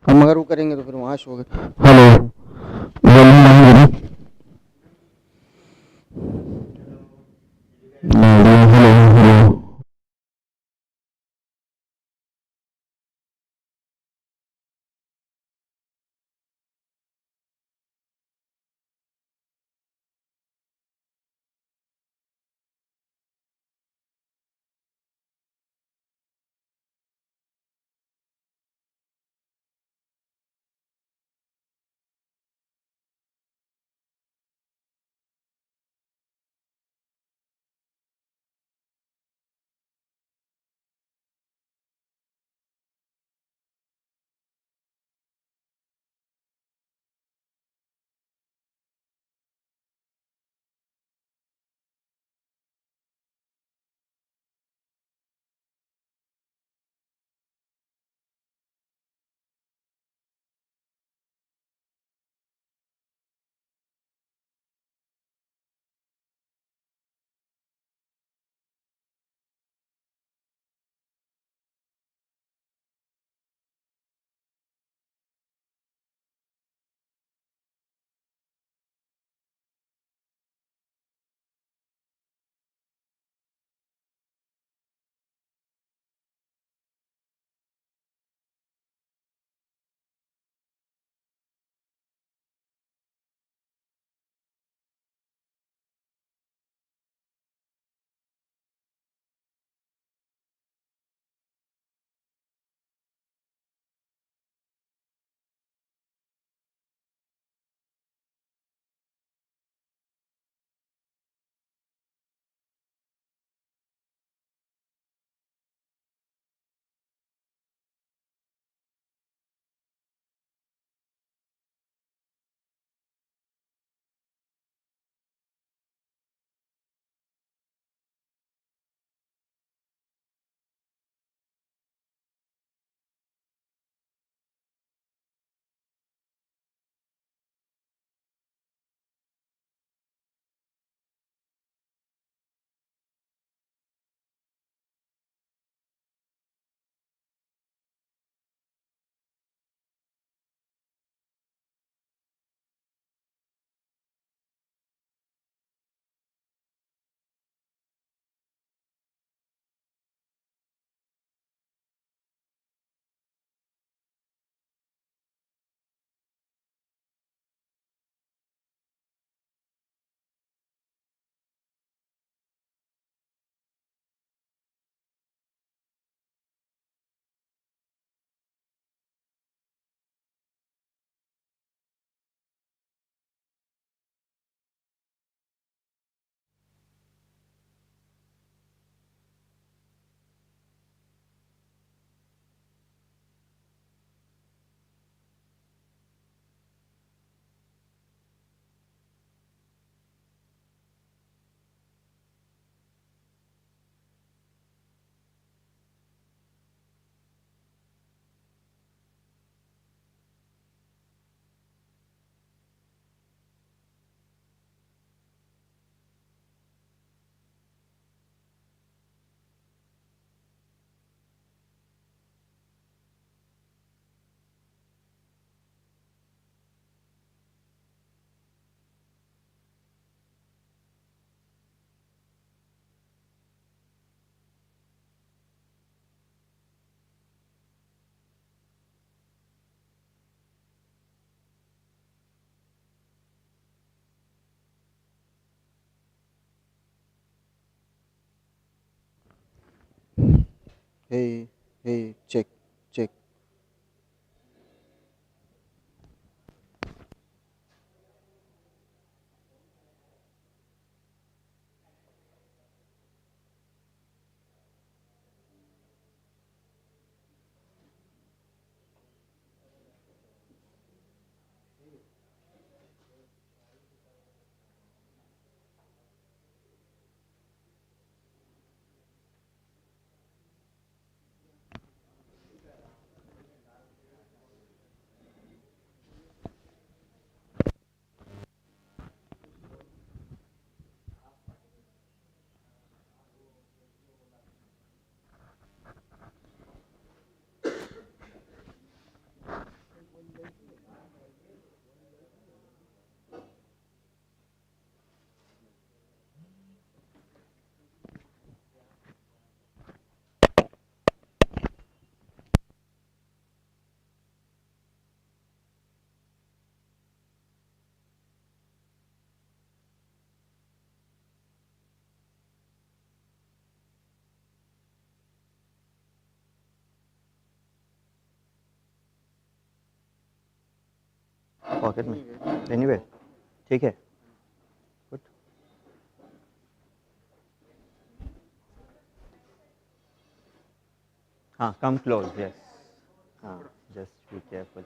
हम अगर वो करेंगे तो फिर वहाँ शो होगा। हेलो, वॉल्यूम नहीं है ना? Hello hello. Hey, hey, check, check. Pocket में एनीवे ठीक है गुड हाँ कम क्लोज यस हाँ जस्ट बी केयरफुल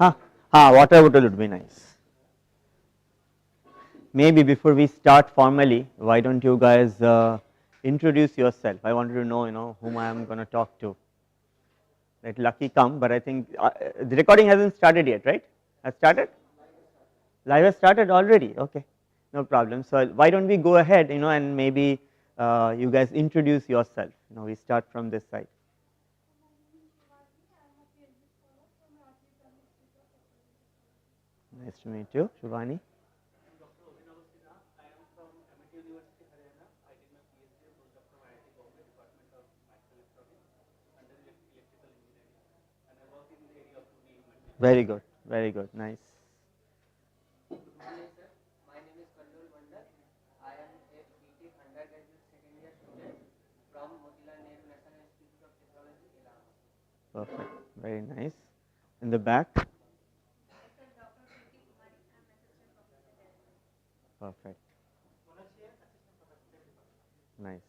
हाँ हाँ water bottle would be nice. Maybe before we start formally, why don't you guys introduce yourself? I wanted to know, whom I am going to talk to. Let Lucky come, but I think the recording hasn't started yet, right? Has started? Live has started already. Okay, no problem. So why don't we go ahead, and maybe you guys introduce yourself. We start from this side. Nice to meet you, Shubhani. Very good, nice. Perfect, very nice. In the back. Perfect. Nice.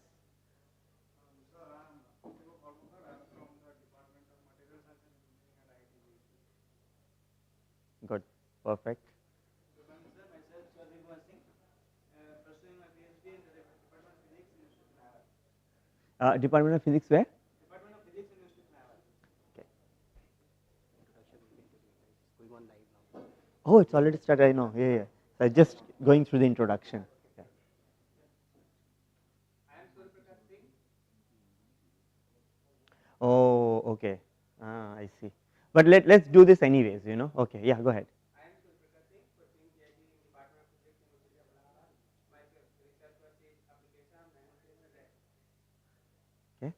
Good, perfect. Department of Physics where? Department of Physics in okay. Oh, it's already started, I know, yeah. So just going through the introduction. Yeah. Oh, okay. I see. But let's do this anyways, Okay, yeah, go ahead. Okay.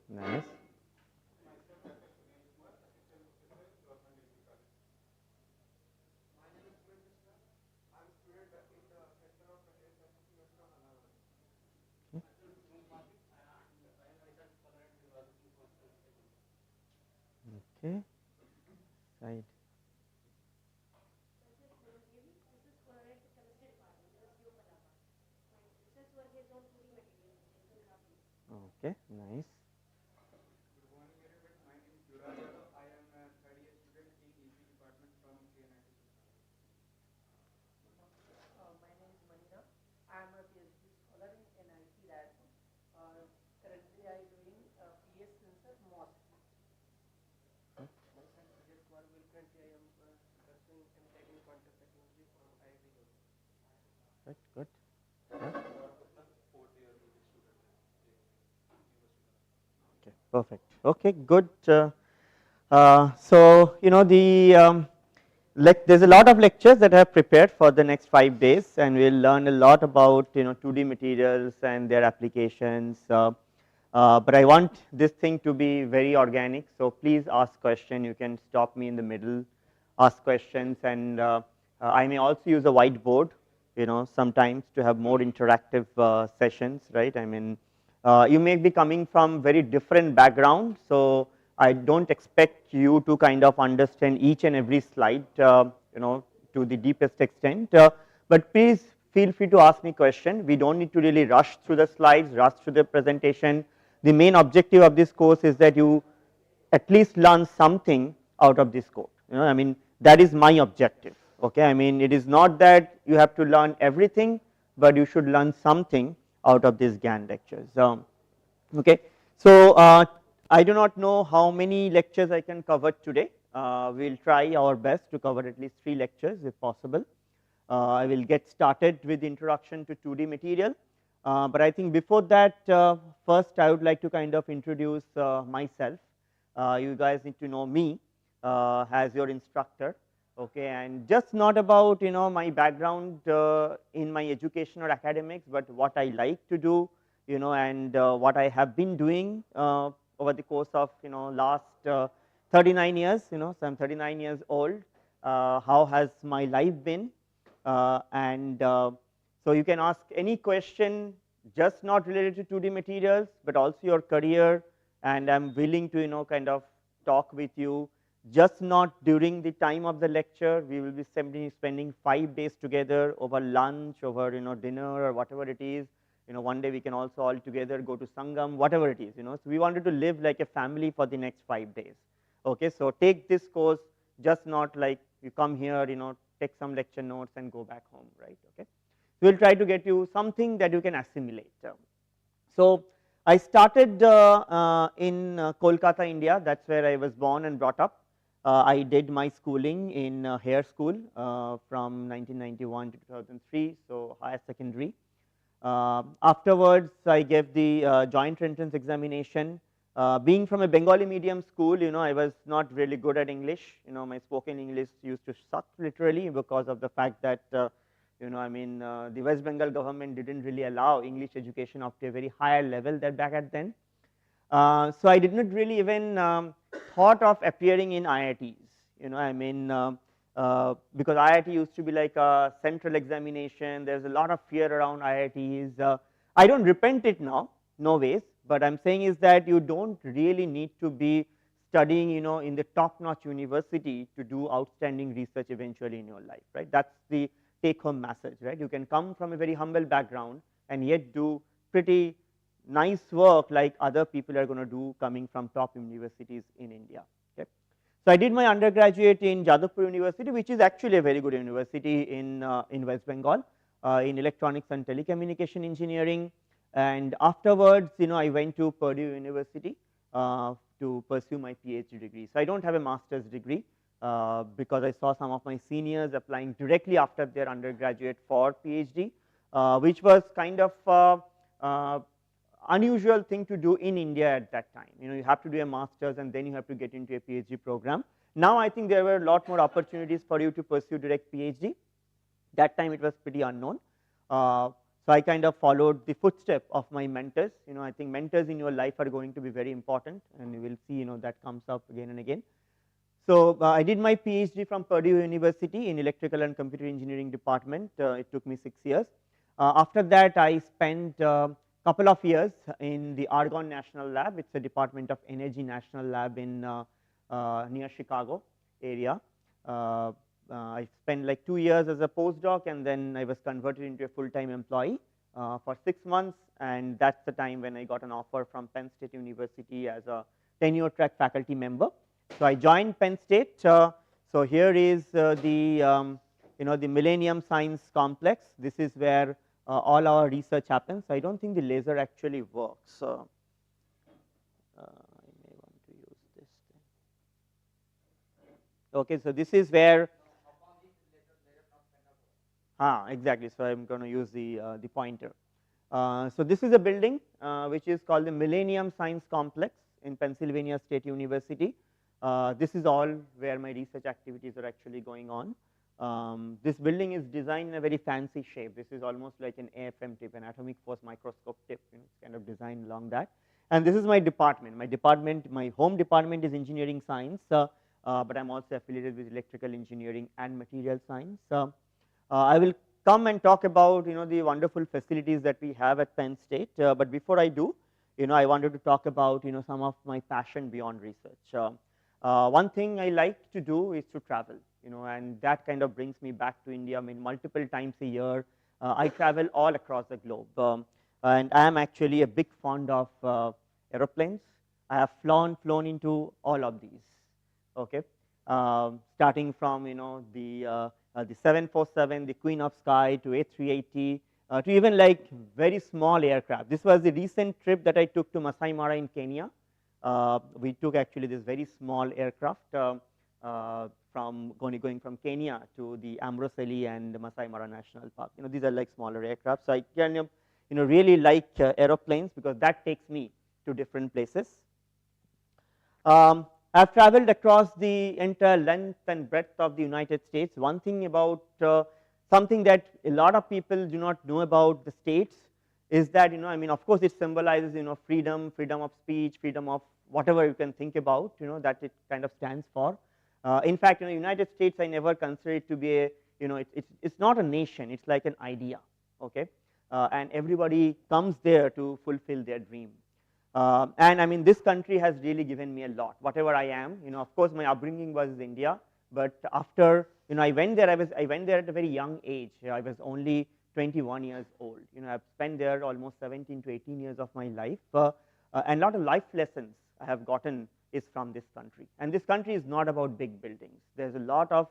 Nice. Okay. Right. Okay, nice. Good. Yeah. Okay, perfect. Okay, good. So there's a lot of lectures that I have prepared for the next 5 days, and we'll learn a lot about 2D materials and their applications. But I want this thing to be very organic, so please ask questions. You can stop me in the middle, ask questions, and I may also use a whiteboard, sometimes to have more interactive sessions, right? I mean, you may be coming from very different backgrounds, so I don't expect you to kind of understand each and every slide, to the deepest extent. But please feel free to ask me questions. We don't need to really rush through the slides, rush through the presentation. The main objective of this course is that you at least learn something out of this course. I mean, that is my objective. Okay, I mean, it is not that you have to learn everything, but you should learn something out of these GIAN lectures. Okay, so I do not know how many lectures I can cover today. We'll try our best to cover at least 3 lectures if possible. I will get started with introduction to 2D material. But I think before that, first I would like to kind of introduce myself. You guys need to know me as your instructor, okay, and just not about my background in my education or academics, but what I like to do, and what I have been doing over the course of last 39 years. So I'm 39 years old. How has my life been? And so you can ask any question, just not related to 2D materials, but also your career. And I'm willing to kind of talk with you, just not during the time of the lecture. We will be spending 5 days together over lunch, over dinner, or whatever it is. One day we can also all together go to Sangam, whatever it is. So we wanted to live like a family for the next 5 days. Okay, so take this course, just not like you come here, take some lecture notes and go back home, right? Okay, so we'll try to get you something that you can assimilate. So I started in Kolkata, India. That's where I was born and brought up. I did my schooling in Hare School from 1991 to 2003, so higher secondary. Afterwards, I gave the joint entrance examination. Being from a Bengali medium school, I was not really good at English. My spoken English used to suck literally, because of the fact that the West Bengal government didn't really allow English education up to a very higher level that back at then. So I did not really even thought of appearing in IITs. Because IIT used to be like a central examination. There's a lot of fear around IITs. I don't repent it now, no ways. But I'm saying is that you don't really need to be studying, in the top-notch university to do outstanding research eventually in your life, right? That's the take-home message, right? You can come from a very humble background and yet do pretty nice work like other people are going to do coming from top universities in India. Okay. So I did my undergraduate in Jadavpur University, which is actually a very good university in West Bengal, in electronics and telecommunication engineering. And afterwards, I went to Purdue University to pursue my PhD degree. So I don't have a master's degree because I saw some of my seniors applying directly after their undergraduate for PhD, which was kind of unusual thing to do in India at that time. You have to do a master's and then you have to get into a PhD program. Now I think there were a lot more opportunities for you to pursue direct PhD. That time it was pretty unknown. So I kind of followed the footstep of my mentors. I think mentors in your life are going to be very important, and you will see that comes up again and again. So I did my PhD from Purdue University in electrical and computer engineering department. It took me 6 years. After that, I spent couple of years in the Argonne National Lab. It's a Department of Energy National Lab in near Chicago area. I spent like 2 years as a postdoc, and then I was converted into a full-time employee for 6 months, and that's the time when I got an offer from Penn State University as a tenure track faculty member. So I joined Penn State. So here is the Millennium Science Complex. This is where all our research happens. I don't think the laser actually works. I may want to use this thing. Okay, so this is where. Exactly. So I'm going to use the pointer. So this is a building which is called the Millennium Science Complex in Pennsylvania State University. This is all where my research activities are actually going on. This building is designed in a very fancy shape. This is almost like an AFM tip, an atomic force microscope tip. It's kind of designed along that. And this is my department. My home department is engineering science, but I'm also affiliated with electrical engineering and material science. I will come and talk about the wonderful facilities that we have at Penn State. But before I do, I wanted to talk about some of my passion beyond research. One thing I like to do is to travel. And that kind of brings me back to India. I mean, multiple times a year, I travel all across the globe, and I am actually a big fond of aeroplanes. I have flown into all of these. Okay, starting from the 747, the Queen of Sky, to A380, to even like very small aircraft. This was the recent trip that I took to Masai Mara in Kenya. We took actually this very small aircraft from going from Kenya to the Amboseli and the Masai Mara National Park. These are like smaller aircraft. So I can really like aeroplanes because that takes me to different places. I've traveled across the entire length and breadth of the United States. One thing about something that a lot of people do not know about the States is that, I mean, of course, it symbolizes, freedom, freedom of speech, freedom of whatever you can think about, that it kind of stands for. In fact, United States, I never consider it to be a, it's not a nation, it's like an idea, okay? And everybody comes there to fulfill their dream. And I mean, this country has really given me a lot, whatever I am, of course, my upbringing was India, but after, I went there, I went there at a very young age. I was only 21 years old. I've spent there almost 17 to 18 years of my life, and a lot of life lessons I have gotten is from this country. And this country is not about big buildings. There's a lot of,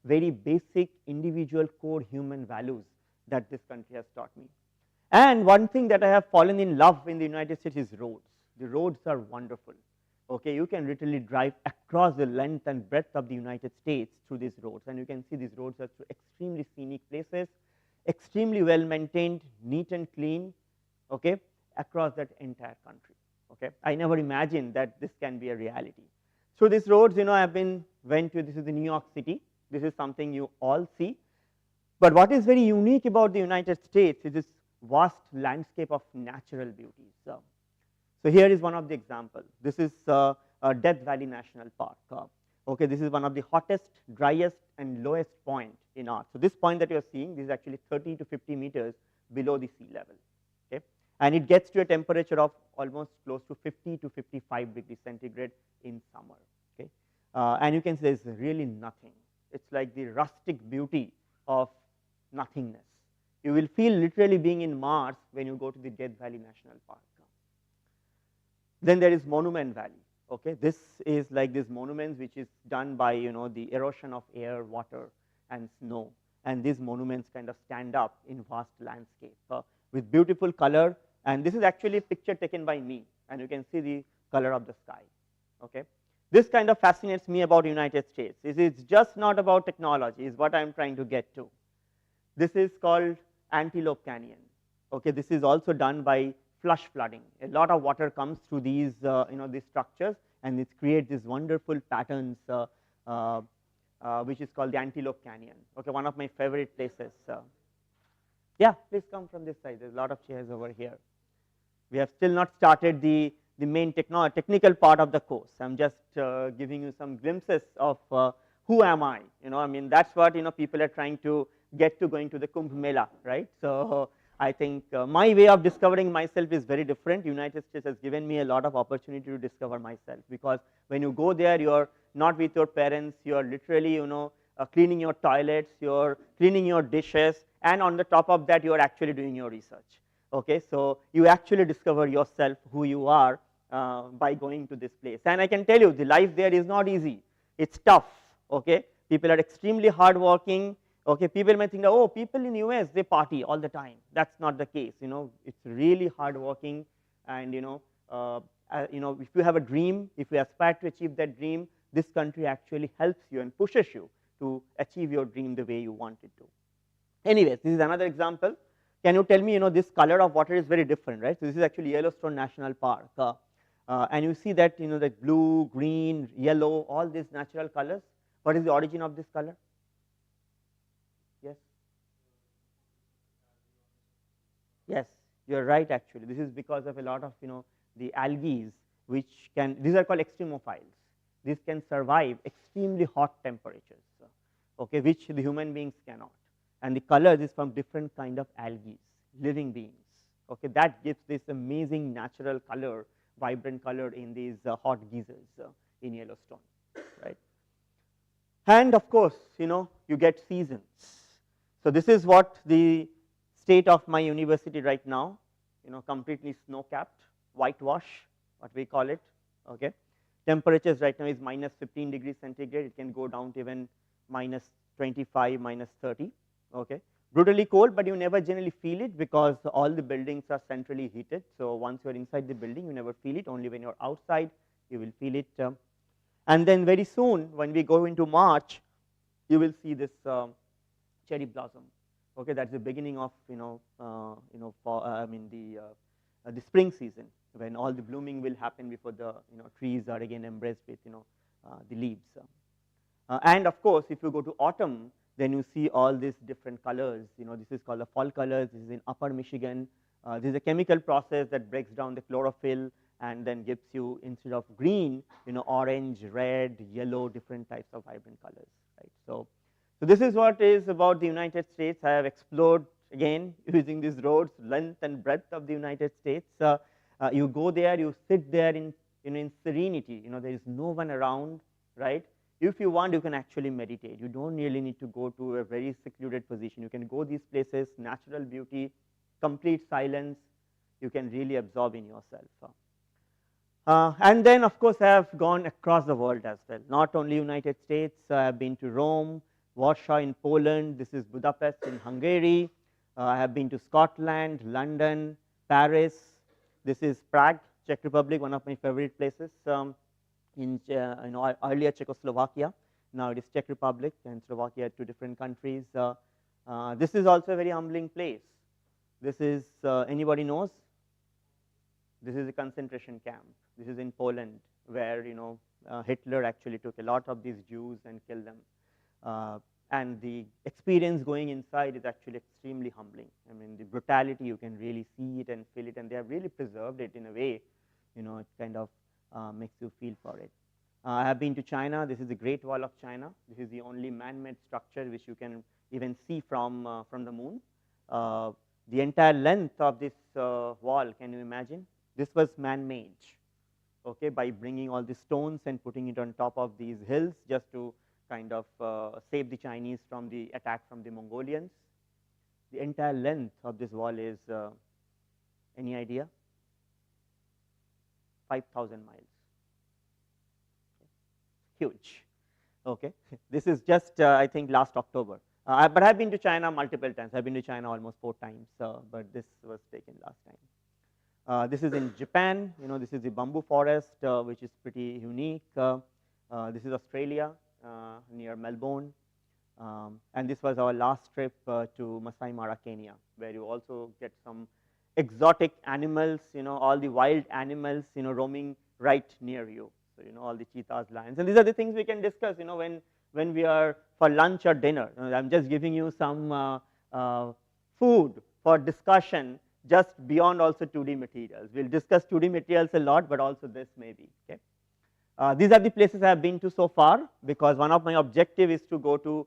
very basic individual core human values that this country has taught me. And one thing that I have fallen in love in the United States is roads. The roads are wonderful. Okay, you can literally drive across the length and breadth of the United States through these roads, and you can see these roads are through extremely scenic places, extremely well maintained, neat and clean, okay, across that entire country. Okay, I never imagined that this can be a reality. Through these roads, I have went to, this is the New York City. This is something you all see. But what is very unique about the United States is this vast landscape of natural beauties. So here is one of the examples. This is Death Valley National Park. Okay, this is one of the hottest, driest, and lowest point in Earth. So this point that you are seeing, this is actually 30 to 50 meters below the sea level. Okay, and it gets to a temperature of almost close to 50 to 55 degrees centigrade in summer. Okay, and you can see there is really nothing. It's like the rustic beauty of nothingness. You will feel literally being in Mars when you go to the Death Valley National Park. Then there is Monument Valley. Okay, this is like these monuments which is done by the erosion of air, water, and snow, and these monuments kind of stand up in vast landscape with beautiful color. And this is actually a picture taken by me, and you can see the color of the sky. Okay, this kind of fascinates me about United States. It's just not about technology, is what I'm trying to get to. This is called Antelope Canyon. Okay, this is also done by flush flooding. A lot of water comes through these, these structures, and it creates these wonderful patterns, which is called the Antelope Canyon. Okay, one of my favorite places. Yeah, please come from this side. There's a lot of chairs over here. We have still not started the main technical part of the course. I'm just giving you some glimpses of who am I. I mean, that's what people are trying to get to going to the Kumbh Mela, right? So I think my way of discovering myself is very different. United States has given me a lot of opportunity to discover myself, because when you go there, you're not with your parents, you're literally, cleaning your toilets, you're cleaning your dishes, and on the top of that, you're actually doing your research. Okay, so you actually discover yourself, who you are, by going to this place. And I can tell you, the life there is not easy. It's tough. Okay, people are extremely hardworking. Okay, people may think, oh, people in US, they party all the time. That's not the case. It's really hardworking, and if you have a dream, if you aspire to achieve that dream, this country actually helps you and pushes you to achieve your dream the way you want it to. Anyways, this is another example. Can you tell me, this color of water is very different, right? So this is actually Yellowstone National Park, and you see that that blue, green, yellow, all these natural colors. What is the origin of this color? Yes. Yes, you're right. Actually, this is because of a lot of the algae, which can, these are called extremophiles. These can survive extremely hot temperatures, okay, which the human beings cannot. And the colors is from different kind of algae, living beings. Okay, that gives this amazing natural color, vibrant color in these hot geysers in Yellowstone, right? And of course, you get seasons. So this is what the state of my university right now, completely snow-capped, whitewash, what we call it. Okay, temperatures right now is minus 15 degrees centigrade. It can go down to even minus 25, minus 30. Okay, brutally cold, but you never generally feel it because all the buildings are centrally heated. So once you're inside the building, you never feel it. Only when you're outside, you will feel it. And then very soon, when we go into March, you will see this cherry blossom. Okay, that's the beginning of the spring season, when all the blooming will happen before the trees are again embraced with the leaves. And of course, if you go to autumn, then you see all these different colors. This is called the fall colors. This is in Upper Michigan. This is a chemical process that breaks down the chlorophyll and then gives you, instead of green, orange, red, yellow, different types of vibrant colors, right? So this is what is about the United States. I have explored again using these roads, length and breadth of the United States. You go there, you sit there in serenity. There is no one around, right? If you want, you can actually meditate. You don't really need to go to a very secluded position. You can go these places, natural beauty, complete silence. You can really absorb in yourself. And then, of course, I have gone across the world as well. Not only United States. I have been to Rome, Warsaw in Poland. This is Budapest in Hungary. I have been to Scotland, London, Paris. This is Prague, Czech Republic, one of my favorite places. In earlier Czechoslovakia, now it is Czech Republic and Slovakia, two different countries. This is also a very humbling place. This is, anybody knows? This is a concentration camp. This is in Poland, where Hitler actually took a lot of these Jews and killed them. And the experience going inside is actually extremely humbling. I mean, the brutality, you can really see it and feel it, and they have really preserved it in a way, it kind of makes you feel for it. I have been to China. This is the Great Wall of China. This is the only man-made structure which you can even see from the moon. The entire length of this wall, can you imagine? This was man-made, okay, by bringing all the stones and putting it on top of these hills just to kind of save the Chinese from the attack from the Mongolians. The entire length of this wall is, any idea? 5,000 miles. Huge. Okay, this is just I think last October. But I've been to China multiple times. I've been to China almost 4 times, but this was taken last time. This is in Japan. This is the bamboo forest, which is pretty unique. This is Australia, near Melbourne. And this was our last trip to Masai Mara, Kenya, where you also get some exotic animals, all the wild animals, roaming right near you. So, all the cheetahs, lions, and these are the things we can discuss, when we are for lunch or dinner. I'm just giving you some food for discussion, just beyond also 2D materials. We'll discuss 2D materials a lot, but also this maybe. Okay. These are the places I have been to so far, because one of my objective is to go to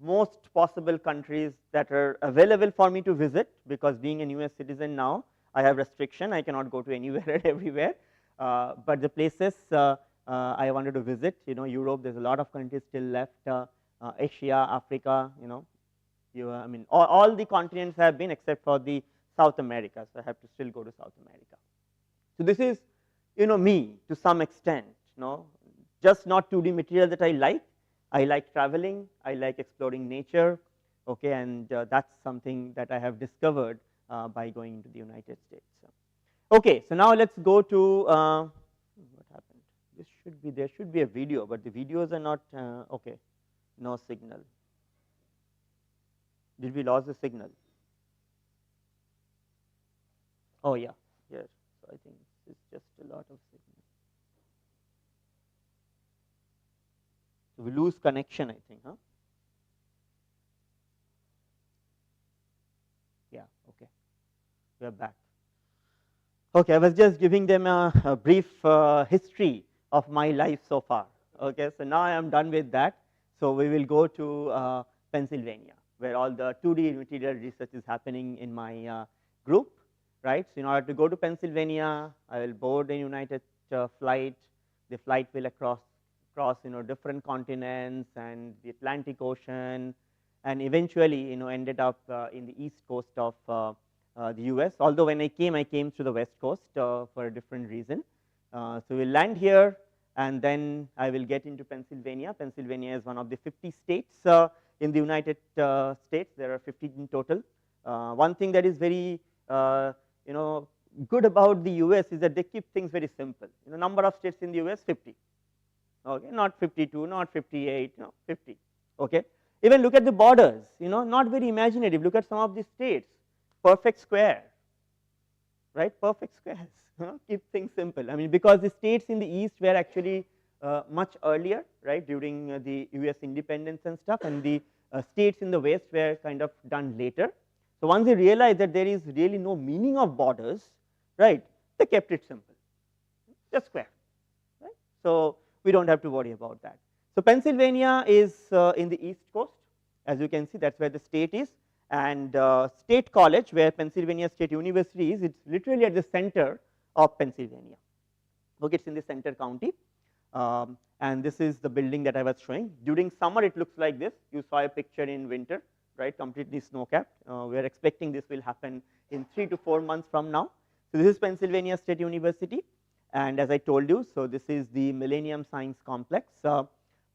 most possible countries that are available for me to visit, because being a US citizen now, I have restriction. I cannot go to anywhere and everywhere. But the places I wanted to visit, Europe, there's a lot of countries still left, Asia, Africa, I mean, all the continents have been except for the South America, so I have to still go to South America. So this is, me to some extent, just not 2D material that I like. I like traveling, I like exploring nature, okay, and that's something that I have discovered by going to the United States. Okay, so now let's go to, what happened? There should be a video, but the videos are not, okay, no signal. Did we lose the signal? Oh yeah, yes, so I think it's just a lot of signal. So we lose connection, I think, huh? Yeah, okay, we are back. Okay, I was just giving them a brief history of my life so far. Okay, so now I am done with that. So we will go to Pennsylvania, where all the 2D material research is happening in my group, right? So in order to go to Pennsylvania, I will board a United flight. The flight will cross different continents and the Atlantic Ocean, and eventually ended up in the east coast of the US. Although when I came through the west coast for a different reason. So we'll land here, and then I will get into Pennsylvania. Pennsylvania is one of the 50 states in the United States. There are 50 in total. One thing that is very good about the US is that they keep things very simple. Number of states in the US, 50. Okay, not 52, not 58, no, 50. Okay. Even look at the borders, not very imaginative. Look at some of these states, perfect square, right? Perfect squares. Keep things simple. I mean, because the states in the east were actually much earlier, right, during the US independence and stuff, and the states in the West were kind of done later. So, once they realized that there is really no meaning of borders, right, they kept it simple, just square, right. So, we do not have to worry about that. So, Pennsylvania is in the east coast, as you can see, that is where the state is, and State College, where Pennsylvania State University is, it is literally at the center of Pennsylvania. Okay, it is in the center county, and this is the building that I was showing. During summer, it looks like this. You saw a picture in winter, right, completely snow capped. We are expecting this will happen in 3 to 4 months from now. So, this is Pennsylvania State University, and as I told you, so this is the Millennium Science Complex.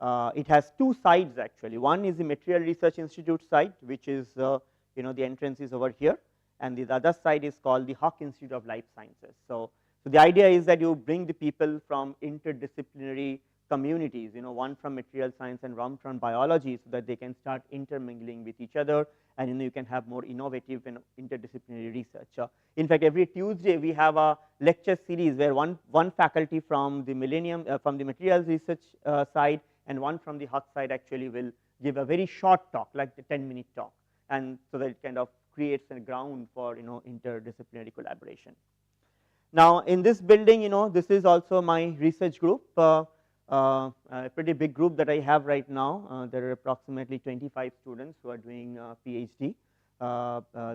It has two sides actually. One is the Material Research Institute side, which is the entrance is over here, and the other side is called the Hawk Institute of Life Sciences. So, the idea is that you bring the people from interdisciplinary communities, one from material science and one from biology, so that they can start intermingling with each other, and you can have more innovative and interdisciplinary research. In fact, every Tuesday we have a lecture series where one faculty from the materials research side and one from the Hawk side actually will give a very short talk, like the 10-minute talk, and so that it kind of creates a ground for interdisciplinary collaboration. Now, in this building, this is also my research group, a pretty big group that I have right now. There are approximately 25 students who are doing PhD.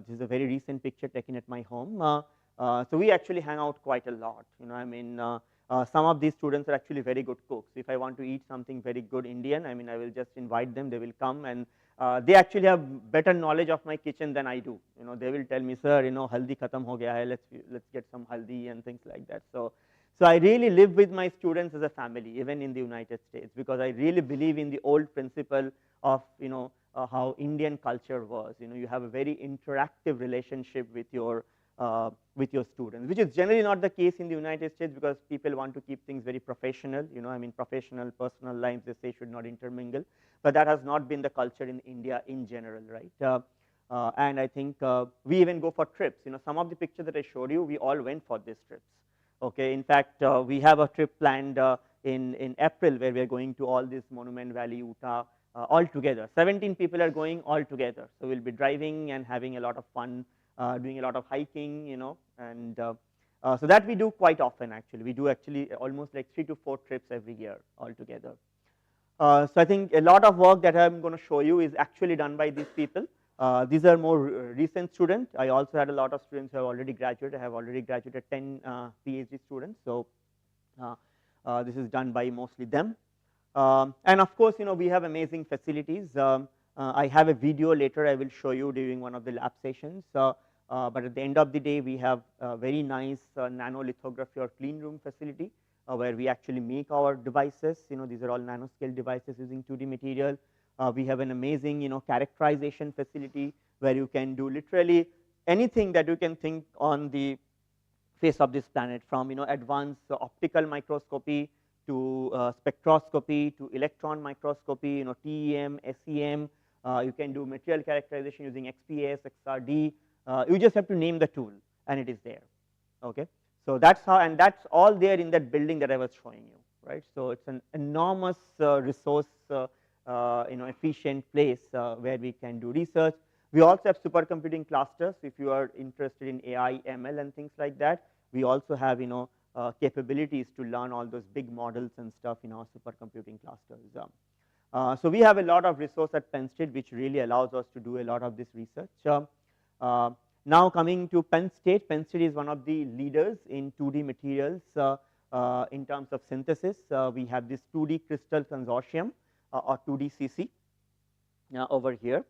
This is a very recent picture taken at my home. So, we actually hang out quite a lot. I mean, some of these students are actually very good cooks. If I want to eat something very good Indian, I mean, I will just invite them, they will come, and they actually have better knowledge of my kitchen than I do. They will tell me, sir, haldi khatam ho gaya hai, let's get some haldi and things like that. So, I really live with my students as a family, even in the United States, because I really believe in the old principle of how Indian culture was. You have a very interactive relationship with your students, which is generally not the case in the United States, because people want to keep things very professional. I mean, professional, personal lives, they say, should not intermingle, but that has not been the culture in India in general, right. And I think we even go for trips. Some of the pictures that I showed you, we all went for these trips. Okay, in fact, we have a trip planned in April, where we are going to all this Monument Valley, Utah, all together. 17 people are going all together. So, we will be driving and having a lot of fun, doing a lot of hiking, and so that we do quite often actually. We do actually almost like 3 to 4 trips every year all together. So, I think a lot of work that I am going to show you is actually done by these people. These are more recent students. I also had a lot of students who have already graduated. I have already graduated 10 PhD students. So, this is done by mostly them. And of course, we have amazing facilities. I have a video later I will show you during one of the lab sessions. But at the end of the day, we have a very nice nanolithography or clean room facility where we actually make our devices. These are all nanoscale devices using 2D material. We have an amazing characterization facility where you can do literally anything that you can think on the face of this planet, from advanced optical microscopy to spectroscopy to electron microscopy, TEM, SEM. You can do material characterization using XPS, XRD. You just have to name the tool and it is there. Okay, so that's how, and that's all there in that building that I was showing you, right. So, it's an enormous resource efficient place where we can do research. We also have supercomputing clusters. If you are interested in AI, ML and things like that, we also have capabilities to learn all those big models and stuff in our supercomputing clusters. So, we have a lot of resource at Penn State, which really allows us to do a lot of this research. Now, coming to Penn State is one of the leaders in 2D materials in terms of synthesis. We have this 2D crystal consortium or 2DCC over here,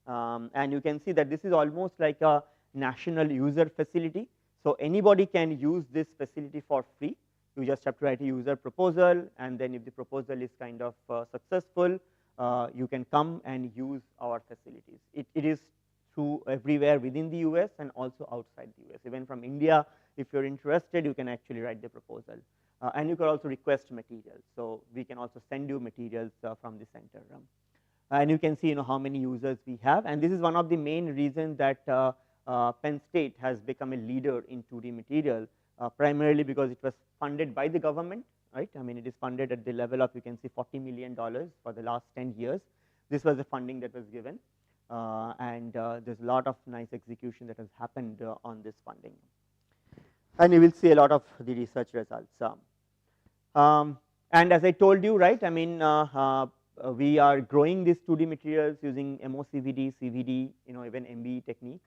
and you can see that this is almost like a national user facility. So, anybody can use this facility for free. You just have to write a user proposal, and then if the proposal is kind of successful, you can come and use our facilities. It is through everywhere within the US and also outside the US. Even from India, if you are interested, you can actually write the proposal. And you can also request materials. So, we can also send you materials from the center. And you can see how many users we have, and this is one of the main reasons that Penn State has become a leader in 2D material, primarily because it was funded by the government, right. I mean, it is funded at the level of, you can see, $40 million for the last 10 years. this was the funding that was given, and there's a lot of nice execution that has happened on this funding, and you will see a lot of the research results. And as I told you, right, I mean, we are growing these 2D materials using MOCVD, CVD, even MBE techniques.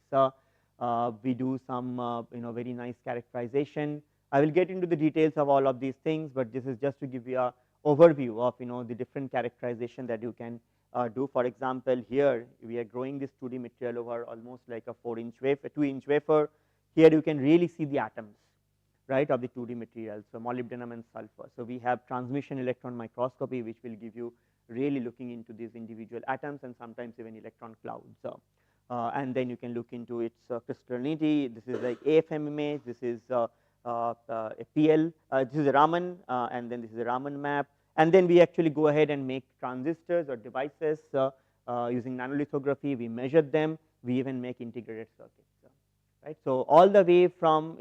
We do some, very nice characterization. I will get into the details of all of these things, but this is just to give you a overview of, the different characterization that you can do. For example, here we are growing this 2D material over almost like a 4-inch wafer, 2-inch wafer. Here you can really see the atoms, right, of the 2D materials, so molybdenum and sulfur. So we have transmission electron microscopy, which will give you really looking into these individual atoms and sometimes even electron clouds. And then you can look into its crystallinity. This is like AFM image. This is a PL. This is a Raman, and then this is a Raman map. And then we actually go ahead and make transistors or devices using nanolithography. We measure them. We even make integrated circuits, right? So all the way from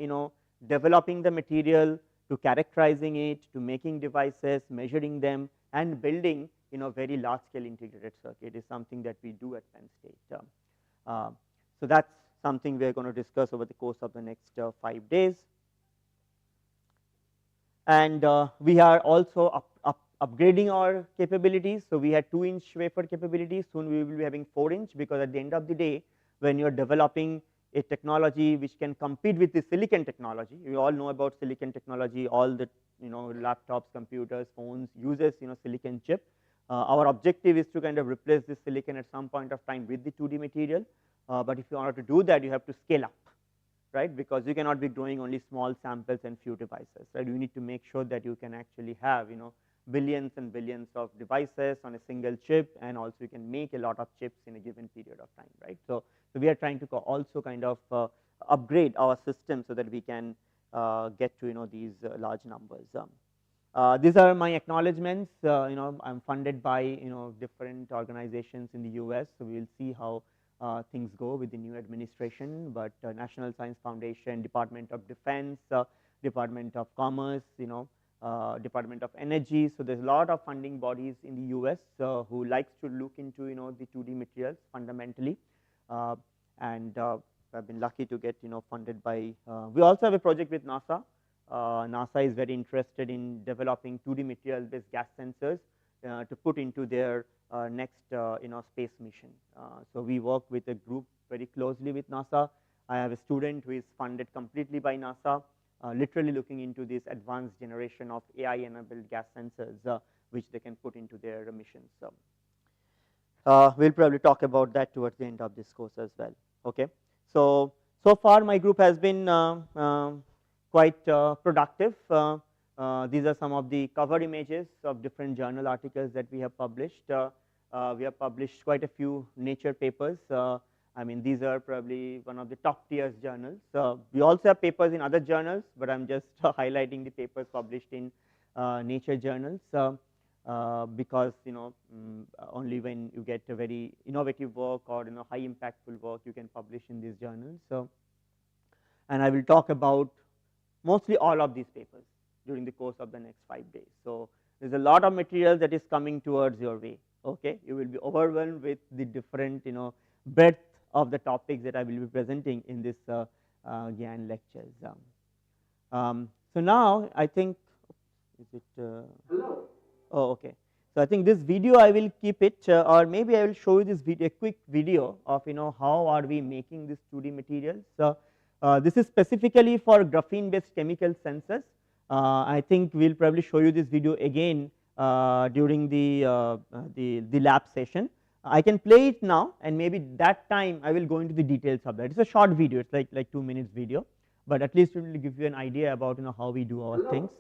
developing the material to characterizing it to making devices, measuring them, and building very large scale integrated circuit is something that we do at Penn State. So that's something we are going to discuss over the course of the next 5 days. And we are also upgrading our capabilities. So we had 2-inch wafer capabilities. Soon we will be having 4-inch, because at the end of the day, when you're developing a technology which can compete with the silicon technology, we all know about silicon technology. All the laptops, computers, phones uses silicon chip. Our objective is to kind of replace this silicon at some point of time with the 2D material. But if you want to do that, you have to scale up, right? Because you cannot be growing only small samples and few devices, right? You need to make sure that you can actually have billions and billions of devices on a single chip, and also you can make a lot of chips in a given period of time, right? So we are trying to also kind of upgrade our system so that we can get to these large numbers. These are my acknowledgements. I'm funded by different organizations in the US, so we will see how things go with the new administration. But National Science Foundation, Department of Defense, Department of Commerce, Department of Energy. So there's a lot of funding bodies in the US who likes to look into the 2D materials fundamentally, and I've been lucky to get funded by. We also have a project with NASA. NASA is very interested in developing 2D material based gas sensors to put into their next space mission. So we work with a group very closely with NASA. I have a student who is funded completely by NASA, literally looking into this advanced generation of AI enabled gas sensors which they can put into their missions. We'll probably talk about that towards the end of this course as well. Okay, so far my group has been quite productive. These are some of the cover images of different journal articles that we have published. We have published quite a few Nature papers. I mean, these are probably one of the top tier journals. We also have papers in other journals, but I'm just highlighting the papers published in Nature journals because only when you get a very innovative work or high impactful work you can publish in these journals. And I will talk about mostly all of these papers during the course of the next 5 days. So there's a lot of material that is coming towards your way. Okay, you will be overwhelmed with the different breadth of the topics that I will be presenting in this GIAN lectures. So now I think, is it? Hello. Oh, okay. So I think this video I will keep it, or maybe I will show you this video, a quick video of how are we making this 2D materials. This is specifically for graphene based chemical sensors. I think we'll probably show you this video again during the lab session. I can play it now, and maybe that time I will go into the details of that. It's a short video, it's like 2 minutes video, but at least it will give you an idea about how we do our things.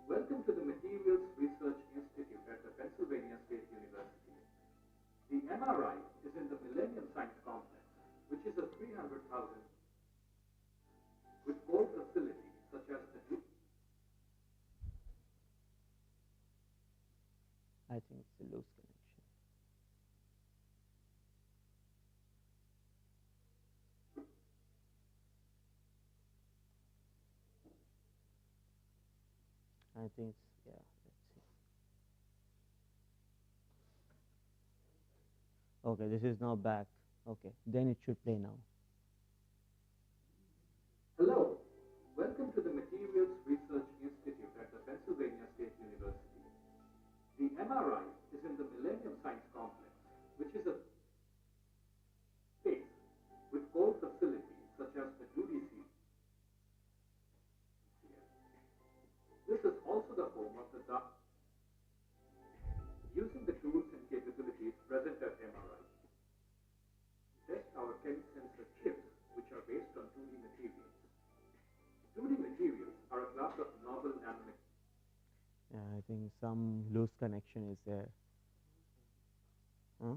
Welcome to the Materials Research Institute at the Pennsylvania State University. The MRI is in the Millennium Science Complex, which is a 300,000 with all facilities such as the I think it's a loose connection. I think it's, yeah, let's see. Okay, this is now back. Okay, then it should play now. Hello, welcome to the Materials Research Institute at the Pennsylvania State University. The MRI is in the Millennium Science Complex, which is a space with core facilities such as the 2D seat. This is also the home of the doc. Using the tools and capabilities present at MRI, test our sensor chips, which are based on 2D materials. 2D materials are a class of novel nanomaterials. I think some loose connection is there. Huh?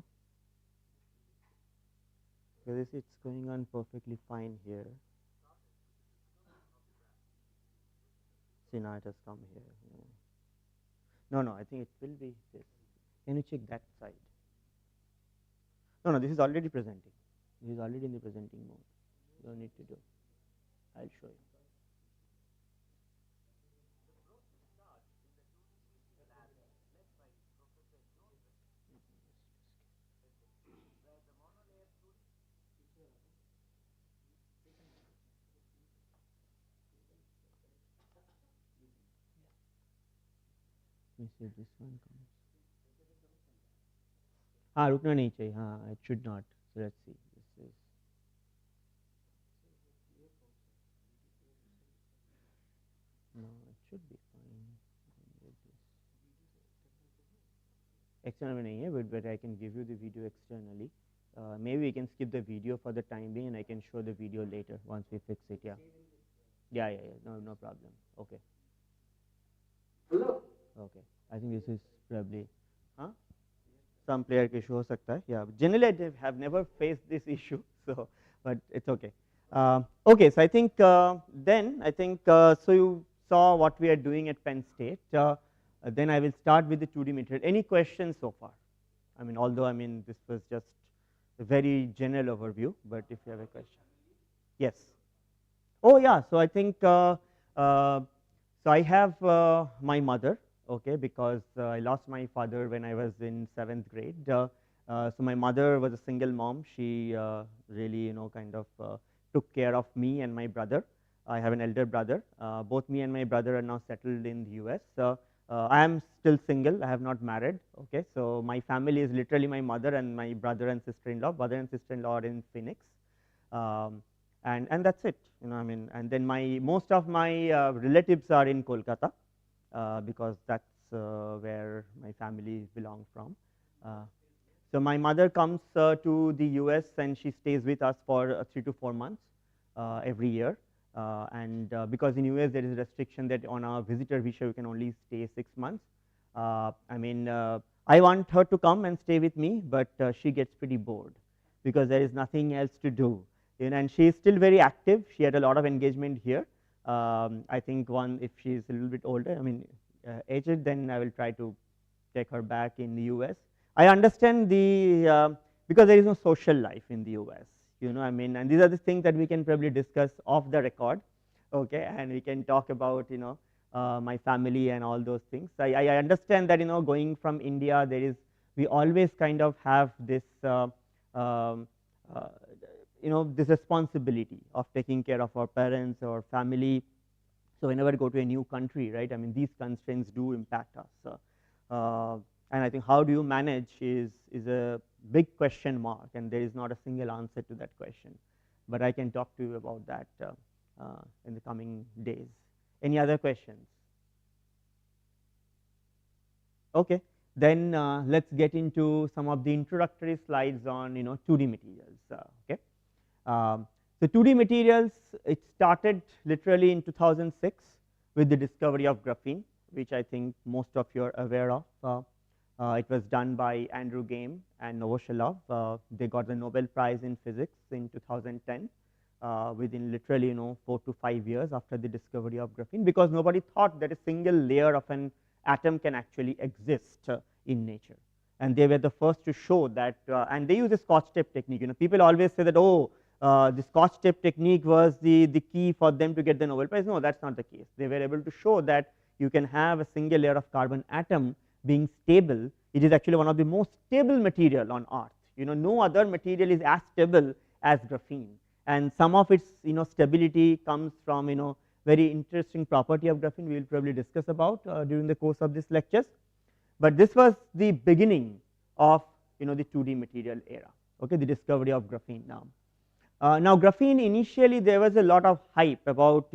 Because it's going on perfectly fine here. See, now it has come here. Yeah. No, I think it will be this. Can you check that side? No, this is already presenting. This is already in the presenting mode. You don't need to do. I'll show you. Let me see if this one comes. रुकना नहीं चाहिए. It should not. So let's see. This is. No, it should be fine. External में नहीं है, but I can give you the video externally. Maybe we can skip the video for the time being, and I can show the video later once we fix it. Yeah. No problem. Okay. Hello. Okay. I think this is probably. Some player के issue हो सकता है. Yeah. Generally, I have never faced this issue, so but it's okay. Okay. So I think so you saw what we are doing at Penn State. Then I will start with the 2D material. Any questions so far? I mean, although this was just a very general overview, but if you have a question, yes. Oh yeah. So I think so I have my mother. Okay, because I lost my father when I was in 7th grade. So my mother was a single mom. She really kind of took care of me and my brother. I have an elder brother. Both me and my brother are now settled in the US. I am still single. I have not married. Okay, so my family is literally my mother and my brother and sister-in-law. Brother and sister-in-law are in Phoenix, and that's it. And then most of my relatives are in Kolkata. Because that's where my family belongs from. So my mother comes to the US and she stays with us for 3 to 4 months every year. Because in US there is a restriction that on a visitor visa you can only stay 6 months. I want her to come and stay with me, but she gets pretty bored because there is nothing else to do. And she is still very active. She had a lot of engagement here. I think if she is a little bit older, aged, then I will try to take her back in the US. I understand because there is no social life in the US, and these are the things that we can probably discuss off the record, okay, and we can talk about, my family and all those things. I understand that, going from India, we always kind of have this, this responsibility of taking care of our parents or family. So whenever we go to a new country, right, these constraints do impact us. And I think how do you manage is a big question mark, and there is not a single answer to that question. But I can talk to you about that in the coming days. Any other questions? Okay, then let's get into some of the introductory slides on 2D materials. Okay. So 2D materials, it started literally in 2006 with the discovery of graphene, which I think most of you are aware of. It was done by Andrew Game and Novoshelov. They got the Nobel Prize in Physics in 2010 within literally 4 to 5 years after the discovery of graphene, because nobody thought that a single layer of an atom can actually exist in nature. And they were the first to show that, and they use the Scotch tape technique. People always say that, the Scotch tape technique was the key for them to get the Nobel Prize. No, that's not the case. They were able to show that you can have a single layer of carbon atom being stable. It is actually one of the most stable material on earth. no other material is as stable as graphene, and some of its stability comes from very interesting property of graphene we will probably discuss about during the course of this lectures. But this was the beginning of the 2D material era, okay, the discovery of graphene. Now graphene, initially there was a lot of hype about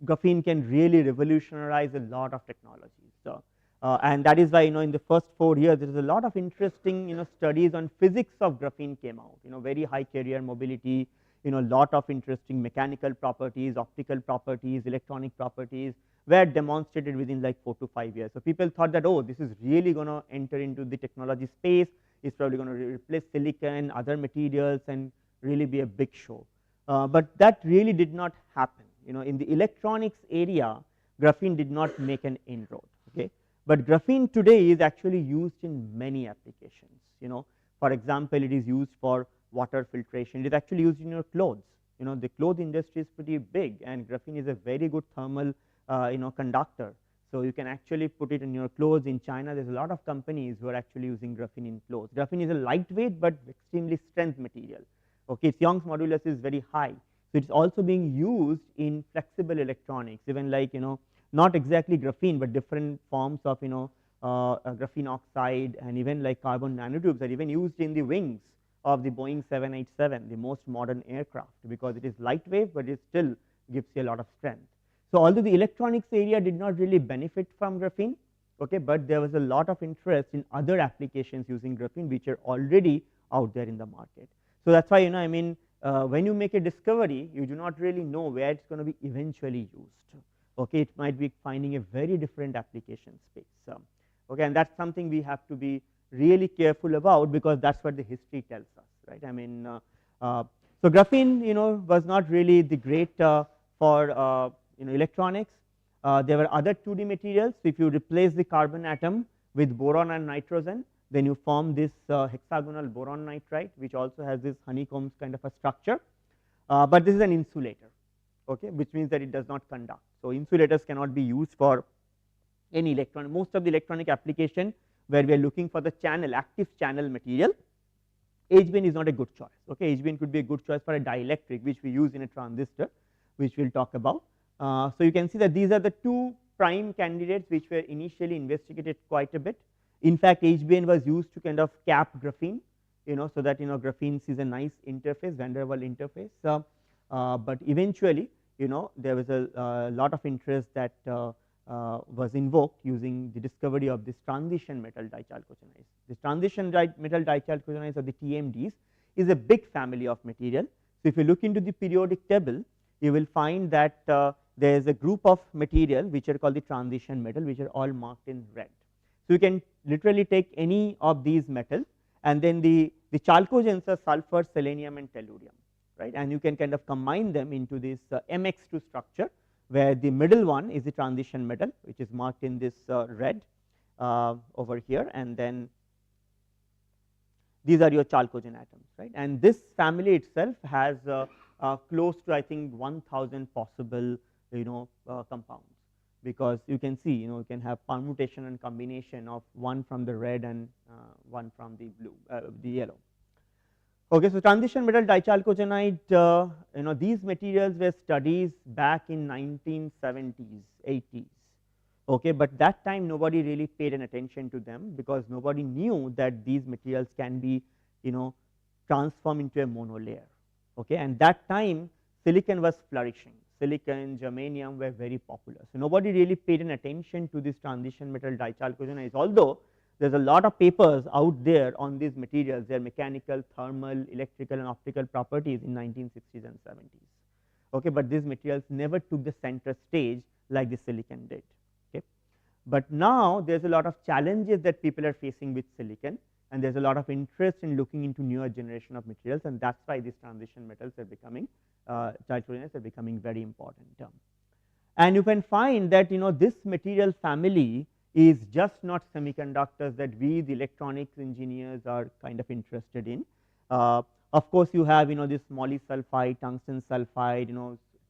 graphene can really revolutionize a lot of technologies. So, and that is why in the first 4 years there is a lot of interesting studies on physics of graphene came out, very high carrier mobility, lot of interesting mechanical properties, optical properties, electronic properties were demonstrated within like 4 to 5 years. So people thought that, oh, this is really going to enter into the technology space, it's probably going to replace silicon, other materials, and really be a big show. But that really did not happen. In the electronics area, graphene did not make an inroad. Okay, but graphene today is actually used in many applications. For example, it is used for water filtration. It is actually used in your clothes. The cloth industry is pretty big, and graphene is a very good thermal conductor. So you can actually put it in your clothes. In China, there's a lot of companies who are actually using graphene in clothes. Graphene is a lightweight but extremely strength material. Okay, its Young's modulus is very high. So it's also being used in flexible electronics, even like not exactly graphene, but different forms of graphene oxide, and even like carbon nanotubes are even used in the wings of the Boeing 787, the most modern aircraft, because it is lightweight, but it still gives you a lot of strength. So although the electronics area did not really benefit from graphene, okay, but there was a lot of interest in other applications using graphene which are already out there in the market. So that's why when you make a discovery, you do not really know where it's going to be eventually used. Okay, it might be finding a very different application space. Okay, and that's something we have to be really careful about, because that's what the history tells us, right? So graphene, was not really the great for electronics. There were other 2D materials. So if you replace the carbon atom with boron and nitrogen, then you form this hexagonal boron nitride, which also has this honeycombs kind of a structure. But this is an insulator, okay, which means that it does not conduct. So insulators cannot be used for any electron. Most of the electronic application where we are looking for the channel, active channel material, HBN is not a good choice. Okay, HBN could be a good choice for a dielectric, which we use in a transistor, which we will talk about. So you can see that these are the two prime candidates which were initially investigated quite a bit. In fact, HBN was used to kind of cap graphene, so that graphene sees a nice interface, van der Waals interface. But eventually, there was a lot of interest that was invoked using the discovery of this transition metal dichalcogenase. This transition metal dichalcogenase, or the TMDs, is a big family of material. So if you look into the periodic table, you will find that there is a group of material which are called the transition metal, which are all marked in red. So you can literally take any of these metals, and then the chalcogens are sulfur, selenium, and tellurium, right? And you can kind of combine them into this MX2 structure, where the middle one is the transition metal, which is marked in this red over here, and then these are your chalcogen atoms, right? And this family itself has close to, I think, 1000 possible compounds, because you can see you can have permutation and combination of one from the red and one from the blue, the yellow. Okay, so transition metal dichalcogenide, these materials were studied back in 1970s, 80s. Okay, but that time nobody really paid an attention to them, because nobody knew that these materials can be transformed into a monolayer. Okay, and that time silicon was flourishing. Silicon, germanium were very popular. So nobody really paid an attention to this transition metal dichalcogenase, although there is a lot of papers out there on these materials, their mechanical, thermal, electrical, and optical properties in 1960s and 70s. Okay, but these materials never took the center stage like the silicon did. Okay, but now there is a lot of challenges that people are facing with silicon, and there is a lot of interest in looking into newer generation of materials, and that's why these transition metals are becoming chalcogenases are becoming very important. And you can find that this material family is just not semiconductors that we, the electronics engineers, are kind of interested in. Of course, you have this moly sulfide, tungsten sulfide,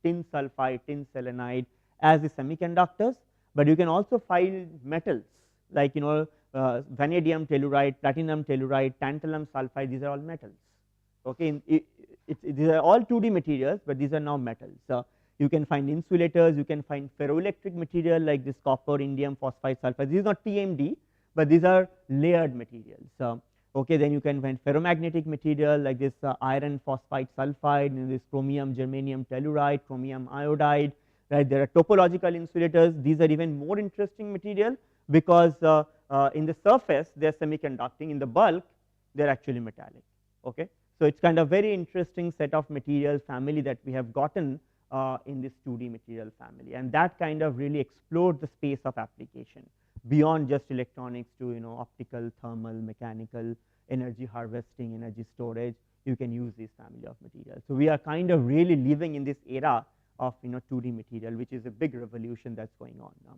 tin sulfide, tin selenide as the semiconductors, but you can also find metals like vanadium telluride, platinum telluride, tantalum sulfide, these are all metals. Okay, these are all 2D materials, but these are now metals. You can find insulators, you can find ferroelectric material like this copper, indium phosphide sulfide. This is not TMD, but these are layered materials. Okay, then you can find ferromagnetic material like this iron phosphide sulfide, this chromium germanium telluride, chromium iodide, right. There are topological insulators. These are even more interesting material because in the surface they are semiconducting, in the bulk they are actually metallic. Okay. So, it is kind of very interesting set of material family that we have gotten in this 2D material family, and that kind of really explored the space of application beyond just electronics to optical, thermal, mechanical, energy harvesting, energy storage. You can use this family of materials. So, we are kind of really living in this era of 2D material, which is a big revolution that is going on now.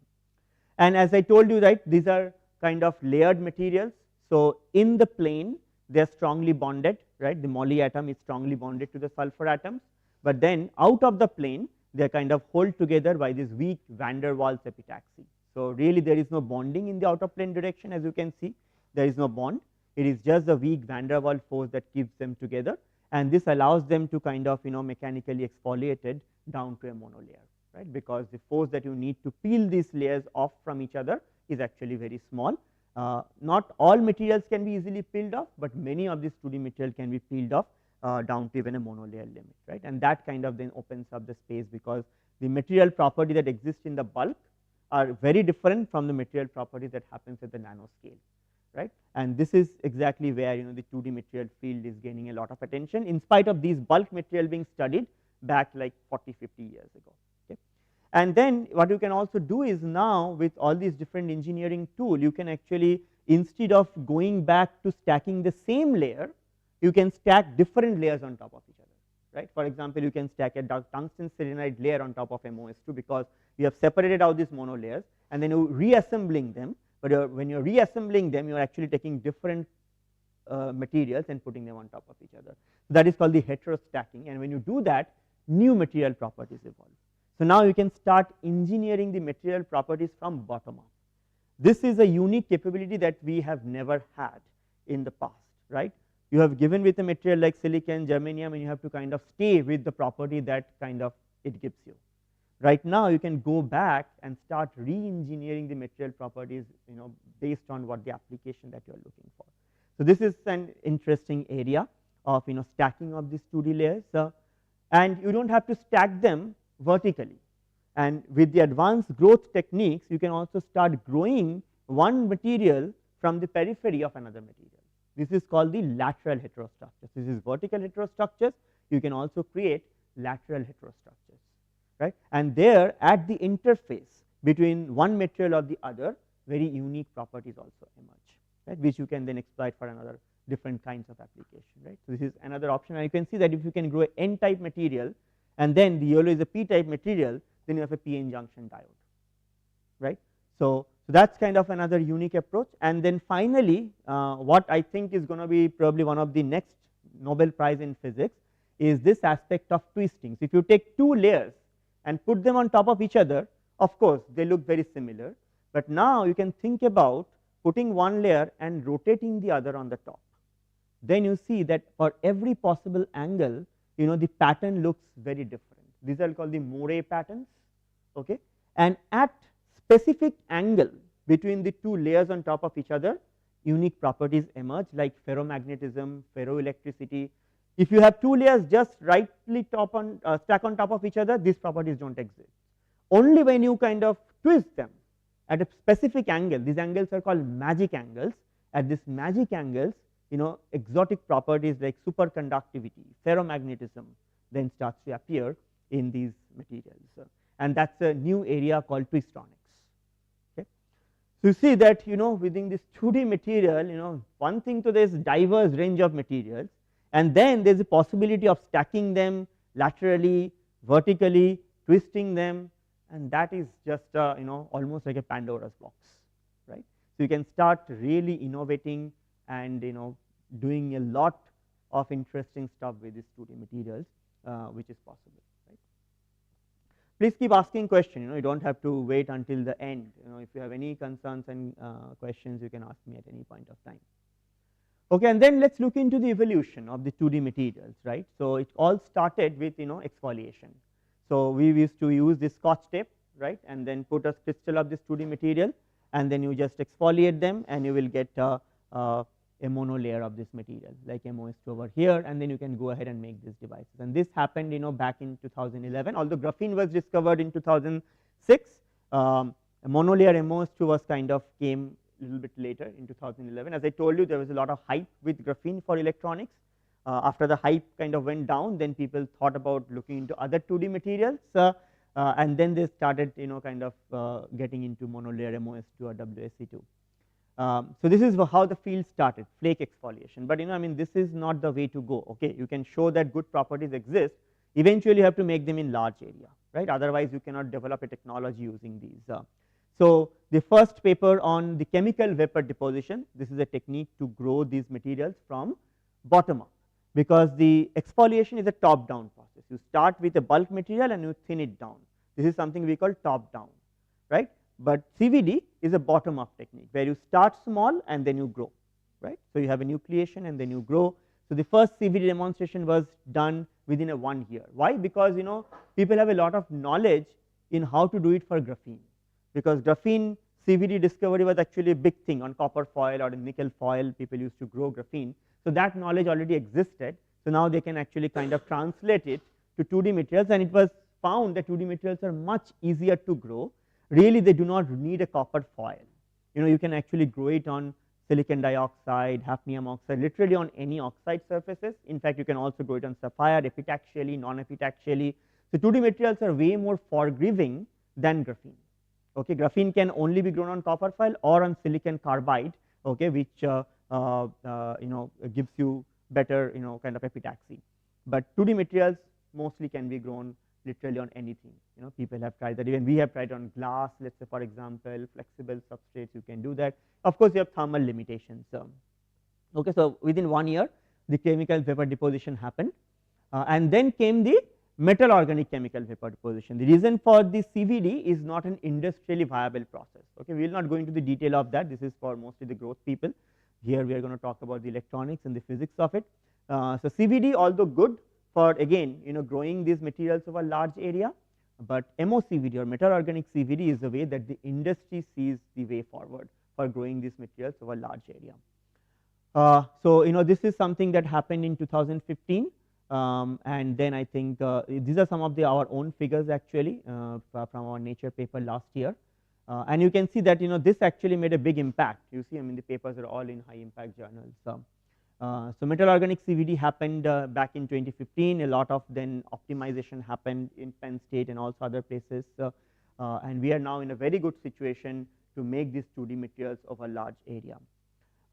And as I told you, right, these are kind of layered materials. So, in the plane they are strongly bonded, right. The moly atom is strongly bonded to the sulfur atoms, but then out of the plane they are kind of hold together by this weak van der Waals epitaxy. So, really there is no bonding in the outer plane direction, as you can see there is no bond, it is just the weak van der Waals force that keeps them together, and this allows them to kind of mechanically exfoliated down to a monolayer, right, because the force that you need to peel these layers off from each other is actually very small. Not all materials can be easily peeled off, but many of these 2D material can be peeled off down to even a monolayer limit, right, and that kind of then opens up the space, because the material property that exists in the bulk are very different from the material property that happens at the nanoscale, right, and this is exactly where the 2D material field is gaining a lot of attention in spite of these bulk material being studied back like 40-50 years ago. Okay. And then what you can also do is now with all these different engineering tool, you can actually, instead of going back to stacking the same layer, you can stack different layers on top of each other, right. For example, you can stack a tungsten selenide layer on top of MOS2 because you have separated out these monolayers and then you reassembling them, but when you are reassembling them, you are actually taking different materials and putting them on top of each other. So, that is called the heterostacking, and when you do that, new material properties evolve. So, now you can start engineering the material properties from bottom up. This is a unique capability that we have never had in the past, right. You have given with a material like silicon, germanium, and you have to kind of stay with the property that kind of it gives you. Right now, you can go back and start re-engineering the material properties based on what the application that you are looking for. So, this is an interesting area of stacking of these 2D layers, and you do not have to stack them vertically, and with the advanced growth techniques you can also start growing one material from the periphery of another material. This is called the lateral heterostructures. This is vertical heterostructures, you can also create lateral heterostructures, right, and there at the interface between one material or the other, very unique properties also emerge, right, which you can then exploit for another different kinds of application, right. So, this is another option, and you can see that if you can grow an N type material and then the yellow is a P type material, then you have a PN junction diode, right. So, that is kind of another unique approach, and then finally, what I think is going to be probably one of the next Nobel Prize in physics is this aspect of twisting. So, if you take two layers and put them on top of each other, of course, they look very similar, but now you can think about putting one layer and rotating the other on the top. Then you see that for every possible angle, the pattern looks very different. These are called the Moray patterns, okay, and at specific angle between the two layers on top of each other, unique properties emerge like ferromagnetism, ferroelectricity. If you have two layers just rightly stack on top of each other, these properties do not exist. Only when you kind of twist them at a specific angle, these angles are called magic angles. At this magic angles, exotic properties like superconductivity, ferromagnetism then starts to appear in these materials, and that is a new area called twistonics. Okay. So, you see that within this 2D material, one thing to this diverse range of materials, and then there is a possibility of stacking them laterally, vertically, twisting them, and that is just almost like a Pandora's box, right. So, you can start really innovating and doing a lot of interesting stuff with these 2D materials, which is possible, right. Please keep asking questions, you don't have to wait until the end. If you have any concerns and questions, you can ask me at any point of time. Okay, and then let's look into the evolution of the 2D materials, right. So it all started with exfoliation. So we used to use this scotch tape, right, and then put a crystal of this 2D material, and then you just exfoliate them, and you will get a monolayer of this material like MOS2 over here, and then you can go ahead and make these devices. And this happened back in 2011, although graphene was discovered in 2006. Monolayer MOS2 was kind of came a little bit later in 2011. As I told you, there was a lot of hype with graphene for electronics. After the hype kind of went down, then people thought about looking into other 2D materials, and then they started kind of getting into monolayer MOS2 or WSE2. So this is how the field started, flake exfoliation. But I mean, this is not the way to go. Okay, you can show that good properties exist. Eventually, you have to make them in large area, right? Otherwise, you cannot develop a technology using these. So the first paper on the chemical vapor deposition. This is a technique to grow these materials from bottom up, because the exfoliation is a top down process. You start with a bulk material and you thin it down. This is something we call top down, right. But CVD is a bottom up technique, where you start small and then you grow, right. So you have a nucleation and then you grow. So the first CVD demonstration was done within a 1 year. Why? Because people have a lot of knowledge in how to do it for graphene, because graphene CVD discovery was actually a big thing on copper foil or nickel foil. People used to grow graphene. So that knowledge already existed. So now they can actually kind of translate it to 2D materials, and it was found that 2D materials are much easier to grow. Really, they do not need a copper foil. You can actually grow it on silicon dioxide, hafnium oxide, literally on any oxide surfaces. In fact, you can also grow it on sapphire, epitaxially, non-epitaxially. So 2D materials are way more forgiving than graphene. Okay, graphene can only be grown on copper foil or on silicon carbide, okay, which gives you better kind of epitaxy. But 2D materials mostly can be grown literally on anything. People have tried that. Even we have tried on glass, let's say, for example, flexible substrates. You can do that. Of course, you have thermal limitations. Okay, so within 1 year, the chemical vapor deposition happened, and then came the metal organic chemical vapor deposition. The reason for this CVD is not an industrially viable process. Okay, we will not go into the detail of that. This is for mostly the growth people. Here we are going to talk about the electronics and the physics of it. So CVD, although good for again growing these materials over large area, but MOCVD or metal organic CVD is the way that the industry sees the way forward for growing these materials over large area. So this is something that happened in 2015. And then I think these are some of our own figures actually from our Nature paper last year, and you can see that this actually made a big impact. You see, I mean, the papers are all in high impact journals. So metal organic CVD happened back in 2015. A lot of then optimization happened in Penn State and also other places, and we are now in a very good situation to make these 2D materials of a large area.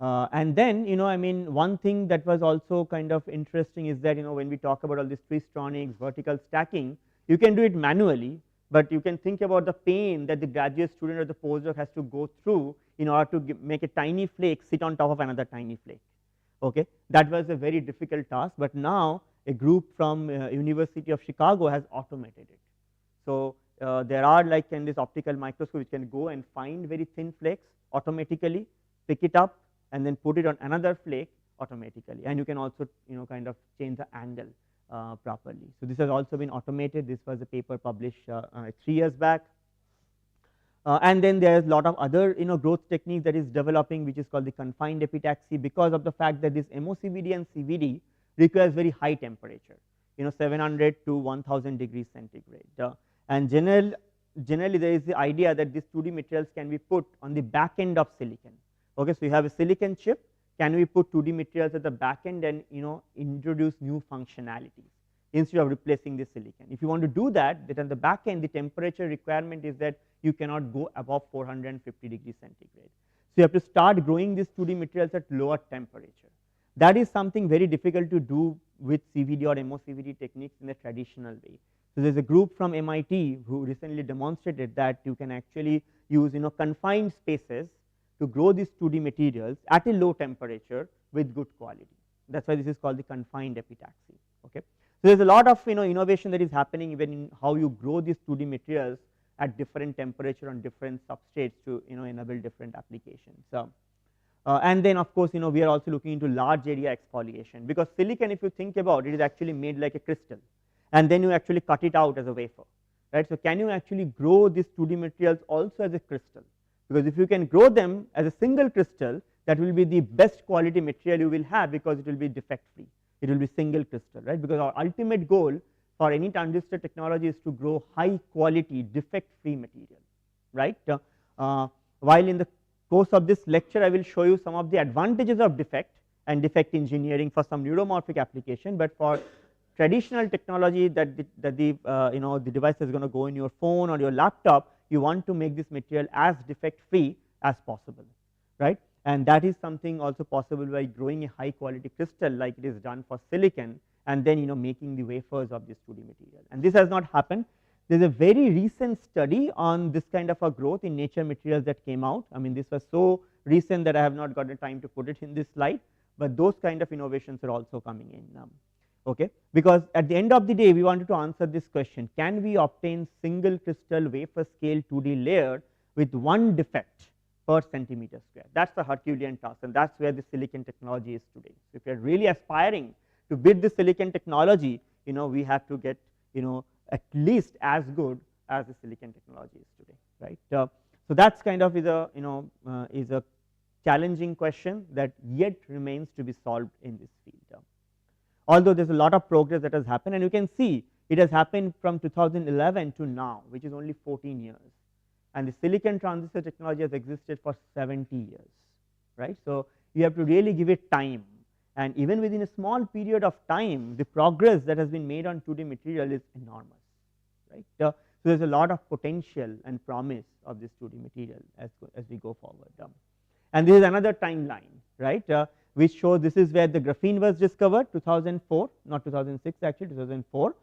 And then I mean, one thing that was also kind of interesting is that when we talk about all this freestronics, vertical stacking, you can do it manually, but you can think about the pain that the graduate student or the postdoc has to go through in order to make a tiny flake sit on top of another tiny flake. Okay, that was a very difficult task, but now a group from University of Chicago has automated it. So there are like in this optical microscope which can go and find very thin flakes automatically, pick it up, and then put it on another flake automatically, and you can also kind of change the angle properly. So this has also been automated. This was a paper published 3 years back, and then there is a lot of other growth techniques that is developing, which is called the confined epitaxy, because of the fact that this MOCVD and CVD requires very high temperature, 700 to 1000 degrees centigrade, and generally there is the idea that these 2D materials can be put on the back end of silicon. Okay, so you have a silicon chip. Can we put 2D materials at the back end and introduce new functionalities instead of replacing the silicon? If you want to do that, then at the back end the temperature requirement is that you cannot go above 450 degrees centigrade. So you have to start growing these 2D materials at lower temperature. That is something very difficult to do with CVD or MOCVD techniques in a traditional way. So there is a group from MIT who recently demonstrated that you can actually use confined spaces to grow these 2D materials at a low temperature with good quality. That is why this is called the confined epitaxy. Okay. So there is a lot of innovation that is happening even in how you grow these 2D materials at different temperature on different substrates to enable different applications. And then of course we are also looking into large area exfoliation, because silicon, if you think about it, is actually made like a crystal, and then you actually cut it out as a wafer, right. So can you actually grow these 2D materials also as a crystal? Because if you can grow them as a single crystal, that will be the best quality material you will have, because it will be defect free, it will be single crystal, right. Because our ultimate goal for any transistor technology is to grow high quality defect free material, right. While in the course of this lecture I will show you some of the advantages of defect and defect engineering for some neuromorphic application, but for traditional technology that the device is going to go in your phone or your laptop, you want to make this material as defect free as possible, right. And that is something also possible by growing a high quality crystal like it is done for silicon, and then making the wafers of this 2D material. And this has not happened. There is a very recent study on this kind of a growth in Nature Materials that came out. I mean, this was so recent that I have not got the time to put it in this slide, but those kind of innovations are also coming in. Okay, because at the end of the day we wanted to answer this question: can we obtain single crystal wafer scale 2D layer with one defect per centimeter square? That is the Herculean task, and that is where the silicon technology is today. So if you are really aspiring to beat the silicon technology, we have to get at least as good as the silicon technology is today, right. So that's kind of is a challenging question that yet remains to be solved in this field. Although there is a lot of progress that has happened, and you can see it has happened from 2011 to now, which is only 14 years, and the silicon transistor technology has existed for 70 years, right. So you have to really give it time, and even within a small period of time the progress that has been made on 2D material is enormous, right. So there is a lot of potential and promise of this 2D material as we go forward. And this is another timeline, right, which shows this is where the graphene was discovered, 2004, not 2006 actually, 2004,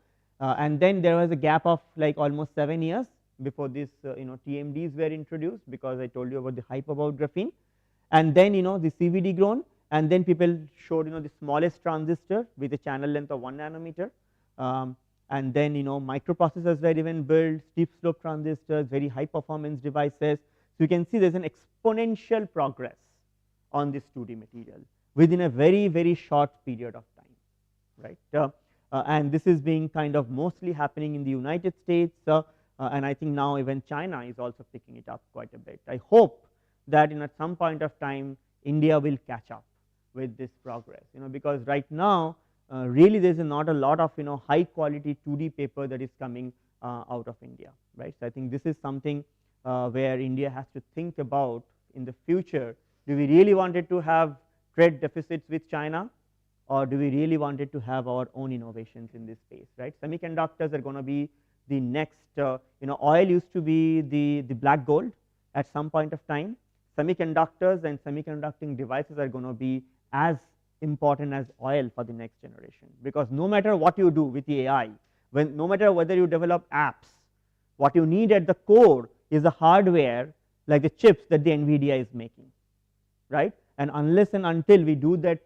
and then there was a gap of like almost 7 years before this TMDs were introduced, because I told you about the hype about graphene, and then the CVD grown, and then people showed the smallest transistor with a channel length of 1 nanometer, and then microprocessors were even built, steep slope transistors, very high performance devices. So you can see there is an exponential progress on this 2D material within a very short period of time, right. And this is being kind of mostly happening in the United States, and I think now even China is also picking it up quite a bit. I hope that at some point of time India will catch up with this progress, because right now really there is not a lot of high quality 2D paper that is coming out of India, right. So I think this is something where India has to think about in the future. Do we really wanted to have trade deficits with China, or do we really wanted to have our own innovations in this space, right. Semiconductors are going to be the next, oil used to be the black gold at some point of time. Semiconductors and semiconducting devices are going to be as important as oil for the next generation, because no matter what you do with the AI, no matter whether you develop apps, what you need at the core is the hardware, like the chips that the NVIDIA is making, right. And unless and until we do that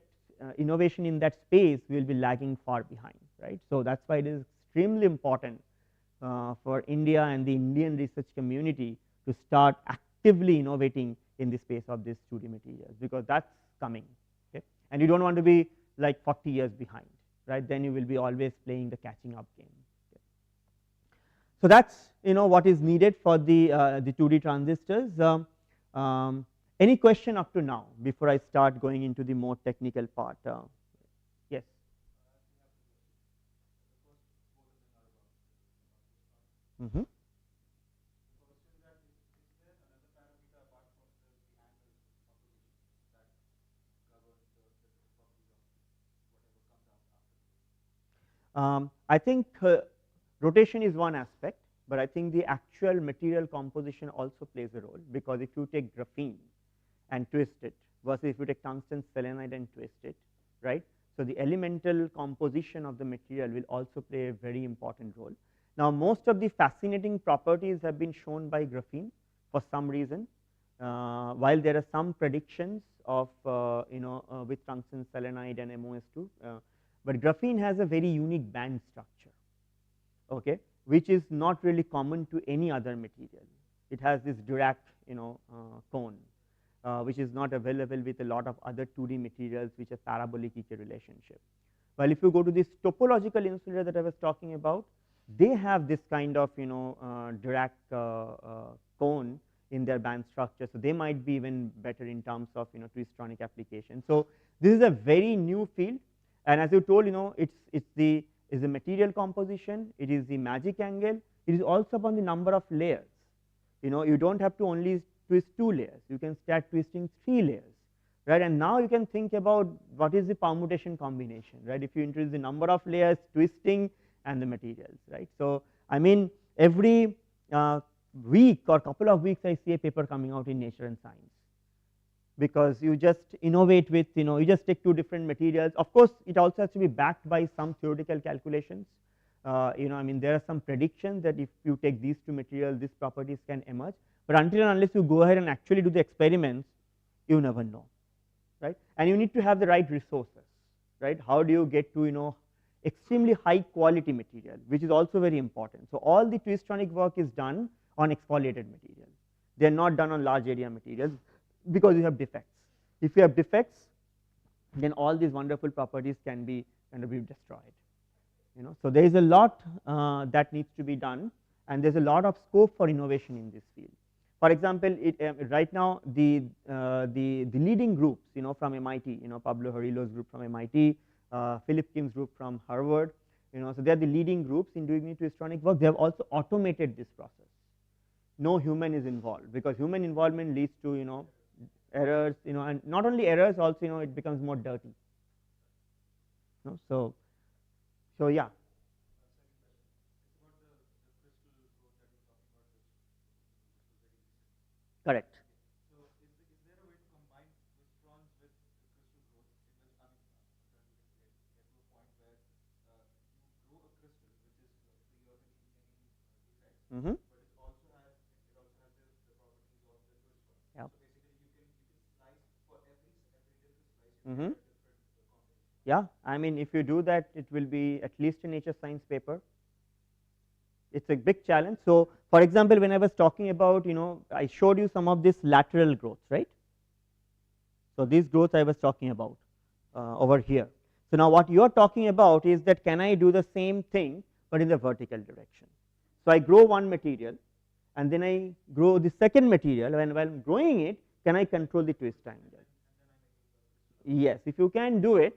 innovation in that space, we will be lagging far behind, right. So that's why it is extremely important for India and the Indian research community to start actively innovating in the space of this 2D materials, because that's coming, okay. And you don't want to be like 40 years behind, right. Then you will be always playing the catching up game. Okay. So that's what is needed for the 2D transistors. Any question up to now before I start going into the more technical part? Yes. Mm-hmm. I think rotation is one aspect, but I think the actual material composition also plays a role, because if you take graphene and twist it versus if you take tungsten selenide and twist it, right. So the elemental composition of the material will also play a very important role. Now most of the fascinating properties have been shown by graphene for some reason, while there are some predictions of with tungsten selenide and MOS2, but graphene has a very unique band structure, okay, which is not really common to any other material. It has this Dirac cone, which is not available with a lot of other 2D materials which have parabolic Ike relationship. Well, if you go to this topological insulator that I was talking about, they have this kind of Dirac cone in their band structure. So, they might be even better in terms of twistronic application. So, this is a very new field, and as you told, it's the material composition, it is the magic angle, it is also upon the number of layers. You don't have to only twist 2 layers, you can start twisting 3 layers, right, and now you can think about what is the permutation combination, right, if you introduce the number of layers, twisting and the materials, right. So, I mean every week or couple of weeks I see a paper coming out in Nature and Science, because you just innovate with you just take 2 different materials. Of course, it also has to be backed by some theoretical calculations. I mean there are some predictions that if you take these 2 materials, these properties can emerge, but until and unless you go ahead and actually do the experiments, you never know, right, and you need to have the right resources, right. How do you get to extremely high quality material, which is also very important. So, all the twistronic work is done on exfoliated material, they are not done on large area materials, because you have defects. If you have defects, then all these wonderful properties can be destroyed. So, there is a lot that needs to be done, and there is a lot of scope for innovation in this field. For example, right now the leading groups from MIT, Pablo Harillo's group from MIT, Philip Kim's group from Harvard, so they are the leading groups in doing twistronic work. They have also automated this process. No human is involved, because human involvement leads to errors, and not only errors, also it becomes more dirty. So yeah. Correct. So, is there a way to combine twistrons with the crystal growth, in which I mean, get to a point where you grow a crystal which is free of any defects, but it also has the properties of the twistron. Yeah. So basically, you can slice for every different slice, you can get a different combination. Yeah, I mean if you do that, it will be at least a Nature Science paper. It is a big challenge. So, for example, when I was talking about I showed you some of this lateral growth, right. So, these growths I was talking about over here. So, now what you are talking about is that can I do the same thing, but in the vertical direction. So, I grow one material and then I grow the second material, and while growing it, can I control the twist angle? Yes, if you can do it,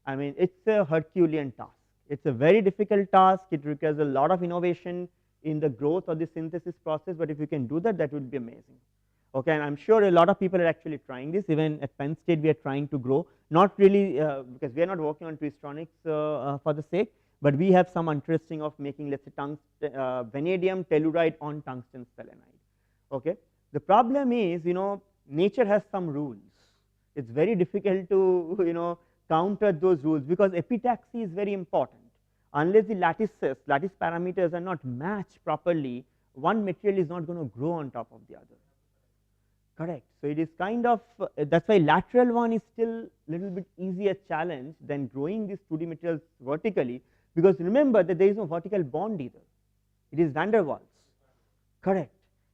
I mean it is a Herculean task. It is a very difficult task, it requires a lot of innovation in the growth or the synthesis process, but if you can do that, that would be amazing. Okay, and I am sure a lot of people are actually trying this. Even at Penn State we are trying to grow, not really because we are not working on twistronics for the sake, but we have some interesting of making, let us say vanadium telluride on tungsten selenide. Okay. The problem is nature has some rules. It is very difficult to counter those rules, because epitaxy is very important. Unless the lattice parameters are not matched properly, one material is not going to grow on top of the other. Correct. So, it is kind of that is why lateral one is still little bit easier challenge than growing these 2D materials vertically, because remember that there is no vertical bond either, it is van der Waals. Correct.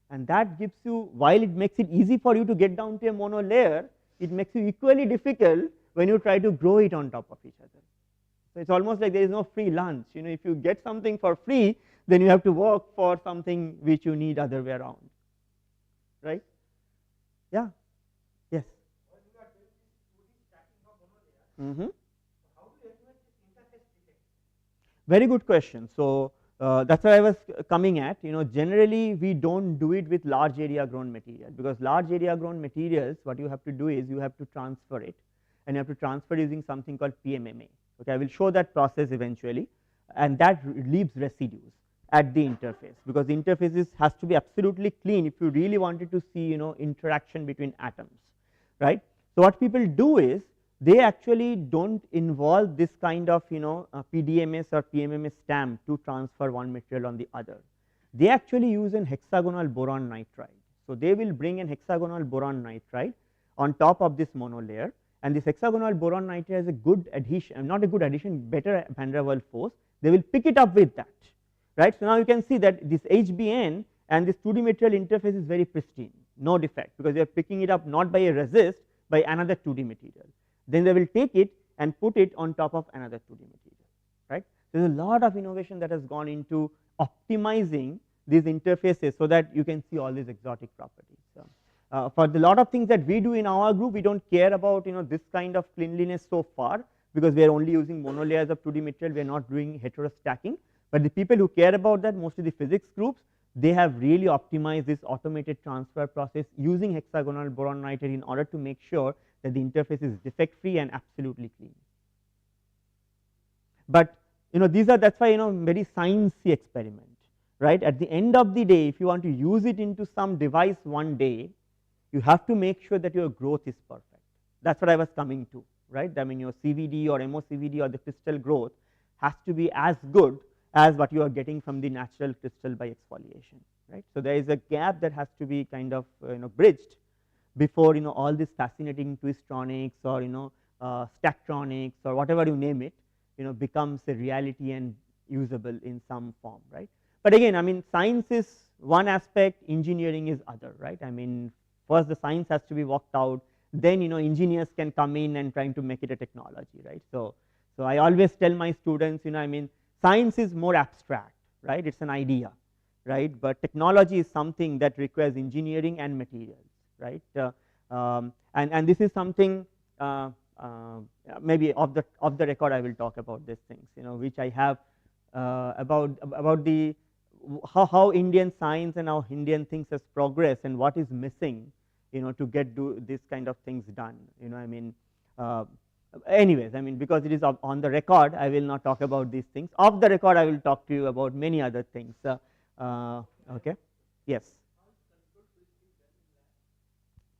And that gives you, while it makes it easy for you to get down to a mono layer, it makes you equally difficult when you try to grow it on top of each other. So, it is almost like there is no free lunch. If you get something for free, then you have to work for something which you need other way around, right. Yeah. Yes. When you are doing this 2D stacking of monolayers, how do you estimate this interface defect? Very good question. So, that is why I was coming at, generally we do not do it with large area grown material, because large area grown materials, what you have to do is you have to transfer it, and you have to transfer using something called PMMA. Okay, I will show that process eventually, and that leaves residues at the interface, because the interfaces has to be absolutely clean if you really wanted to see interaction between atoms, right. So, what people do is they actually do not involve this kind of PDMS or PMMS stamp to transfer one material on the other. They actually use an hexagonal boron nitride. So, they will bring an hexagonal boron nitride on top of this monolayer, and this hexagonal boron nitride has a good adhesion, not a good adhesion, better van der Waals force, they will pick it up with that, right. So, now you can see that this HBN and this 2D material interface is very pristine, no defect, because they are picking it up not by a resist, by another 2D material. Then they will take it and put it on top of another 2D material, right. There is a lot of innovation that has gone into optimizing these interfaces, so that you can see all these exotic properties. For the lot of things that we do in our group, we do not care about this kind of cleanliness so far, because we are only using monolayers of 2D material, we are not doing heterostacking. But the people who care about that, mostly the physics groups, they have really optimized this automated transfer process using hexagonal boron nitride in order to make sure that the interface is defect free and absolutely clean. But these are, that is why very sciencey experiment, right. At the end of the day, if you want to use it into some device one day, you have to make sure that your growth is perfect. That is what I was coming to, right. I mean, your CVD or MOCVD or the crystal growth has to be as good as what you are getting from the natural crystal by exfoliation, right. So, there is a gap that has to be kind of bridged before all this fascinating twistronics or stactronics or whatever you name it becomes a reality and usable in some form, right. But again, I mean, science is one aspect, engineering is other, right. I mean, first the science has to be worked out, then engineers can come in and trying to make it a technology, right. So I always tell my students, I mean, science is more abstract, right, it is an idea, right, but technology is something that requires engineering and materials, right. And this is something maybe off the record I will talk about these things, which I have about the how Indian science and how Indian things has progressed and what is missing to get this kind of things done, I mean, anyways, I mean, because it is on the record, I will not talk about these things. Off the record, I will talk to you about many other things. Okay, yes.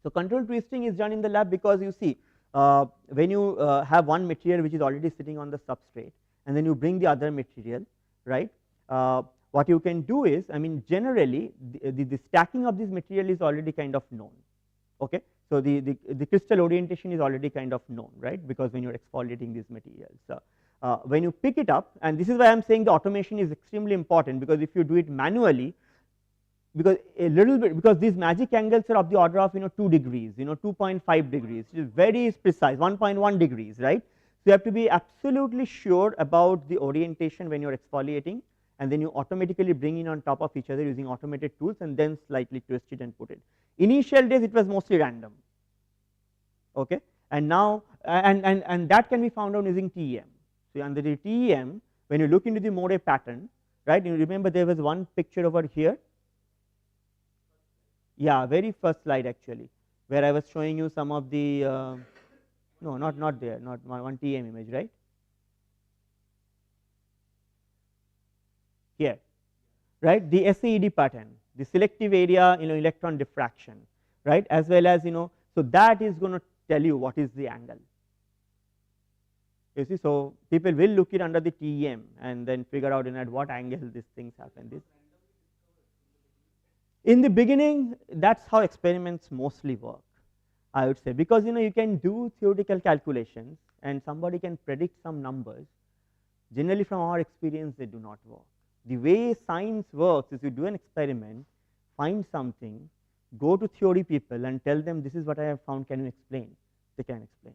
So, control twisting is done in the lab, because you see, when you have one material which is already sitting on the substrate, and then you bring the other material, right. What you can do is, I mean, generally the stacking of this material is already kind of known. Okay. So, the crystal orientation is already kind of known, right, because when you are exfoliating these materials. When you pick it up, and this is why I am saying the automation is extremely important, because if you do it manually, because a little bit, because these magic angles are of the order of 2 degrees, 2.5 degrees, it is very precise, 1.1 degrees, right. So, you have to be absolutely sure about the orientation when you are exfoliating, and then you automatically bring in on top of each other using automated tools, and then slightly twist it and put it. Initial days it was mostly random, okay, and now and that can be found out using TEM. So, under the TEM, when you look into the Moray pattern, right, you remember there was one picture over here, yeah, very first slide actually, where I was showing you some of the no, not there, not one TEM image, right, here, right, the SAED pattern, the selective area electron diffraction, right, as well as so that is going to tell you what is the angle, you see. So, people will look it under the TEM and then figure out at what angle these things happen. This in the beginning, that is how experiments mostly work, I would say, because you can do theoretical calculations and somebody can predict some numbers. Generally, from our experience, they do not work. The way science works is you do an experiment, find something, go to theory people and tell them this is what I have found, can you explain? They can explain.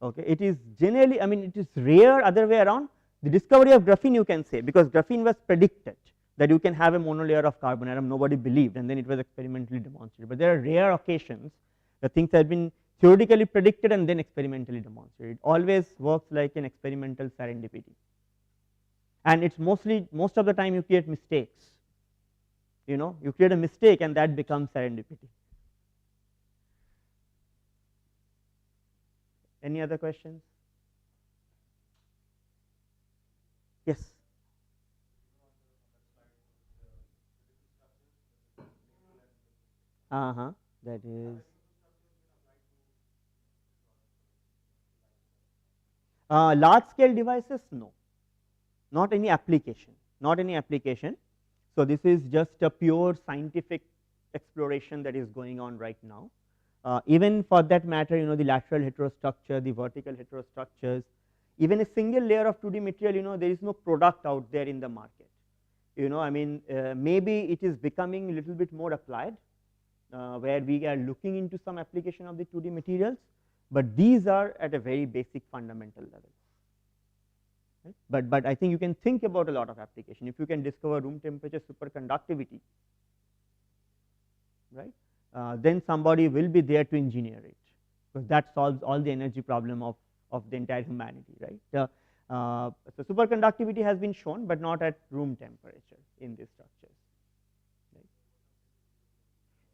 Okay. It is generally, I mean, it is rare other way around. The discovery of graphene you can say, because graphene was predicted that you can have a monolayer of carbon atom, nobody believed, and then it was experimentally demonstrated. But there are rare occasions where things have been theoretically predicted and then experimentally demonstrated. It always works like an experimental serendipity, and it's mostly, most of the time you create mistakes, you create a mistake and that becomes serendipity. Any other questions? Yes. That is large scale devices, no, not any application, not any application. So, this is just a pure scientific exploration that is going on right now, Even for that matter, the lateral heterostructure, the vertical heterostructures, even a single layer of 2D material, there is no product out there in the market. I mean, maybe it is becoming a little bit more applied, where we are looking into some application of the 2D materials, but these are at a very basic fundamental level. Right? But I think you can think about a lot of application. If you can discover room temperature superconductivity, right, then somebody will be there to engineer it, because that solves all the energy problem of the entire humanity, right. So superconductivity has been shown, but not at room temperature in these structures. Right.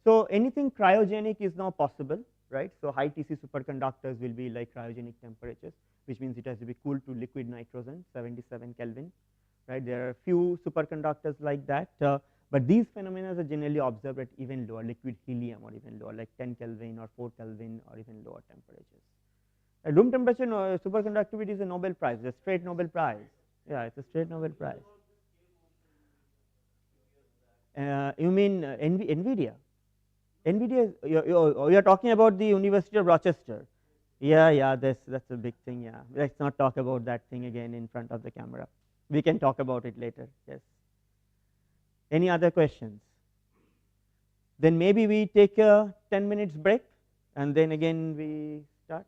So anything cryogenic is now possible, right. So high TC superconductors will be like cryogenic temperatures, which means it has to be cooled to liquid nitrogen, 77 Kelvin, right. There are few superconductors like that, but these phenomena are generally observed at even lower, liquid helium or even lower, like 10 Kelvin or 4 Kelvin or even lower temperatures. At room temperature, superconductivity is a Nobel Prize, a straight Nobel Prize. Yeah, it's a straight Nobel Prize. You mean NVIDIA? NVIDIA, you're talking about the University of Rochester. Yeah, that's a big thing. Yeah, let's not talk about that thing again in front of the camera. We can talk about it later. Yes. Any other questions? Then maybe we take a 10 minutes break, and then again we start.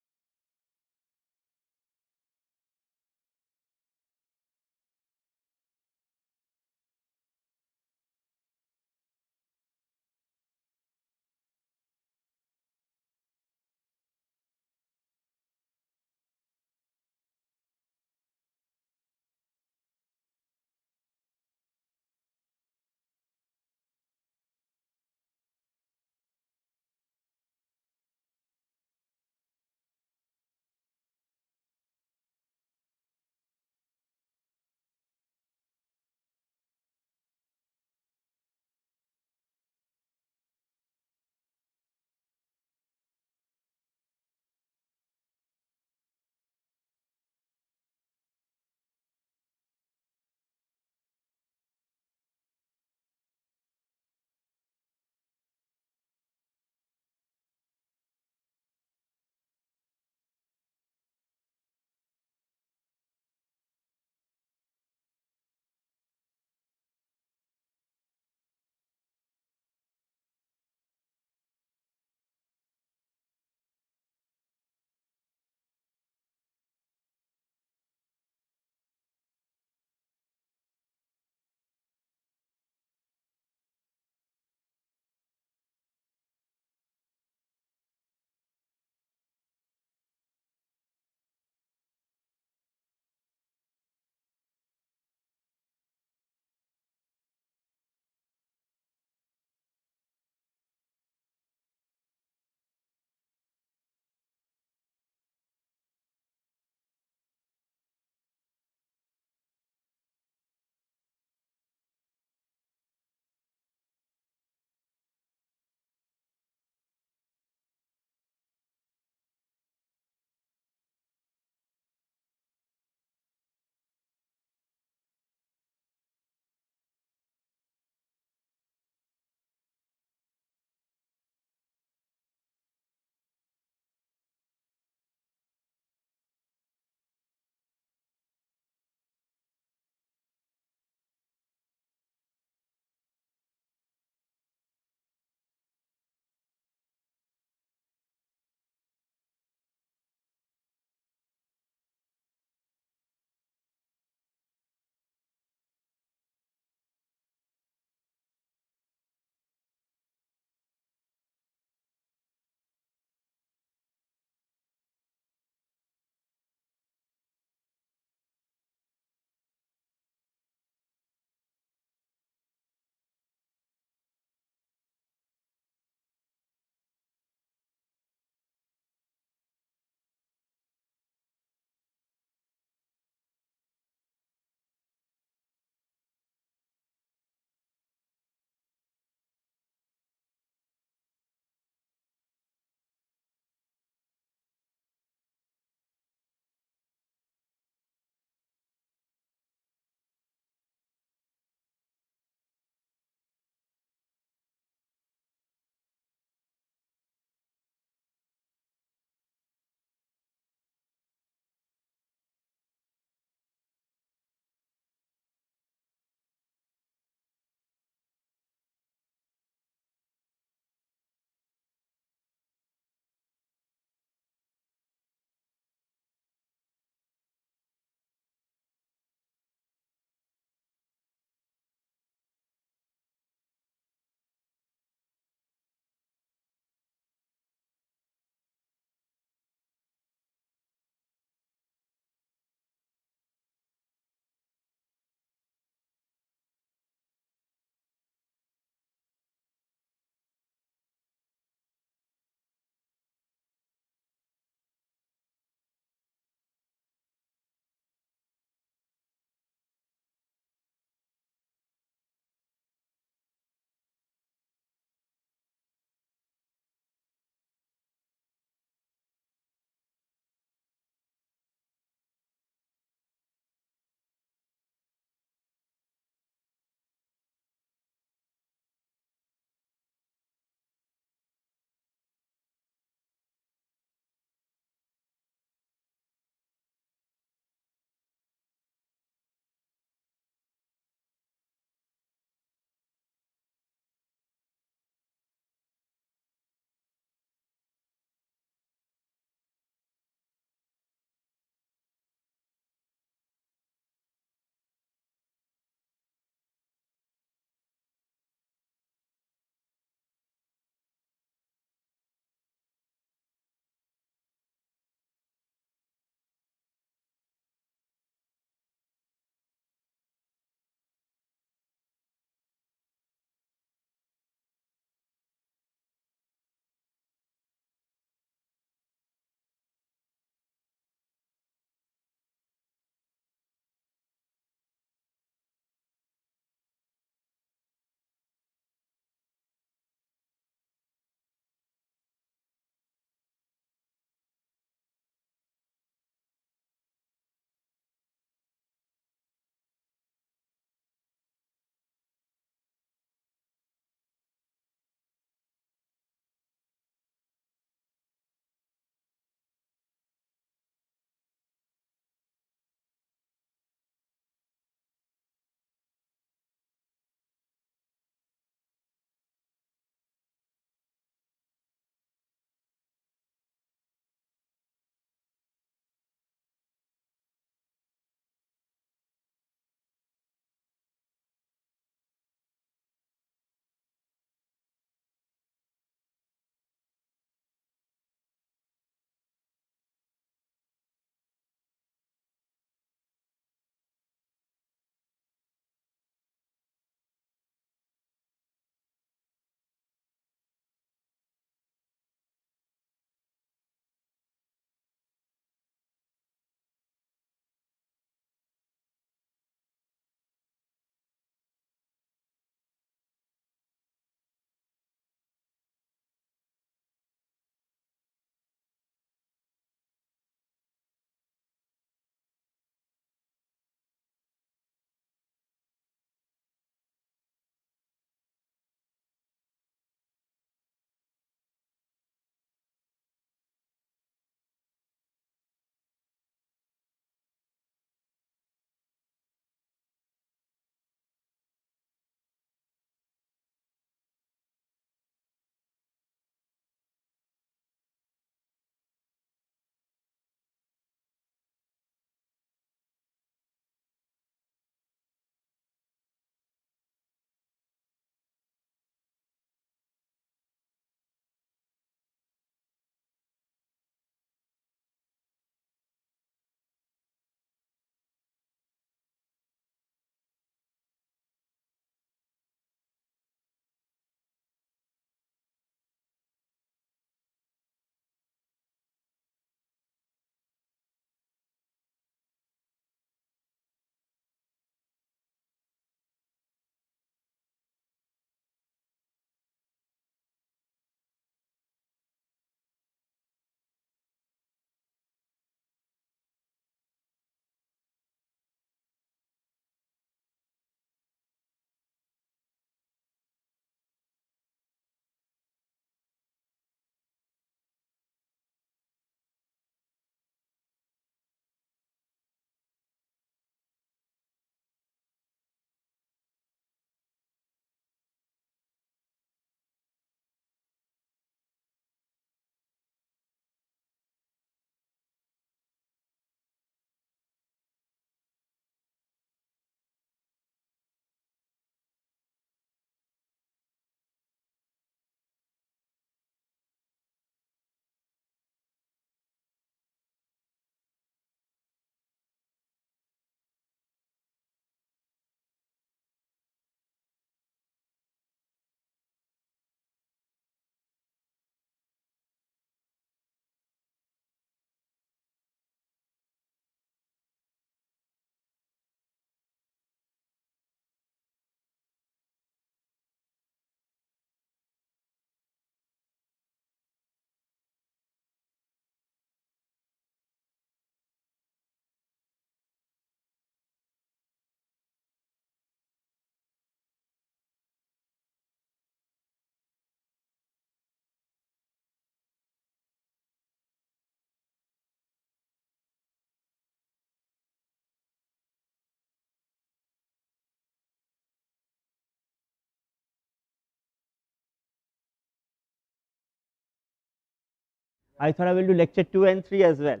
I thought I will do lecture 2 and 3 as well,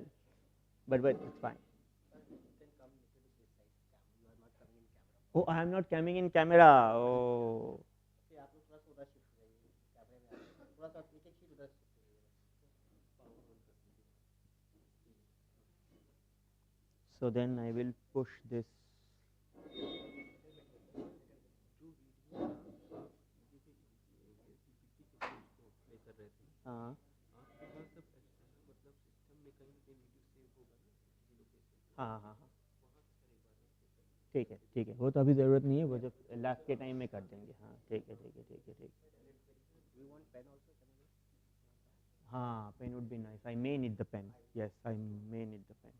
but it's fine. Oh, I am not coming in camera. Oh. So then I will push this. हाँ हाँ हाँ ठीक है, वो तो अभी ज़रूरत नहीं है, वो जब लास्ट के टाइम में कर देंगे. हाँ ठीक है. हाँ, pen would be nice. I may need the pen. Yes, I may need the pen.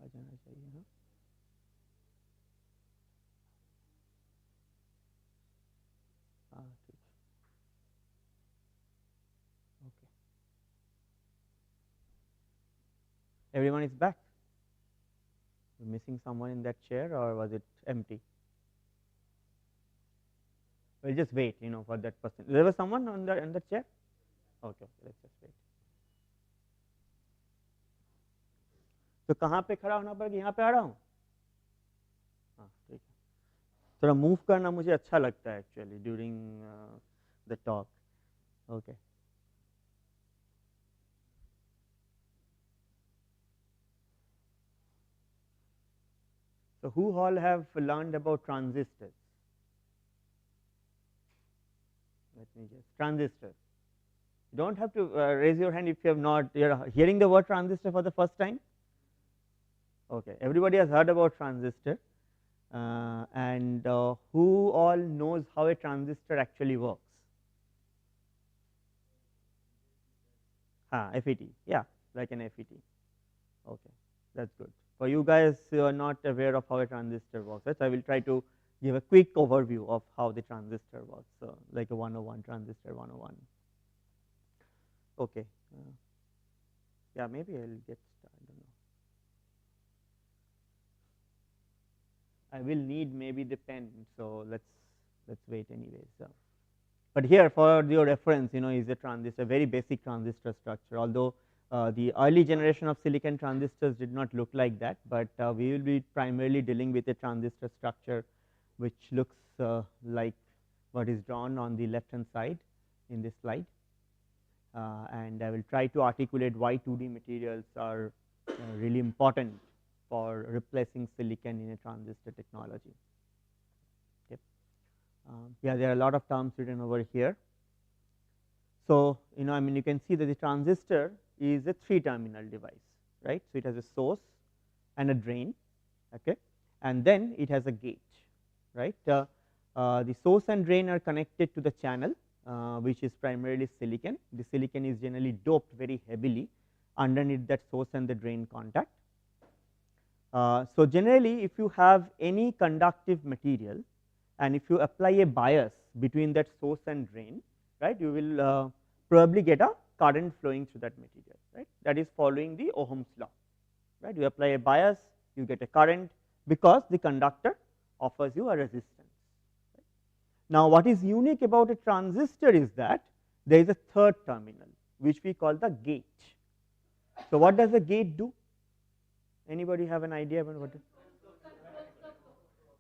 आ जाना चाहिए. हाँ हाँ ठीक है. Okay. Everyone is back. You're missing someone in that chair, or was it empty? We'll just wait, for that person. There was someone on the chair. Okay, let's just wait. तो कहाँ पे खड़ा होना पड़ेगा? यहाँ पे आ रहा हूँ. हाँ ठीक है. थोड़ा मूव करना मुझे अच्छा लगता है actually during the talk. Okay. So who all have learned about transistors? Let me just transistor. You don't have to raise your hand if you have not. You're hearing the word transistor for the first time. Okay, everybody has heard about transistor, and who all knows how a transistor actually works? FET, yeah, like an FET. Okay, that's good. For you guys who are not aware of how a transistor works, right? So I will try to give a quick overview of how the transistor works, like a 101 transistor 101. Okay, yeah, maybe I'll get started. I don't know. I will need maybe the pen, so let's wait anyways. But here for your reference, is a transistor, very basic transistor structure. Although the early generation of silicon transistors did not look like that, but we will be primarily dealing with a transistor structure which looks like what is drawn on the left hand side in this slide, and I will try to articulate why 2D materials are really important for replacing silicon in a transistor technology. Okay. Yeah, there are a lot of terms written over here. So, you can see that the transistor is a 3-terminal device, right. So, it has a source and a drain, okay, and then it has a gate, right. The source and drain are connected to the channel, which is primarily silicon. The silicon is generally doped very heavily underneath that source and the drain contact. So, generally if you have any conductive material and if you apply a bias between that source and drain, right, you will probably get a current flowing through that material, right. That is following the Ohm's law, right. You apply a bias, you get a current because the conductor offers you a resistance. Right. Now, what is unique about a transistor is that there is a third terminal which we call the gate. So, what does the gate do? Anybody have an idea about what?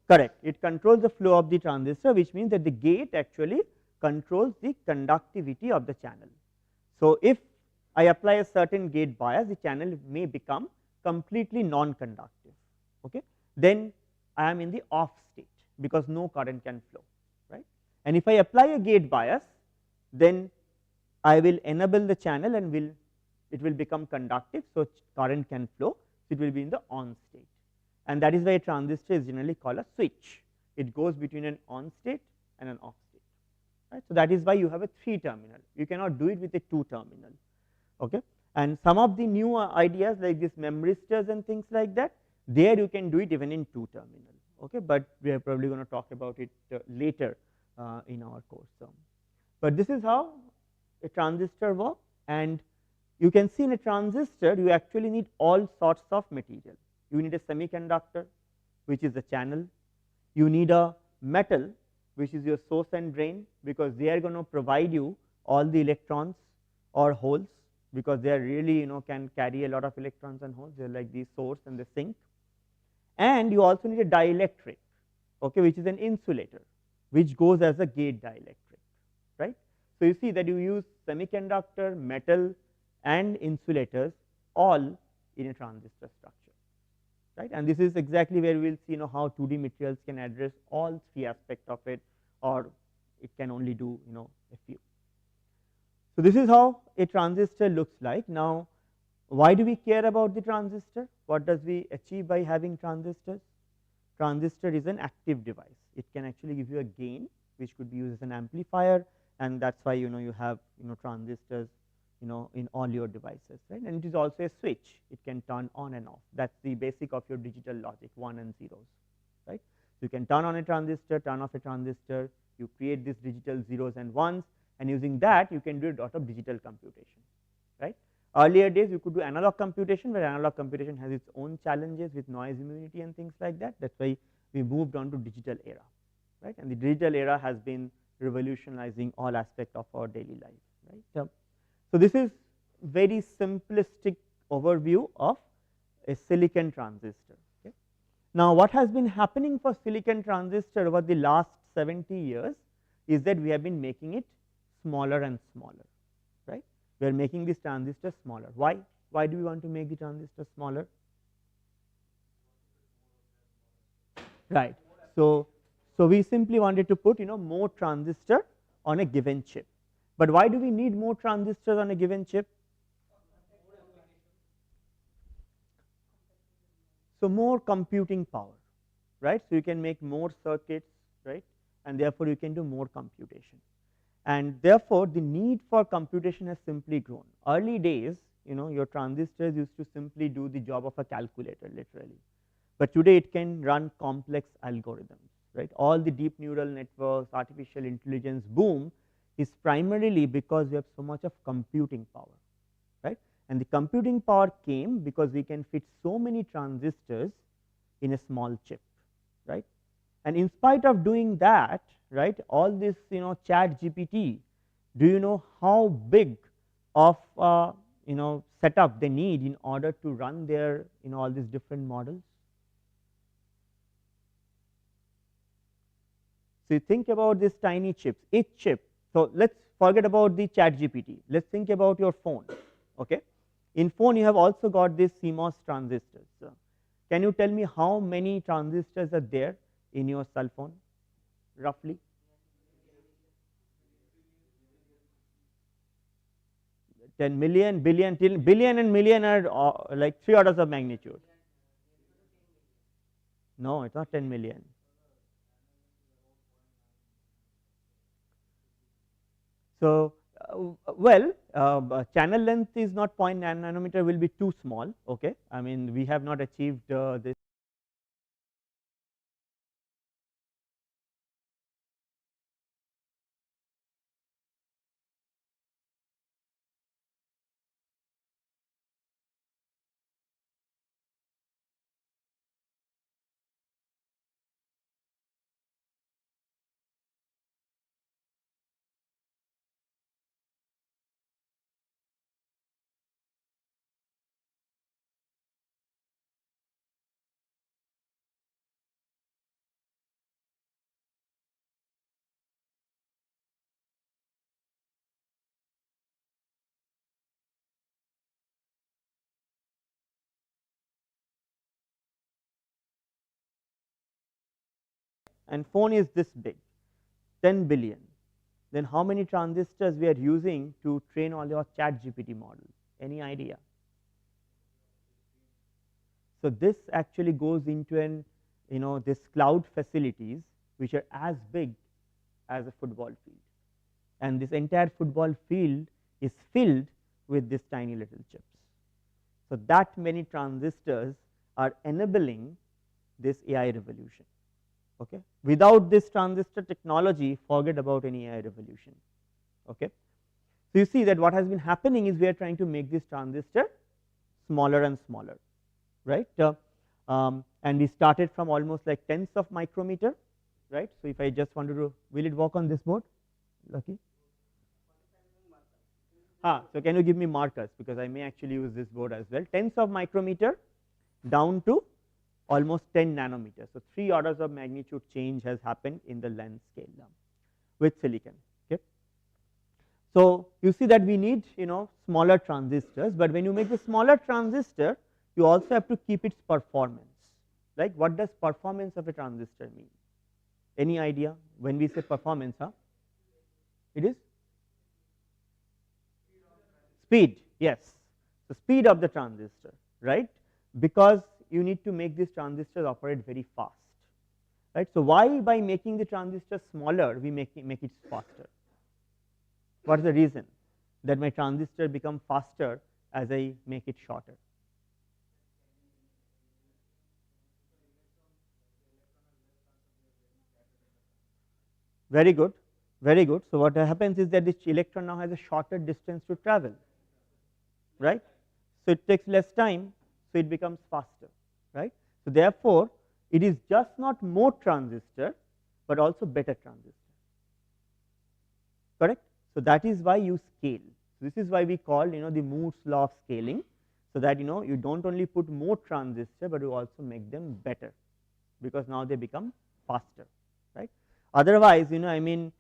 Correct, it controls the flow of the transistor, which means that the gate actually controls the conductivity of the channel. So, if I apply a certain gate bias, the channel may become completely non-conductive, okay. Then I am in the off state because no current can flow, right. And if I apply a gate bias, then I will enable the channel and it will become conductive, so current can flow. So, it will be in the on state, and that is why a transistor is generally called a switch. It goes between an on state and an off state. right. So, that is why you have a 3 terminal, you cannot do it with a 2 terminal. Okay. And some of the new ideas like this memristors and things like that, there you can do it even in 2 terminal. Okay. But we are probably going to talk about it later in our course. But this is how a transistor works, and you can see in a transistor you actually need all sorts of material. You need a semiconductor, which is the channel. You need a metal, which is your source and drain, because they are going to provide you all the electrons or holes, because they are really can carry a lot of electrons and holes. They are like the source and the sink. And you also need a dielectric, okay, which is an insulator, which goes as a gate dielectric, right. So, you see that you use semiconductor, metal and insulators all in a transistor structure, right. And this is exactly where we will see how 2D materials can address all 3 aspects of it, or it can only do a few. So, this is how a transistor looks like. Now, why do we care about the transistor? What does we achieve by having transistors? Transistor is an active device. It can actually give you a gain, which could be used as an amplifier, and that is why you have transistors in all your devices, right. And it is also a switch, it can turn on and off. That is the basic of your digital logic, 1 and 0s, right. So, you can turn on a transistor, turn off a transistor, you create these digital 0s and 1s, and using that you can do a lot of digital computation, right. Earlier days you could do analog computation, where analog computation has its own challenges with noise immunity and things like that. That is why we moved on to digital era, right. And the digital era has been revolutionizing all aspects of our daily life, right. So, this is very simplistic overview of a silicon transistor. Okay. Now, what has been happening for silicon transistor over the last 70 years is that we have been making it smaller and smaller, right. We are making this transistor smaller. Why? Why do we want to make the transistor smaller? Right. So, we simply wanted to put more transistor on a given chip. But why do we need more transistors on a given chip? So, more computing power, right. So, you can make more circuits, right, and therefore, you can do more computation, and therefore, the need for computation has simply grown. Early days your transistors used to simply do the job of a calculator literally, but today it can run complex algorithms, right. All the deep neural networks, artificial intelligence boom is primarily because we have so much of computing power, right. And the computing power came because we can fit so many transistors in a small chip, right. And in spite of doing that, right, all this chat GPT, do you know how big of setup they need in order to run their all these different models? So, you think about these tiny chips, each chip. So, let us forget about the chat GPT, let us think about your phone. Okay. In phone you have also got these CMOS transistors. Can you tell me how many transistors are there in your cell phone roughly? Ten million, billion, till billion and million are like 3 orders of magnitude. No, it is not 10 million. So, well, channel length is not 0.9 nanometer, will be too small. Okay, I mean we have not achieved this. And phone is this big, 10 billion, then how many transistors we are using to train all your chat GPT models? Any idea? So, this actually goes into an this cloud facilities which are as big as a football field, and this entire football field is filled with these tiny little chips. So, that many transistors are enabling this AI revolution. Okay. Without this transistor technology, forget about any AI revolution. Okay. So, you see that what has been happening is we are trying to make this transistor smaller and smaller, right. And we started from almost like tenths of micrometer, right. So, if I just wanted to, will it work on this board, Lucky? So can you give me markers, because I may actually use this board as well. Tenths of micrometer down to almost 10 nanometers. So, 3 orders of magnitude change has happened in the length scale with silicon. Okay. So, you see that we need smaller transistors, but when you make the smaller transistor, you also have to keep its performance. Like, what does performance of a transistor mean? Any idea when we say performance? It is speed. Yes, the speed of the transistor, right, because you need to make these transistors operate very fast, right. So, why by making the transistor smaller we make it faster? What is the reason that my transistor become faster as I make it shorter? Very good, very good. So, what happens is that this electron now has a shorter distance to travel, right. So, it takes less time, so it becomes faster, right. So, therefore, it is just not more transistor, but also better transistor, correct. So, that is why you scale. So, this is why we call the Moore's law of scaling, so that you do not only put more transistor, but you also make them better, because now they become faster, right. Otherwise, I mean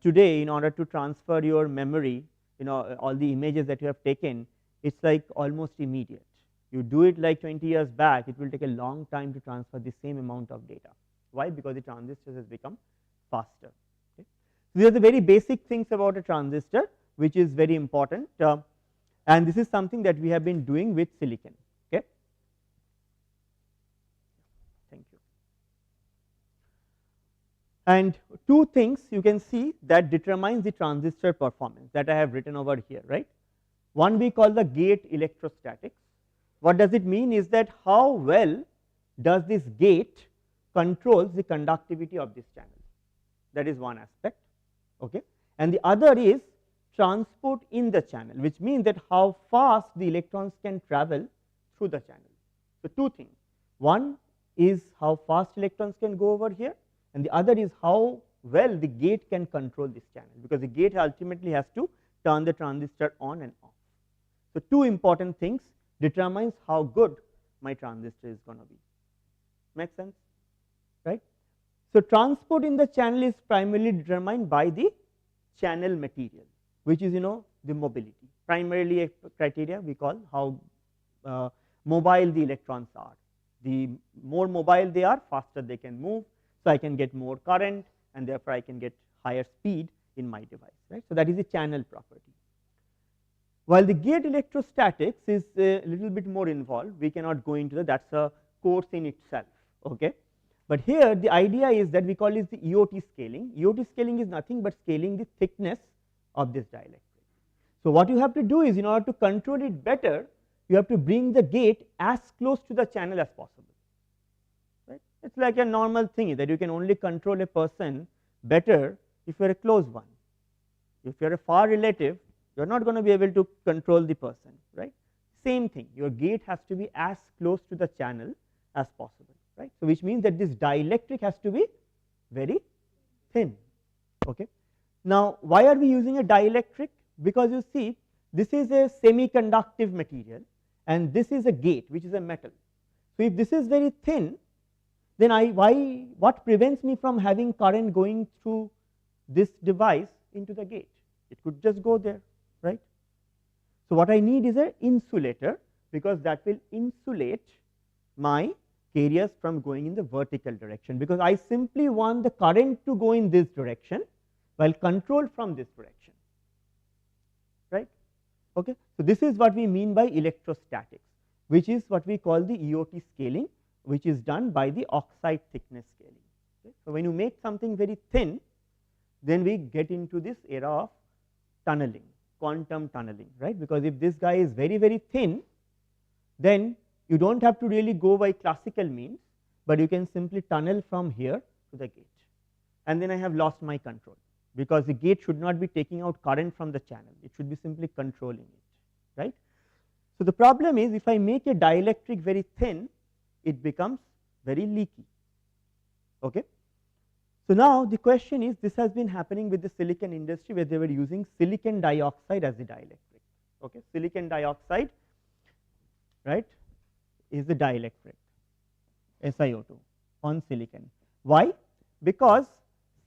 today, in order to transfer your memory, all the images that you have taken, it is like almost immediate. You do it like 20 years back, it will take a long time to transfer the same amount of data. Why? Because the transistors has become faster. Okay. So, these are the very basic things about a transistor, which is very important, and this is something that we have been doing with silicon. Okay. Thank you. And two things you can see that determines the transistor performance that I have written over here, right. One we call the gate electrostatics. What does it mean is that how well does this gate controls the conductivity of this channel, that is one aspect. Okay. And the other is transport in the channel, which means that how fast the electrons can travel through the channel. So, two things, one is how fast electrons can go over here, and the other is how well the gate can control this channel, because the gate ultimately has to turn the transistor on and off. So, two important things determines how good my transistor is going to be. Make sense, right? So, transport in the channel is primarily determined by the channel material, which is the mobility. Primarily a criteria we call how mobile the electrons are. The more mobile they are, faster they can move. So, I can get more current, and therefore, I can get higher speed in my device, right. So, that is the channel property. While the gate electrostatics is a little bit more involved, we cannot go into that is a course in itself. Okay. But here the idea is that we call it the EOT scaling. EOT scaling is nothing but scaling the thickness of this dielectric. So, what you have to do is, in order to control it better, you have to bring the gate as close to the channel as possible, right. It is like a normal thing that you can only control a person better if you are a close one. If you are a far relative, you are not going to be able to control the person, right. Same thing, your gate has to be as close to the channel as possible, right. So, which means that this dielectric has to be very thin. Okay. Now, why are we using a dielectric? Because you see, this is a semiconductive material and this is a gate, which is a metal. So, if this is very thin, then what prevents me from having current going through this device into the gate? It could just go there, right. So, what I need is an insulator, because that will insulate my carriers from going in the vertical direction, because I simply want the current to go in this direction while controlled from this direction, right. Okay. So, this is what we mean by electrostatics, which is what we call the EOT scaling, which is done by the oxide thickness scaling. Okay. So, when you make something very thin, then we get into this era of tunneling, quantum tunneling, right. Because if this guy is very, very thin, then you do not have to really go by classical means, but you can simply tunnel from here to the gate, and then I have lost my control, because the gate should not be taking out current from the channel, it should be simply controlling it, right. So, the problem is, if I make a dielectric very thin, it becomes very leaky. Okay. So, now the question is, this has been happening with the silicon industry, where they were using silicon dioxide as the dielectric. Okay. Silicon dioxide, right, is the dielectric, SiO2 on silicon. Why? Because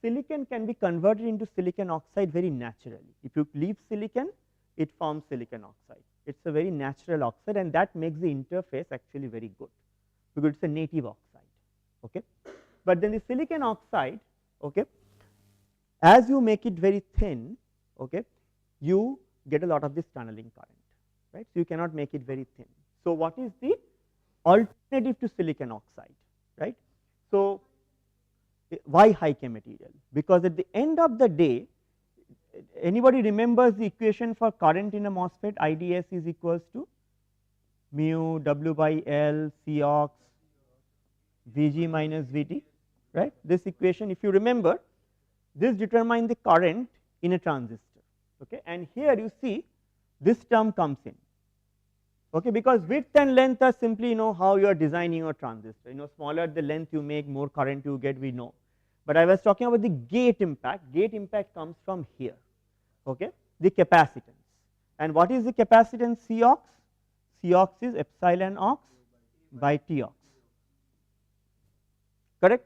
silicon can be converted into silicon oxide very naturally. If you leave silicon, it forms silicon oxide. It is a very natural oxide, and that makes the interface actually very good, because it is a native oxide. Okay. But then the silicon oxide, okay, as you make it very thin, okay, you get a lot of this tunneling current, right. So, you cannot make it very thin. So, what is the alternative to silicon oxide, right. So, why high K material? Because at the end of the day, anybody remembers the equation for current in a MOSFET? IDS is equals to mu W by L Cox Vg minus Vt, right. This equation, if you remember, this determines the current in a transistor, okay. And here you see this term comes in, okay, because width and length are simply how you are designing your transistor. Smaller the length you make, more current you get, we know. But I was talking about the gate impact. Gate impact comes from here, okay, the capacitance. And what is the capacitance Cox? Cox is epsilon ox by Tox, correct.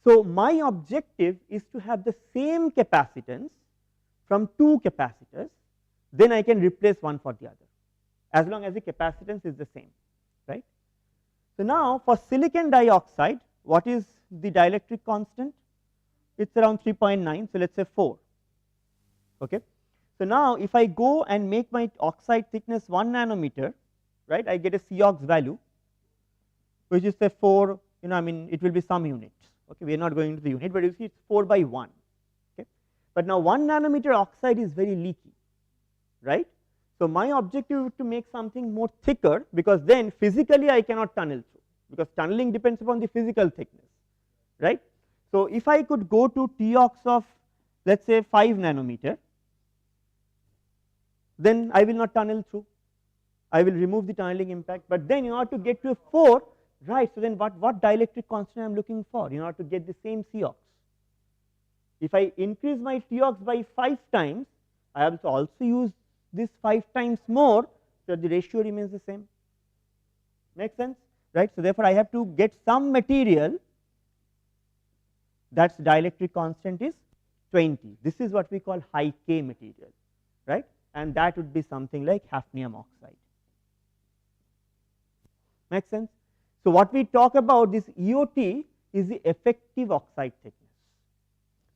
So, my objective is to have the same capacitance from two capacitors, then I can replace one for the other, as long as the capacitance is the same, right. So, now for silicon dioxide, what is the dielectric constant? It is around 3.9, so let us say 4. Okay. So, now if I go and make my oxide thickness 1 nanometer, right, I get a Cox value, which is say 4, I mean it will be some units. Okay. We are not going to the unit, but you see it is 4 by 1. Okay. But now 1 nanometer oxide is very leaky, right. So, my objective is to make something more thicker, because then physically I cannot tunnel through, because tunneling depends upon the physical thickness, right. So, if I could go to Tox of let us say 5 nanometer, then I will not tunnel through, I will remove the tunneling impact, but then in order to get to a 4, right. So, then what dielectric constant I am looking for in order to get the same Cox? If I increase my Tox by 5 times, I have to also use this 5 times more, so the ratio remains the same. Make sense, right. So, therefore, I have to get some material that's dielectric constant is 20. This is what we call high K material, right, and that would be something like hafnium oxide. Make sense. So, what we talk about this EOT is the effective oxide thickness.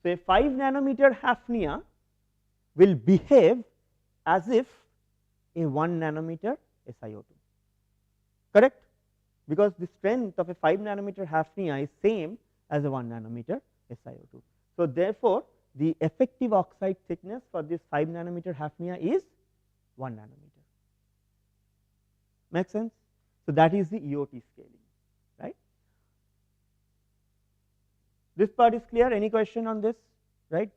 So, a 5 nanometer hafnia will behave as if a 1 nanometer SiO2, correct, because the strength of a 5 nanometer hafnia is same as a 1 nanometer SiO2. So, therefore, the effective oxide thickness for this 5 nanometer hafnia is 1 nanometer. Make sense. So, that is the EOT scaling, right. This part is clear. Any question on this, right.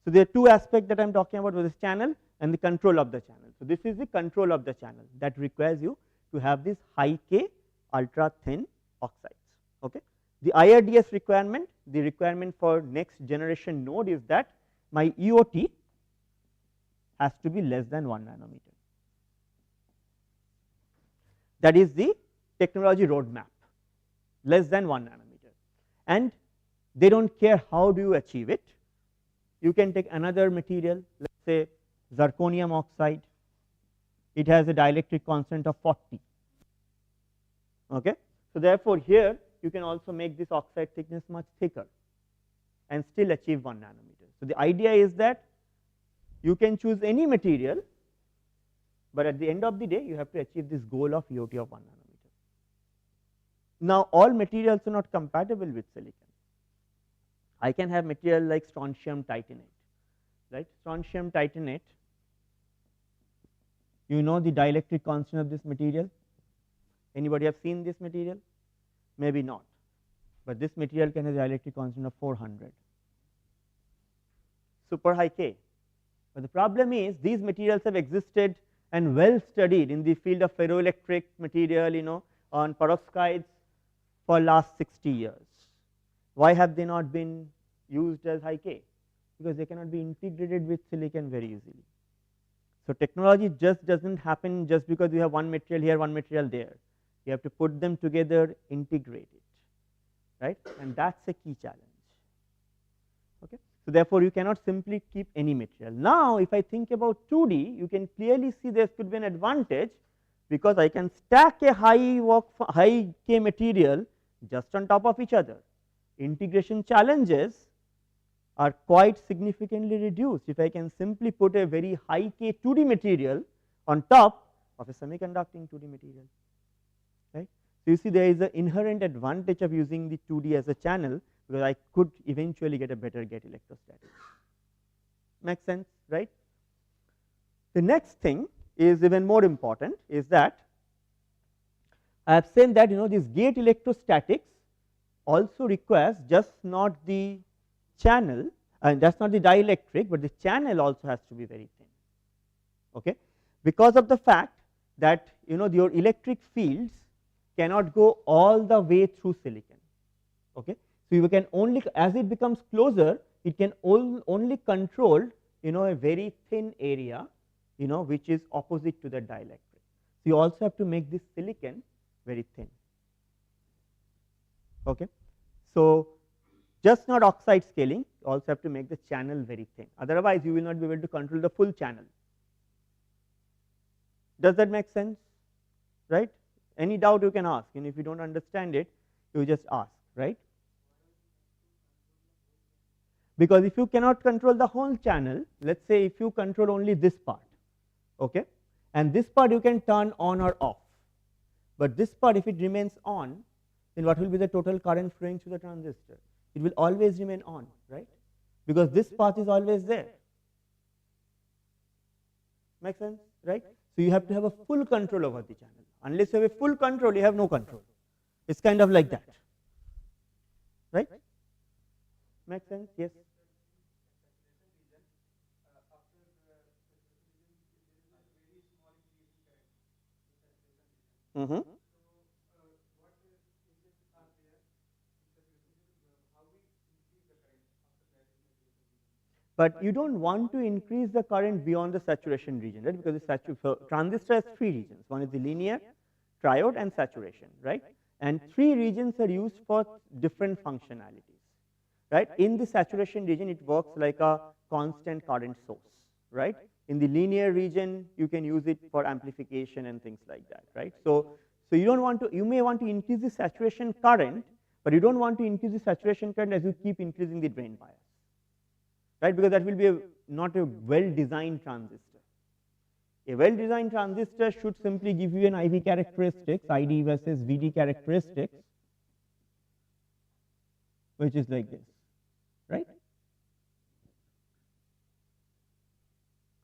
So, there are two aspects that I am talking about, with this channel and the control of the channel. So, this is the control of the channel that requires you to have this high K ultra thin oxides. Okay. The IRDS requirement, the requirement for next generation node is that my EOT has to be less than 1 nanometer. That is the technology roadmap, less than 1 nanometer, and they do not care how do you achieve it. You can take another material, let us say zirconium oxide, it has a dielectric constant of 40. Okay. So, therefore, here you can also make this oxide thickness much thicker and still achieve 1 nanometer. So, the idea is that you can choose any material, but at the end of the day you have to achieve this goal of EOT of 1 nanometer. Now, all materials are not compatible with silicon. I can have material like strontium titanate, right, strontium titanate. You know the dielectric constant of this material? Anybody have seen this material? Maybe not, but this material can have a dielectric constant of 400, super high K. But the problem is these materials have existed and well studied in the field of ferroelectric material, on perovskites for last 60 years. Why have they not been used as high K? Because they cannot be integrated with silicon very easily. So technology just doesn't happen just because you have one material here, one material there. You have to put them together, integrate it, right? And that's a key challenge. Okay. So therefore, you cannot simply keep any material. Now, if I think about 2D, you can clearly see there could be an advantage, because I can stack a high K material just on top of each other. Integration challenges are quite significantly reduced if I can simply put a very high K 2D material on top of a semiconducting 2D material, right. So you see there is an inherent advantage of using the 2D as a channel, because I could eventually get a better gate electrostatics. Makes sense, right? The next thing is even more important, is that I have said that this gate electrostatics also requires just not the channel, and that is not the dielectric, but the channel also has to be very thin, okay, because of the fact that your electric fields cannot go all the way through silicon, okay. So you can only, as it becomes closer, it can only control a very thin area, which is opposite to the dielectric. So you also have to make this silicon very thin, okay. So just not oxide scaling, you also have to make the channel very thin, otherwise you will not be able to control the full channel. Does that make sense, right? Any doubt you can ask, and if you don't understand it, you just ask, right? Because if you cannot control the whole channel, let's say if you control only this part, okay, and this part you can turn on or off, but this part if it remains on, then what will be the total current flowing through the transistor? It will always remain on, right, because this path is always there. Make sense, right? So you have to have a full control over the channel. Unless you have a full control, you have no control. It's kind of like that, right? Make sense? Yes. Mm-hmm. But you don't want to increase the current beyond the saturation region, right? Because the transistor has three regions. One is the linear, triode, and saturation, right? And three regions are used for different functionalities, right? In the saturation region, it works like a constant current source, right? In the linear region, you can use it for amplification and things like that, right? So you don't want to, you may want to increase the saturation current, but you don't want to increase the saturation current as you keep increasing the drain bias, right, because that will be not a well designed transistor. A well designed transistor should simply give you an IV characteristics, ID versus VD characteristics, which is like this, right.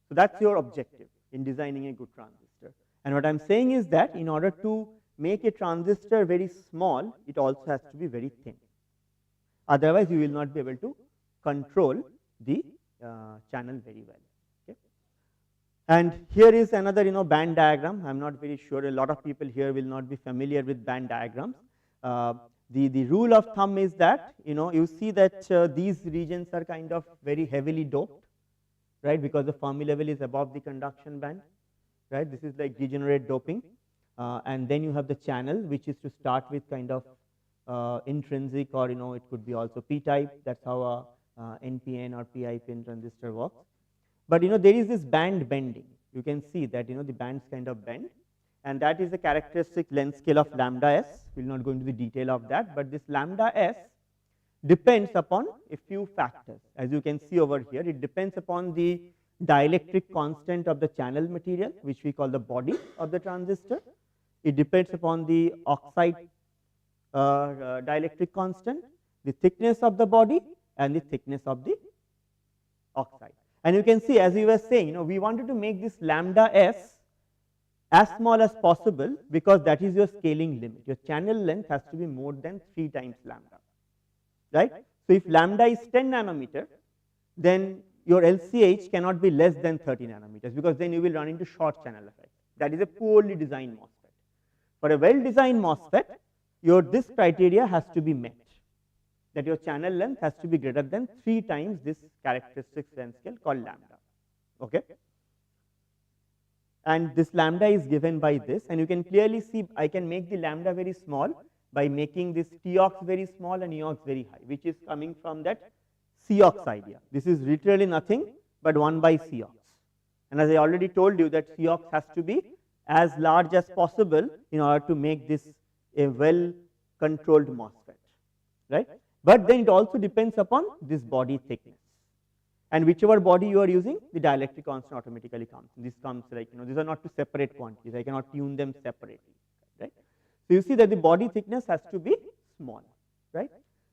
So that's your objective in designing a good transistor. And what I'm saying is that in order to make a transistor very small, it also has to be very thin. Otherwise, you will not be able to control the channel very well. Okay. And here is another band diagram. I'm not very sure, a lot of people here will not be familiar with band diagrams. The rule of thumb is that you see that these regions are kind of very heavily doped, right, because the Fermi level is above the conduction band, right. This is like degenerate doping, and then you have the channel, which is to start with kind of intrinsic, or it could be also p-type. That's how a NPN or PIN transistor works. But there is this band bending. You can see that the bands kind of bend, and that is the characteristic length scale of lambda s. We will not go into the detail of that, but this lambda s depends upon a few factors. As you can see over here, it depends upon the dielectric constant of the channel material, which we call the body of the transistor. It depends upon the oxide dielectric constant, the thickness of the body, and the thickness of the oxide. And you can see, as we were saying, we wanted to make this lambda s as small as possible, because that is your scaling limit. Your channel length has to be more than 3 times lambda, right? So if lambda is 10 nanometer, then your LCH cannot be less than 30 nanometers, because then you will run into short channel effect. That is a poorly designed MOSFET. For a well designed MOSFET, this criteria has to be met, that your channel length has to be greater than 3 times this characteristic length scale called lambda. Okay? And this lambda is given by this, and you can clearly see I can make the lambda very small by making this Tox very small and Eox very high, which is coming from that Cox idea. This is literally nothing but 1 by Cox. And as I already told you, that Cox has to be as large as possible in order to make this a well controlled MOSFET, right? But then it also depends upon this body thickness. And whichever body you are using, the dielectric constant automatically comes. This comes like, these are not two separate quantities. I cannot tune them separately, right? So you see that the body thickness has to be small, right?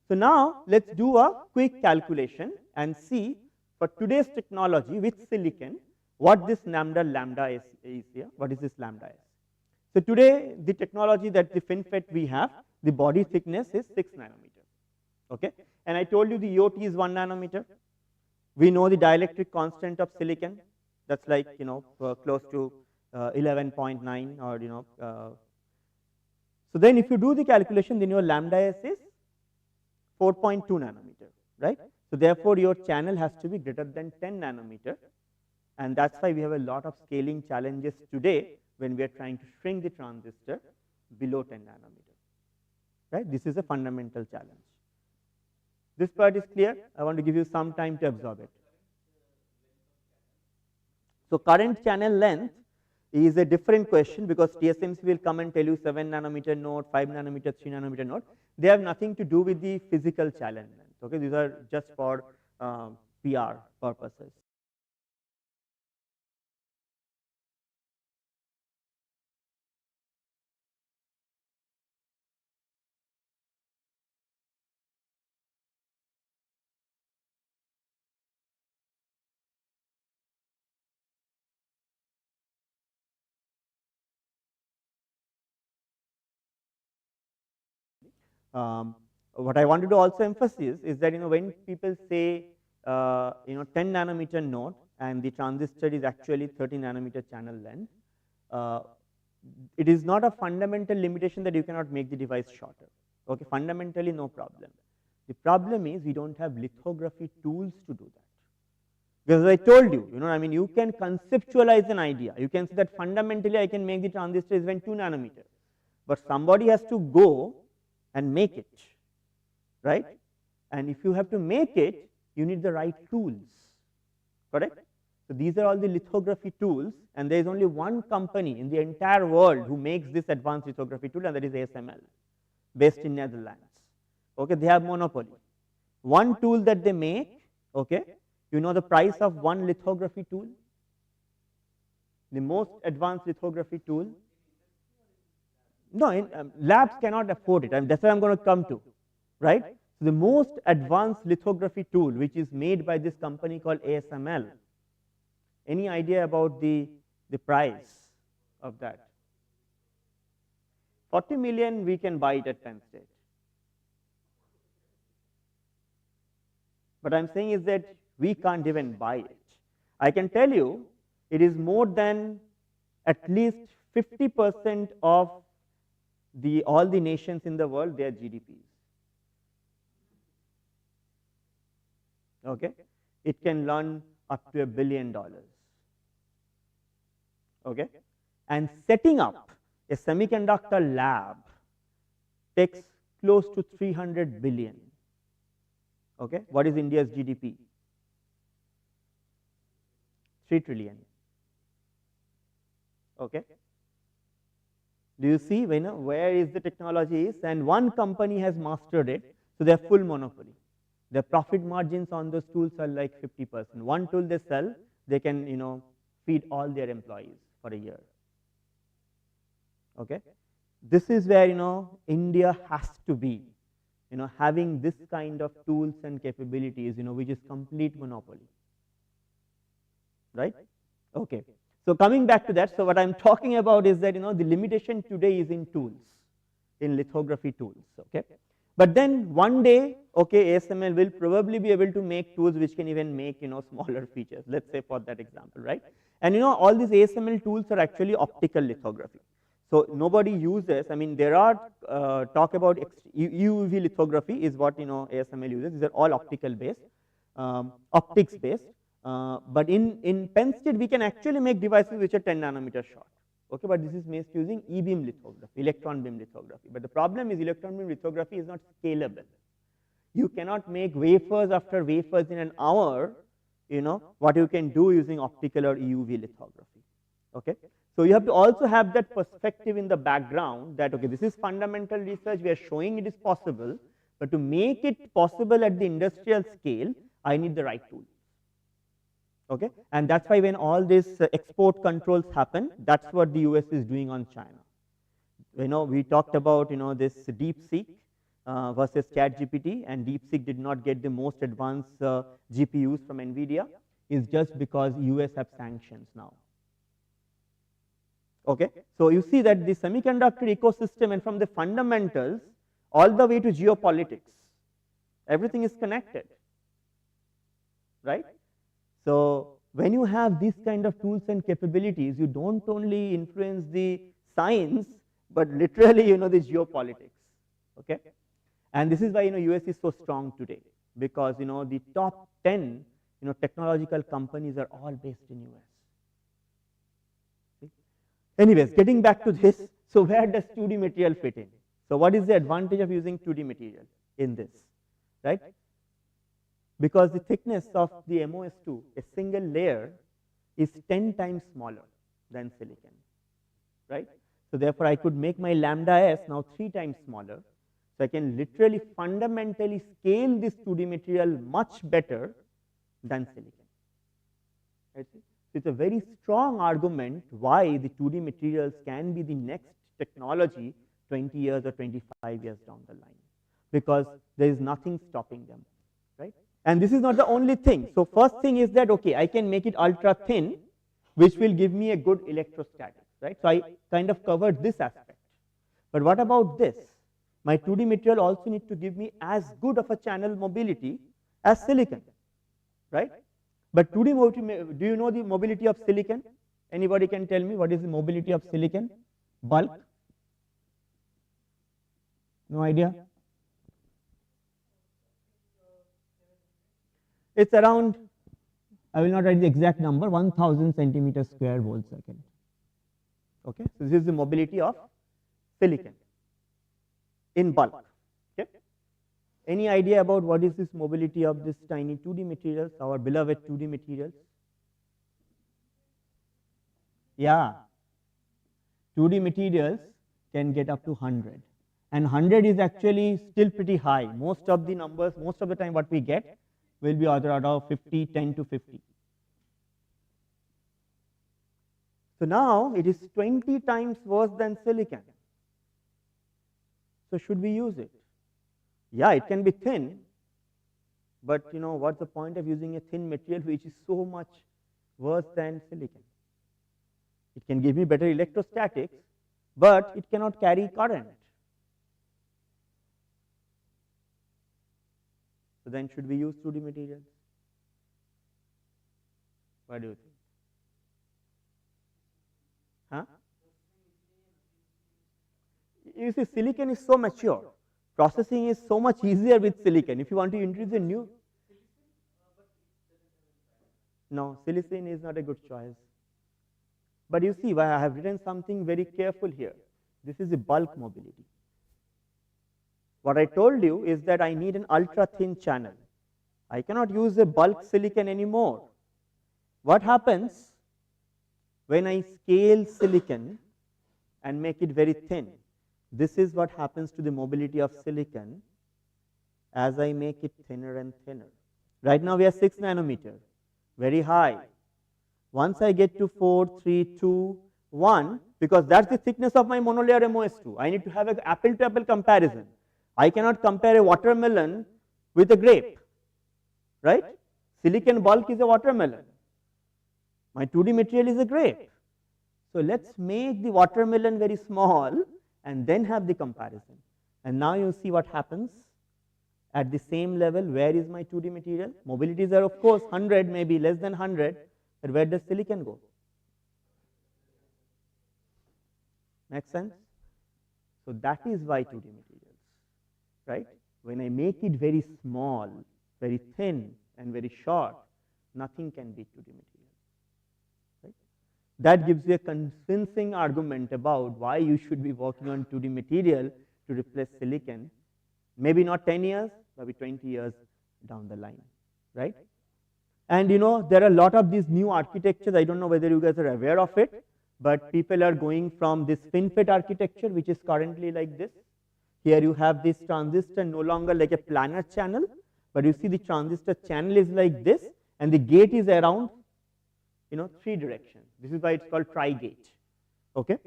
So now let's do a quick calculation and see for today's technology with silicon, what this lambda is here. What is this lambda is? So today the technology that the FinFET we have, the body thickness is 6 nanometer. Okay? And I told you the EOT is 1 nanometer. We know the dielectric constant of silicon, that's like, close to 11.9 or, so then if you do the calculation, then your lambda s is 4.2 nanometer, right? So therefore your channel has to be greater than 10 nanometer. And that's why we have a lot of scaling challenges today when we are trying to shrink the transistor below 10 nanometer, right? This is a fundamental challenge. This part is clear. I want to give you some time to absorb it. So current channel length is a different question, because TSMC will come and tell you 7 nanometer node, 5 nanometer, 3 nanometer node. They have nothing to do with the physical channel length. Okay, these are just for PR purposes. What I wanted to also emphasize is that when people say 10 nanometer node and the transistor is actually 30 nanometer channel length, it is not a fundamental limitation that you cannot make the device shorter. Okay, fundamentally no problem. The problem is we don't have lithography tools to do that. Because as I told you, you can conceptualize an idea. You can say that fundamentally I can make the transistor is even 2 nanometer, but somebody has to go and make it, right? And if you have to make it, you need the right tools, correct? So these are all the lithography tools, and there is only one company in the entire world who makes this advanced lithography tool, and that is ASML, based in Netherlands. Okay, they have monopoly. One tool that they make, okay, the price of one lithography tool, the most advanced lithography tool. No, labs cannot afford it, and that's what I'm going to come to, right? So the most advanced lithography tool, which is made by this company called ASML. Any idea about the price of that? 40 million, we can buy it at Penn State. But I'm saying is that we can't even buy it. I can tell you, it is more than at least 50% of all the nations in the world, their GDPs. Okay, it can run up to $1 billion. Okay, and setting up a semiconductor lab takes close to 300 billion. Okay, what is India's GDP? 3 trillion. Okay. Do you see where is the technology is? And one company has mastered it, so they have full monopoly. The profit margins on those tools are like 50%. One tool they sell, they can feed all their employees for a year. Okay, this is where India has to be, having this kind of tools and capabilities, which is complete monopoly. right? Okay. So coming back to that, so what I'm talking about is that, the limitation today is in tools, in lithography tools, okay? But then one day, okay, ASML will probably be able to make tools which can even make, smaller features, let's say for that example, right? And all these ASML tools are actually optical lithography. So nobody uses, I mean, there are talk about UV lithography is what, ASML uses. These are all optical based, optics based. But in Penn State, we can actually make devices which are 10 nanometer short. Okay, but this is made using E-beam lithography, electron beam lithography. But the problem is electron beam lithography is not scalable. You cannot make wafers after wafers in an hour, what you can do using optical or EUV lithography. Okay, so you have to also have that perspective in the background that, okay, this is fundamental research, we are showing it is possible, but to make it possible at the industrial scale, I need the right tool. Okay, and that's why when all these export controls happen, that's what the US is doing on China. We talked about, this DeepSeek versus ChatGPT, and DeepSeek did not get the most advanced GPUs from NVIDIA, is just because US have sanctions now. Okay, so you see that the semiconductor ecosystem, and from the fundamentals all the way to geopolitics, everything is connected, right? So when you have these kind of tools and capabilities, you don't only influence the science, but literally, the geopolitics. Okay, and this is why US is so strong today, because the top 10 technological companies are all based in US. See? Anyways, getting back to this, so where does 2D material fit in? So what is the advantage of using 2D material in this, right? Because the thickness of the MOS2, a single layer, is 10 times smaller than silicon, right? So therefore, I could make my lambda s now 3 times smaller. So I can literally fundamentally scale this 2D material much better than silicon. Right? So it's a very strong argument why the 2D materials can be the next technology 20 years or 25 years down the line, because there is nothing stopping them, right? And this is not the only thing. So first thing is that, okay, I can make it ultra thin, which will give me a good electrostatics, right? So I kind of covered this aspect. But what about this? My 2D material also needs to give me as good of a channel mobility as silicon, right? But 2D mobility, do you know the mobility of silicon? Anybody can tell me what is the mobility of silicon? Bulk? No idea? It's around, I will not write the exact number, 1000 centimeter square volt second. Okay, so this is the mobility of silicon in bulk. Okay, any idea about what is this mobility of this tiny 2D materials, our beloved 2D materials? Yeah, 2D materials can get up to 100, and 100 is actually still pretty high. Most of the numbers, most of the time what we get will be order of 50, 10 to 50. So now it is 20 times worse than silicon. So should we use it? Yeah, it can be thin, but what's the point of using a thin material which is so much worse than silicon? It can give me better electrostatics, but it cannot carry current. So then should we use 2D materials? What do you think? Huh? You see, silicon is so mature. Processing is so much easier with silicon. If you want to introduce a new, no, silicon is not a good choice. But you see, I have written something very careful here. This is a bulk mobility. What I told you is that I need an ultra thin channel. I cannot use a bulk silicon anymore. What happens when I scale silicon and make it very thin? This is what happens to the mobility of silicon as I make it thinner and thinner. Right now we are 6 nanometer, very high. Once I get to 4, 3, 2, 1, because that's the thickness of my monolayer MOS2, I need to have an apple-to-apple comparison. I cannot compare a watermelon with a grape, right? Silicon bulk is a watermelon. My 2D material is a grape. So let's make the watermelon very small and then have the comparison. And now you see what happens at the same level. Where is my 2D material? Mobilities are of course 100, maybe less than 100, but where does silicon go? Make sense? So that is why 2D materials, right? When I make it very small, very thin and very short, nothing can beat 2D material, right? That gives you a convincing argument about why you should be working on 2D material to replace silicon, maybe not 10 years, maybe 20 years down the line, right? And you know, there are a lot of these new architectures. I don't know whether you guys are aware of it, but people are going from this FinFET architecture, which is currently like this. Here you have this transistor no longer like a planar channel, but you see the transistor channel is like this, and the gate is around, you know, 3 directions. This is why it's called tri-gate. Okay,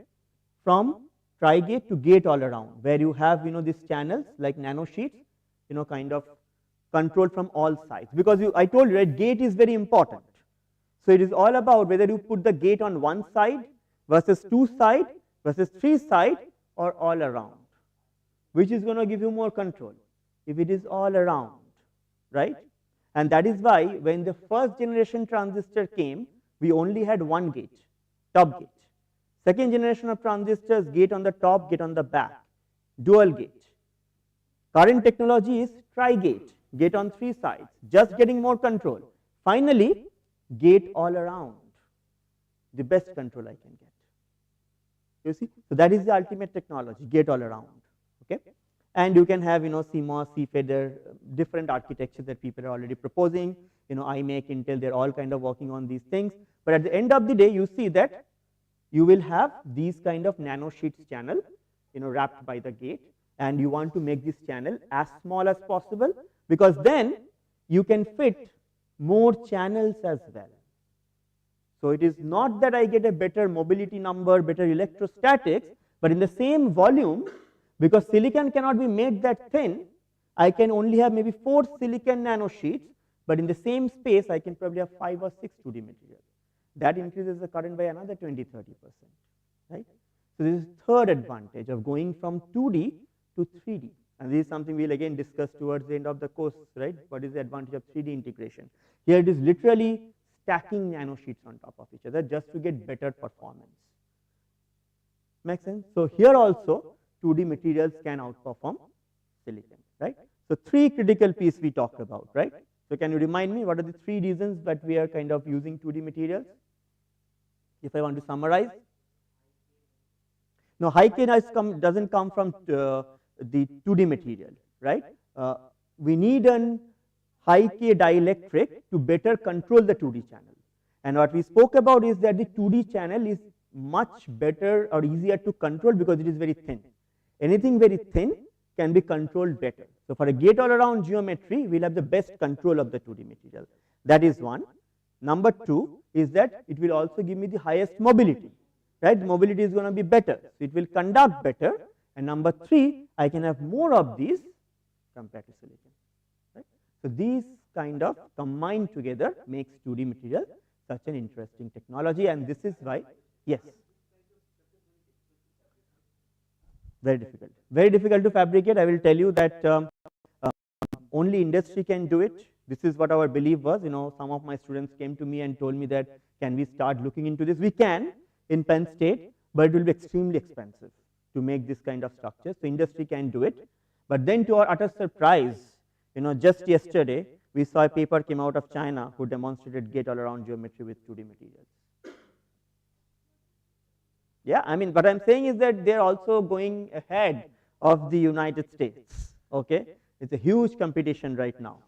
from tri-gate to gate all around, where you have, you know, these channels like nano sheets, you know, kind of controlled from all sides. Because I told you, right, gate is very important. So it is all about whether you put the gate on one side versus 2 side versus 3 side or all around. Which is going to give you more control? If it is all around, right? And that is why when the first generation transistor came, we only had one gate, top gate. Second generation of transistors, gate on the top, gate on the back, dual gate. Current technology is tri-gate, gate on 3 sides, just getting more control. Finally, gate all around, the best control I can get. You see, so that is the ultimate technology, gate all around. Okay, and you can have, you know, CMOS, CFEDER, different architectures that people are already proposing. You know, iMake, Intel, they're all kind of working on these things. But at the end of the day, you see that you will have these kind of nano sheets channel, you know, wrapped by the gate, and you want to make this channel as small as possible, because then you can fit more channels as well. So it is not that I get a better mobility number, better electrostatics, but in the same volume, because silicon cannot be made that thin, I can only have maybe 4 silicon nano sheets, but in the same space I can probably have 5 or 6 2D materials. That increases the current by another 20-30%, right? So this is third advantage of going from 2D to 3D. And this is something we'll again discuss towards the end of the course, right? What is the advantage of 3D integration? Here it is literally stacking nano sheets on top of each other just to get better performance. Make sense? So here also 2D materials can outperform silicon, right? So 3 critical pieces we talked about, right? So can you remind me what are the 3 reasons that we are kind of using 2D materials? If I want to summarize. No, high K doesn't come from the 2D material, right? We need an high K dielectric to better control the 2D channel. And what we spoke about is that the 2D channel is much better or easier to control because it is very thin. Anything very thin can be controlled better. So for a gate all around geometry, we'll have the best control of the 2D material. That is one. Number 2 is that it will also give me the highest mobility, right? Mobility is going to be better. So it will conduct better. And number 3, I can have more of these compared to silicon, right? So these kind of combined together makes 2D material such an interesting technology, and this is why, yes. Very difficult to fabricate. I will tell you that only industry can do it. This is what our belief was. You know, some of my students came to me and told me that, can we start looking into this? We can in Penn State, but it will be extremely expensive to make this kind of structure. So industry can do it. But then to our utter surprise, you know, just yesterday, we saw a paper came out of China who demonstrated gate all around geometry with 2D materials. Yeah, I mean, what I'm saying is that they're also going ahead of the United States, okay? It's a huge competition right now.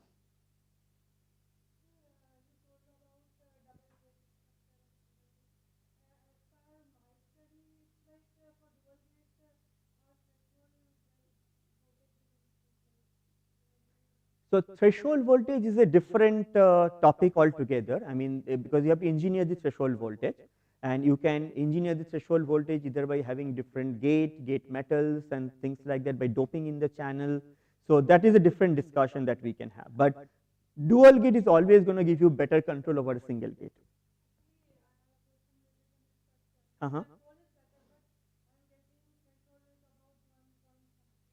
So threshold voltage is a different topic altogether. I mean, because you have to engineer the threshold voltage, and you can engineer the threshold voltage either by having different gate metals and things like that, by doping in the channel. So that is a different discussion that we can have. But dual gate is always going to give you better control over a single gate.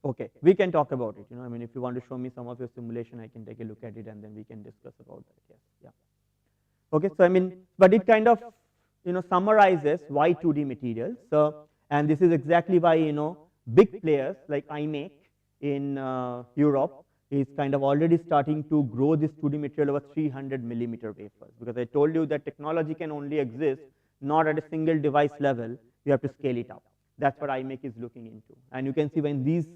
Okay, we can talk about it. I mean, if you want to show me some of your simulation, I can take a look at it and then we can discuss about that. Yes, yeah. Okay, so I mean, but it kind of summarizes why 2D materials. So, and this is exactly why big players like iMake in Europe is kind of already starting to grow this 2D material over 300 millimeter wafers, because I told you that technology can only exist not at a single device level. You have to scale it up. That's what iMake is looking into, and you can see when these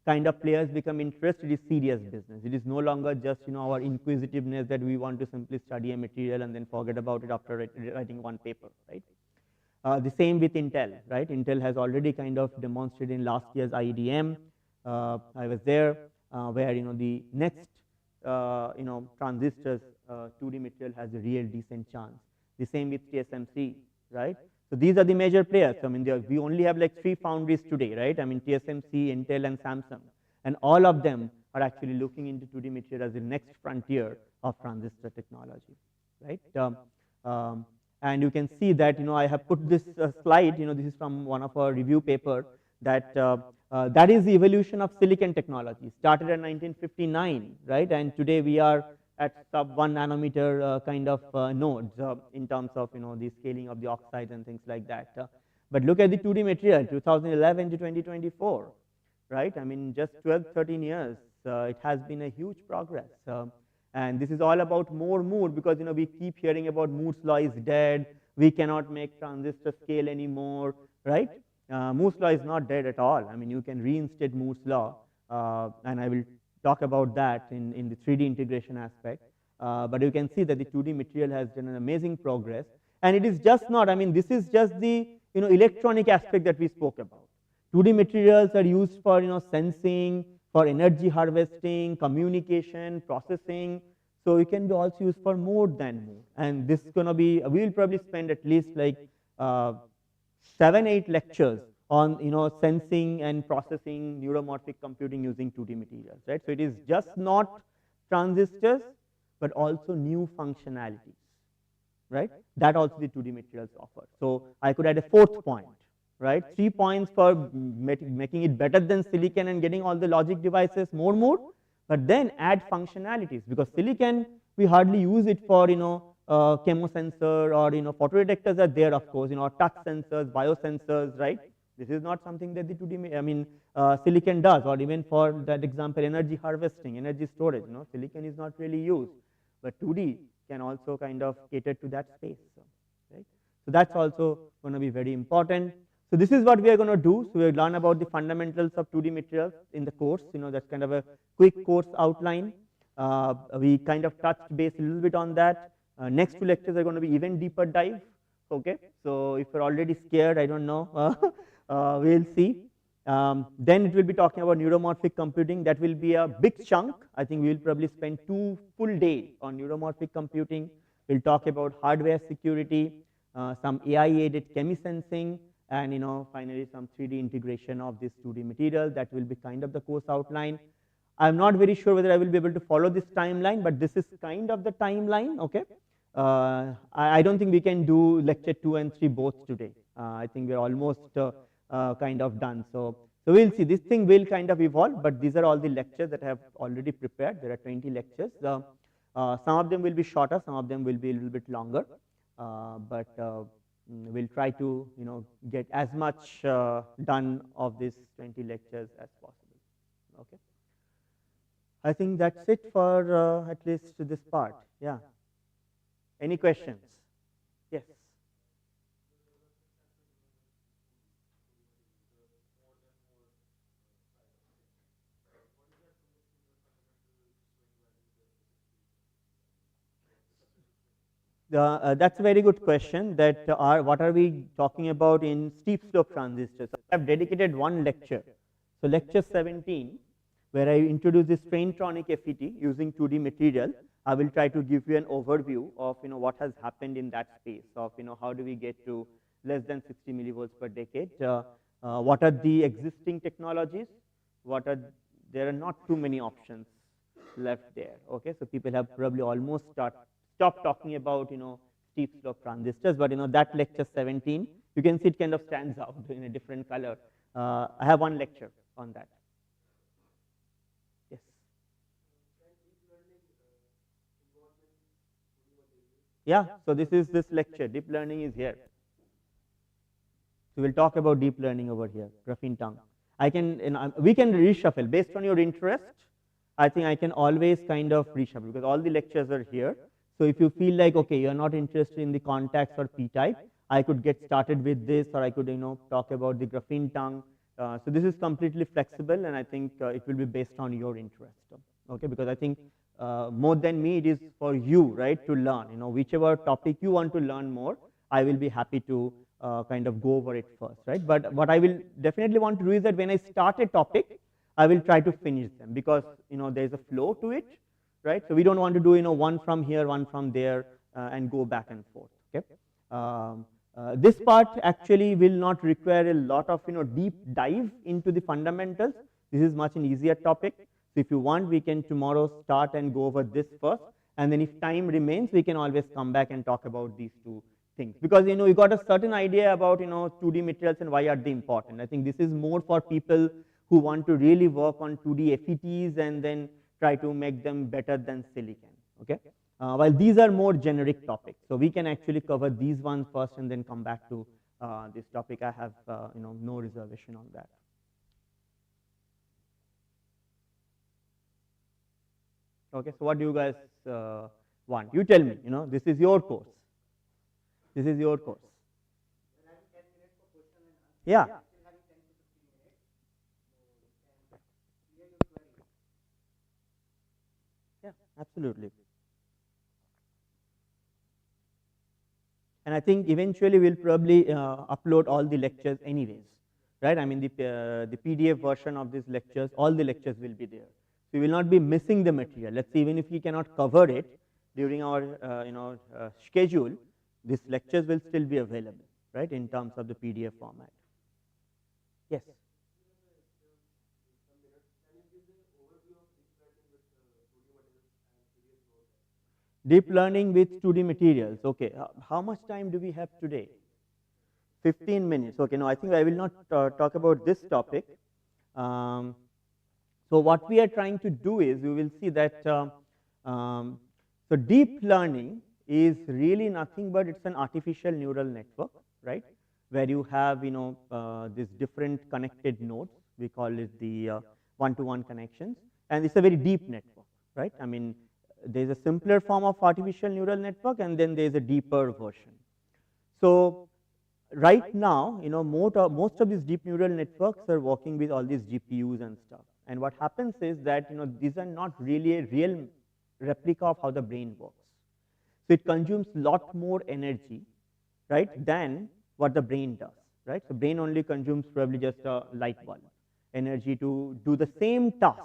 kind of players become interested, it is serious business. It is no longer just our inquisitiveness that we want to simply study a material and then forget about it after writing one paper, right? The same with Intel, right? Intel has already kind of demonstrated in last year's IEDM. I was there, where the next transistors 2D material has a real decent chance. The same with TSMC, right? So these are the major players. I mean, we only have like 3 foundries today, right? I mean, TSMC, Intel, and Samsung, and all of them are actually looking into 2D material as the next frontier of transistor technology, right? And you can see that I have put this slide. This is from one of our review paper, that that is the evolution of silicon technology. Started in 1959, right? And today we are at sub 1 nanometer kind of nodes in terms of the scaling of the oxides and things like that. But look at the 2D material, 2011 to 2024, right? I mean, just 12, 13 years, it has been a huge progress. And this is all about Moore, because we keep hearing about Moore's law is dead, we cannot make transistor scale anymore, right? Moore's law is not dead at all. I mean, you can reinstate Moore's law, and I will talk about that in the 3D integration aspect. But you can see that the 2D material has done an amazing progress, and it is just not, I mean, this is just the electronic aspect that we spoke about. 2D materials are used for sensing, for energy harvesting, communication, processing. So it can be also used for more than more. And this is going to be, we will probably spend at least like 7-8 lectures on sensing and processing neuromorphic computing using 2D materials, right? So it is just not transistors, but also new functionalities, right? That also the 2D materials offer. So I could add a 4th point, right? 3 points for making it better than silicon and getting all the logic devices more, but then add functionalities, because silicon, we hardly use it for chemosensor or photodetectors are there, of course, touch sensors, biosensors, right? This is not something that the 2D, silicon does, or even for that example, energy harvesting, energy storage, silicon is not really used, but 2D can also kind of cater to that space, right? So that's also going to be very important. So this is what we are going to do. So we will learn about the fundamentals of 2D materials in the course. That's kind of a quick course outline. We kind of touched base a little bit on that. Next 2 lectures are going to be even deeper dive. Okay, so if you're already scared, I don't know, we'll see. Then it will be talking about neuromorphic computing. That will be a big chunk. I think we will probably spend 2 full days on neuromorphic computing. We'll talk about hardware security, some AI-aided chemisensing, and finally some 3D integration of this 2D material. That will be kind of the course outline. I'm not very sure whether I will be able to follow this timeline, but this is kind of the timeline, okay? I don't think we can do lecture 2 and 3 both today. I think we're almost kind of done. So we'll see. This thing will kind of evolve, but these are all the lectures that I have already prepared. There are 20 lectures. Some of them will be shorter, some of them will be a little bit longer, but we'll try to get as much done of these 20 lectures as possible. Okay, I think that's it for at least this part. Yeah, any questions? Yes. That's a very good question, that what are we talking about in steep slope transistors. I have dedicated 1 lecture. So lecture 17, where I introduce this straintronic FET using 2D material. I will try to give you an overview of what has happened in that space, of how do we get to less than 60 millivolts per decade. What are the existing technologies? There are not too many options left there. Okay, so people have probably almost stopped talking about steep slope transistors, but that lecture 17, You can see it kind of stands out in a different color. I have one lecture on that. Yes. Yeah, so this is this lecture, deep learning is here. So we'll talk about deep learning over here, graphene tongue. I can, we can reshuffle based on your interest. I think I can always kind of reshuffle because all the lectures are here. So if you feel like, okay, you're not interested in the contacts or p-type, I could get started with this, or I could, talk about the graphene tongue. So this is completely flexible, and I think it will be based on your interest. Okay, because I think more than me, it is for you, right, to learn. Whichever topic you want to learn more, I will be happy to kind of go over it first, right? But what I will definitely want to do is that when I start a topic, I will try to finish them because there is a flow to it, right? So we don't want to do one from here, one from there, and go back and forth. Okay. This part actually will not require a lot of deep dive into the fundamentals. This is much an easier topic. So if you want, we can tomorrow start and go over this first, and then if time remains, we can always come back and talk about these two things, because you got a certain idea about 2D materials and why are they important. I think this is more for people who want to really work on 2D FETs and then try to make them better than silicon. Okay. While these are more generic topics, so we can actually cover these ones first and then come back to this topic. I have no reservation on that. Okay, so what do you guys want? You tell me. This is your course. This is your course. Yeah. Yeah, absolutely. And I think eventually we'll probably upload all the lectures anyways, right? I mean the PDF version of these lectures, all the lectures will be there. So we will not be missing the material. Let's say even if we cannot cover it during our schedule, these lectures will still be available, right, in terms of the PDF format. Yes. Deep learning with 2D materials. Okay, how much time do we have today? 15 minutes. Okay, no, I think I will not talk about this topic. So what we are trying to do is, we will see that so deep learning is really nothing but it's an artificial neural network, right, where you have these different connected nodes. We call it the one-to-one connections, and it's a very deep network, right? I mean, there's a simpler form of artificial neural network, and then there's a deeper version. So right now, most of these deep neural networks are working with all these GPUs and stuff. And what happens is that these are not really a real replica of how the brain works. So it consumes a lot more energy, right, than what the brain does, right? So brain only consumes probably just a light bulb energy to do the same task,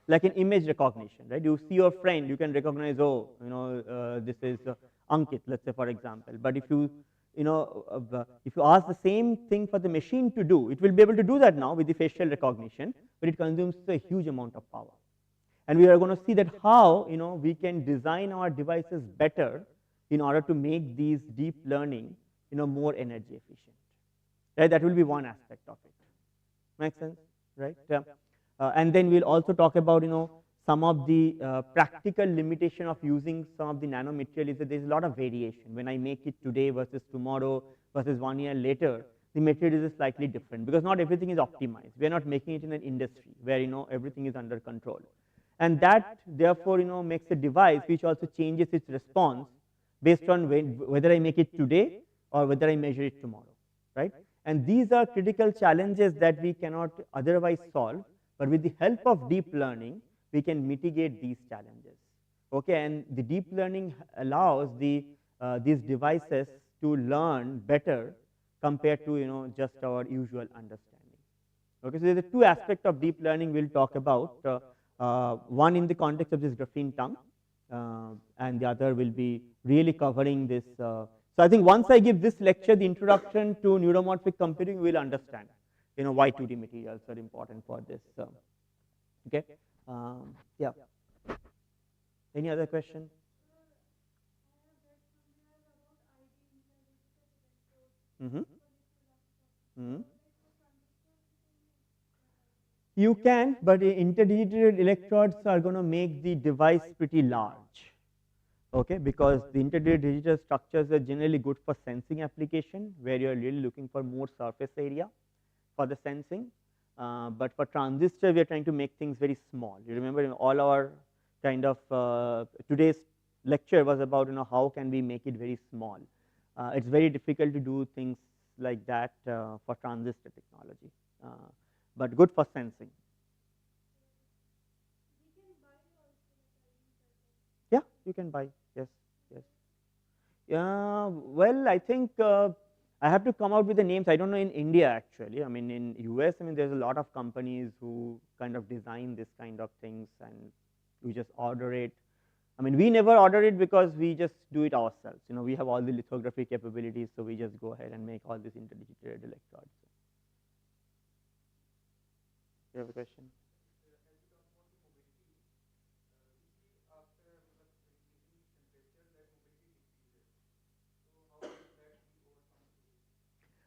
like in image recognition, right? You see your friend, you can recognize, oh, this is Ankit, let's say, for example. But if you if you ask the same thing for the machine to do, it will be able to do that now with the facial recognition, but it consumes a huge amount of power. And we are going to see that how we can design our devices better in order to make these deep learning more energy efficient. Right? That will be one aspect of it. Make sense? Right? And then we'll also talk about some of the practical limitation of using some of the nanomaterial is that there's a lot of variation. When I make it today versus tomorrow versus 1 year later, the material is slightly different because not everything is optimized. We are not making it in an industry where everything is under control. And that therefore makes a device which also changes its response based on whether I make it today or whether I measure it tomorrow, right? And these are critical challenges that we cannot otherwise solve, but with the help of deep learning, we can mitigate these challenges. Okay, and the deep learning allows these devices to learn better compared to just our usual understanding. Okay, so there's a two aspects of deep learning we'll talk about. One in the context of this graphene tongue, and the other will be really covering this. So I think once I give this lecture, the introduction to neuromorphic computing, we will understand why 2D materials are important for this. Okay, yeah. Any other question? Mm-hmm. Hmm? You can, but interdigitated electrodes are going to make the device pretty large. Okay, because the interdigital structures are generally good for sensing application, where you are really looking for more surface area for the sensing. But for transistor, we are trying to make things very small. You remember in all our kind of today's lecture was about how can we make it very small. It's very difficult to do things like that for transistor technology, but good for sensing. Yeah, you can buy. Yes, yes. Yeah, well, I think I have to come out with the names. I don't know in India actually. I mean, in US, I mean, there's a lot of companies who kind of design this kind of things, and we just order it. I mean, we never order it because we just do it ourselves. We have all the lithography capabilities, so we just go ahead and make all these interdigitated electrodes. You have a question?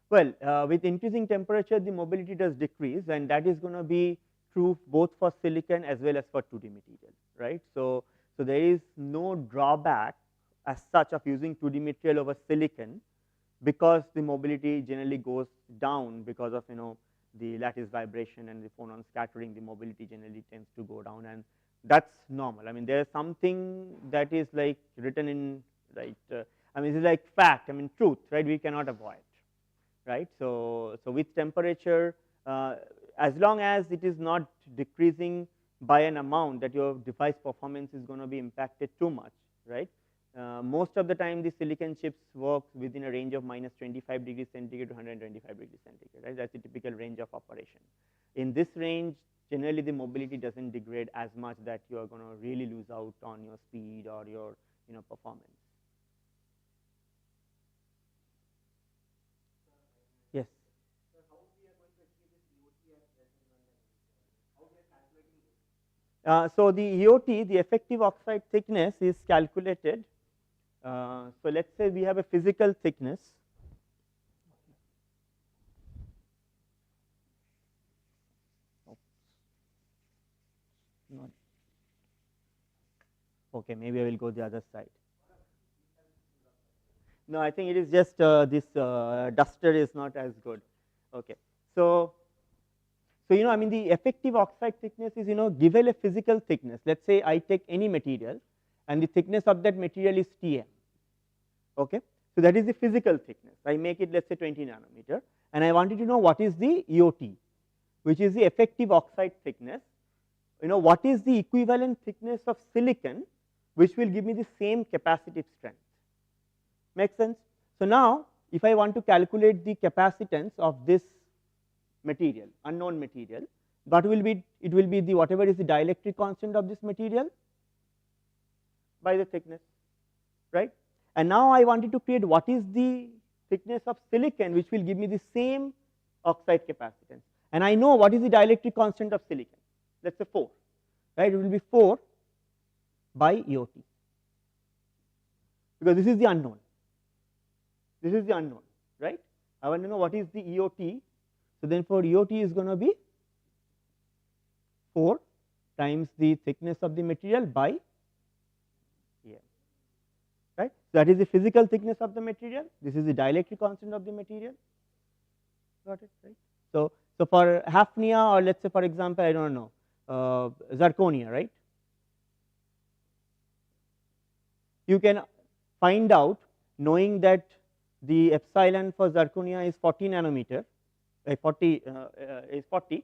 Well, with increasing temperature, the mobility does decrease, and that is going to be true both for silicon as well as for 2D material, right? So there is no drawback as such of using 2D material over silicon, because the mobility generally goes down because of the lattice vibration and the phonon scattering. The mobility generally tends to go down, and that's normal. I mean, there is something that is like written in, right? I mean, it's like fact. I mean, truth, right? We cannot avoid. Right. So with temperature, as long as it is not decreasing by an amount that your device performance is going to be impacted too much, right. Most of the time the silicon chips work within a range of minus 25 degrees centigrade to 125 degrees centigrade, right. That's the typical range of operation. In this range, generally the mobility doesn't degrade as much that you are going to really lose out on your speed or your performance. Yes. So the EOT, the effective oxide thickness, is calculated. So let's say we have a physical thickness. Okay, maybe I will go the other side. No, I think it is just this duster is not as good. Okay, so I mean, the effective oxide thickness is given a physical thickness. Let's say I take any material, and the thickness of that material is Tm. Okay, so that is the physical thickness. I make it, let's say, 20 nanometer, and I wanted to know what is the EOT, which is the effective oxide thickness. What is the equivalent thickness of silicon, which will give me the same capacitive strength. Make sense? So now, if I want to calculate the capacitance of this material, unknown material, what will be? It will be the whatever is the dielectric constant of this material by the thickness, right? And now I wanted to create what is the thickness of silicon, which will give me the same oxide capacitance. And I know what is the dielectric constant of silicon. Let's say 4, right? It will be 4 by EOT, because this is the unknown. This is the unknown, right? I want to know what is the EOT. So then for EOT is going to be 4 times the thickness of the material by EM, right? So that is the physical thickness of the material. This is the dielectric constant of the material. Got it, right? So for hafnia, or let's say for example, I don't know, zirconia, right? You can find out, knowing that the epsilon for zirconia is 40 nanometer, 40 is 40.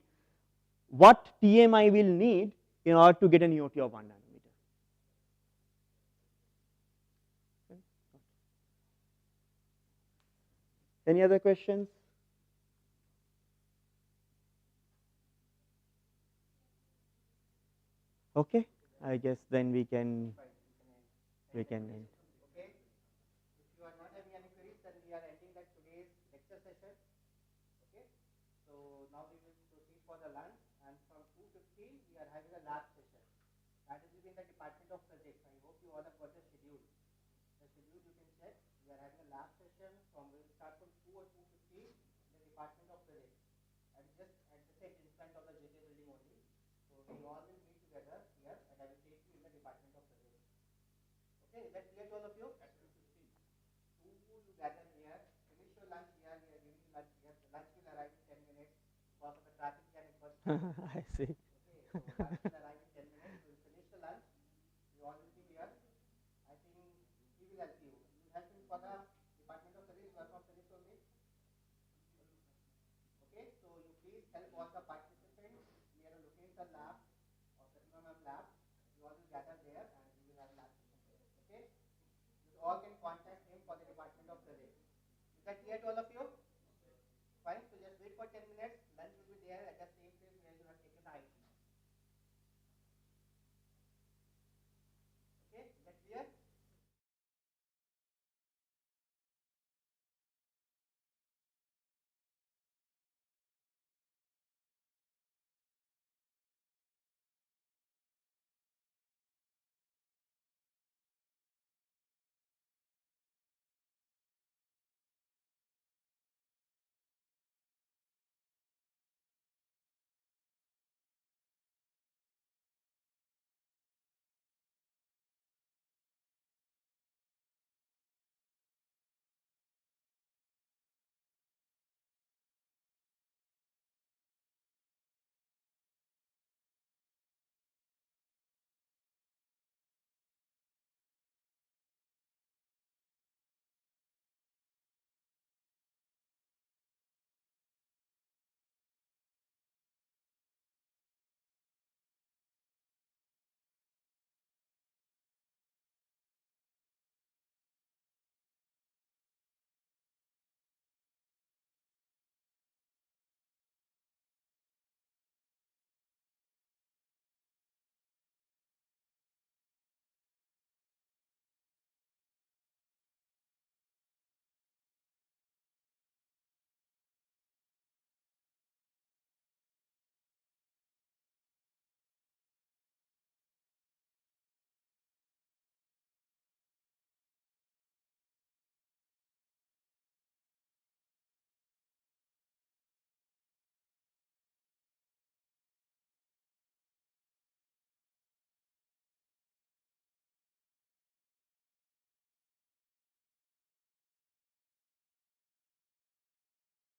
What Tm I will need in order to get an EOT of 1 nanometer? Any other questions? Okay, I guess then we can end. Okay. If you are not having any queries, then we are ending that today's lecture session. Okay. So now we will proceed for the lunch, and from 2:15 we are having a lab session. That is within the Department of Physics. I hope you all have got the schedule. The schedule you can check. We are having a lab session from, we will start from 2 or 2:15 in the Department of just sit in front of the JJ building only. So we all will meet together here, and I will take you in the Department of Physics. Okay, is that clear to all of you? Who will gather here? Finish your lunch here. We are giving you lunch here. The lunch will arrive in 10 minutes because of the traffic jam. It was I see. okay. So lunch will arrive in 10 minutes. We will finish the lunch. You all will be here. I think he will help you. You will help him for the Department of Physics. You are from Physics only. Okay. So you please help all the participants. We are looking at the lab or Pratima lab. You all will gather there and we will have lab session there. Okay. You all can contact him for the Department of Physics. Is that clear to all of you? Fine. So just wait for 10 minutes. Lunch will be there. Just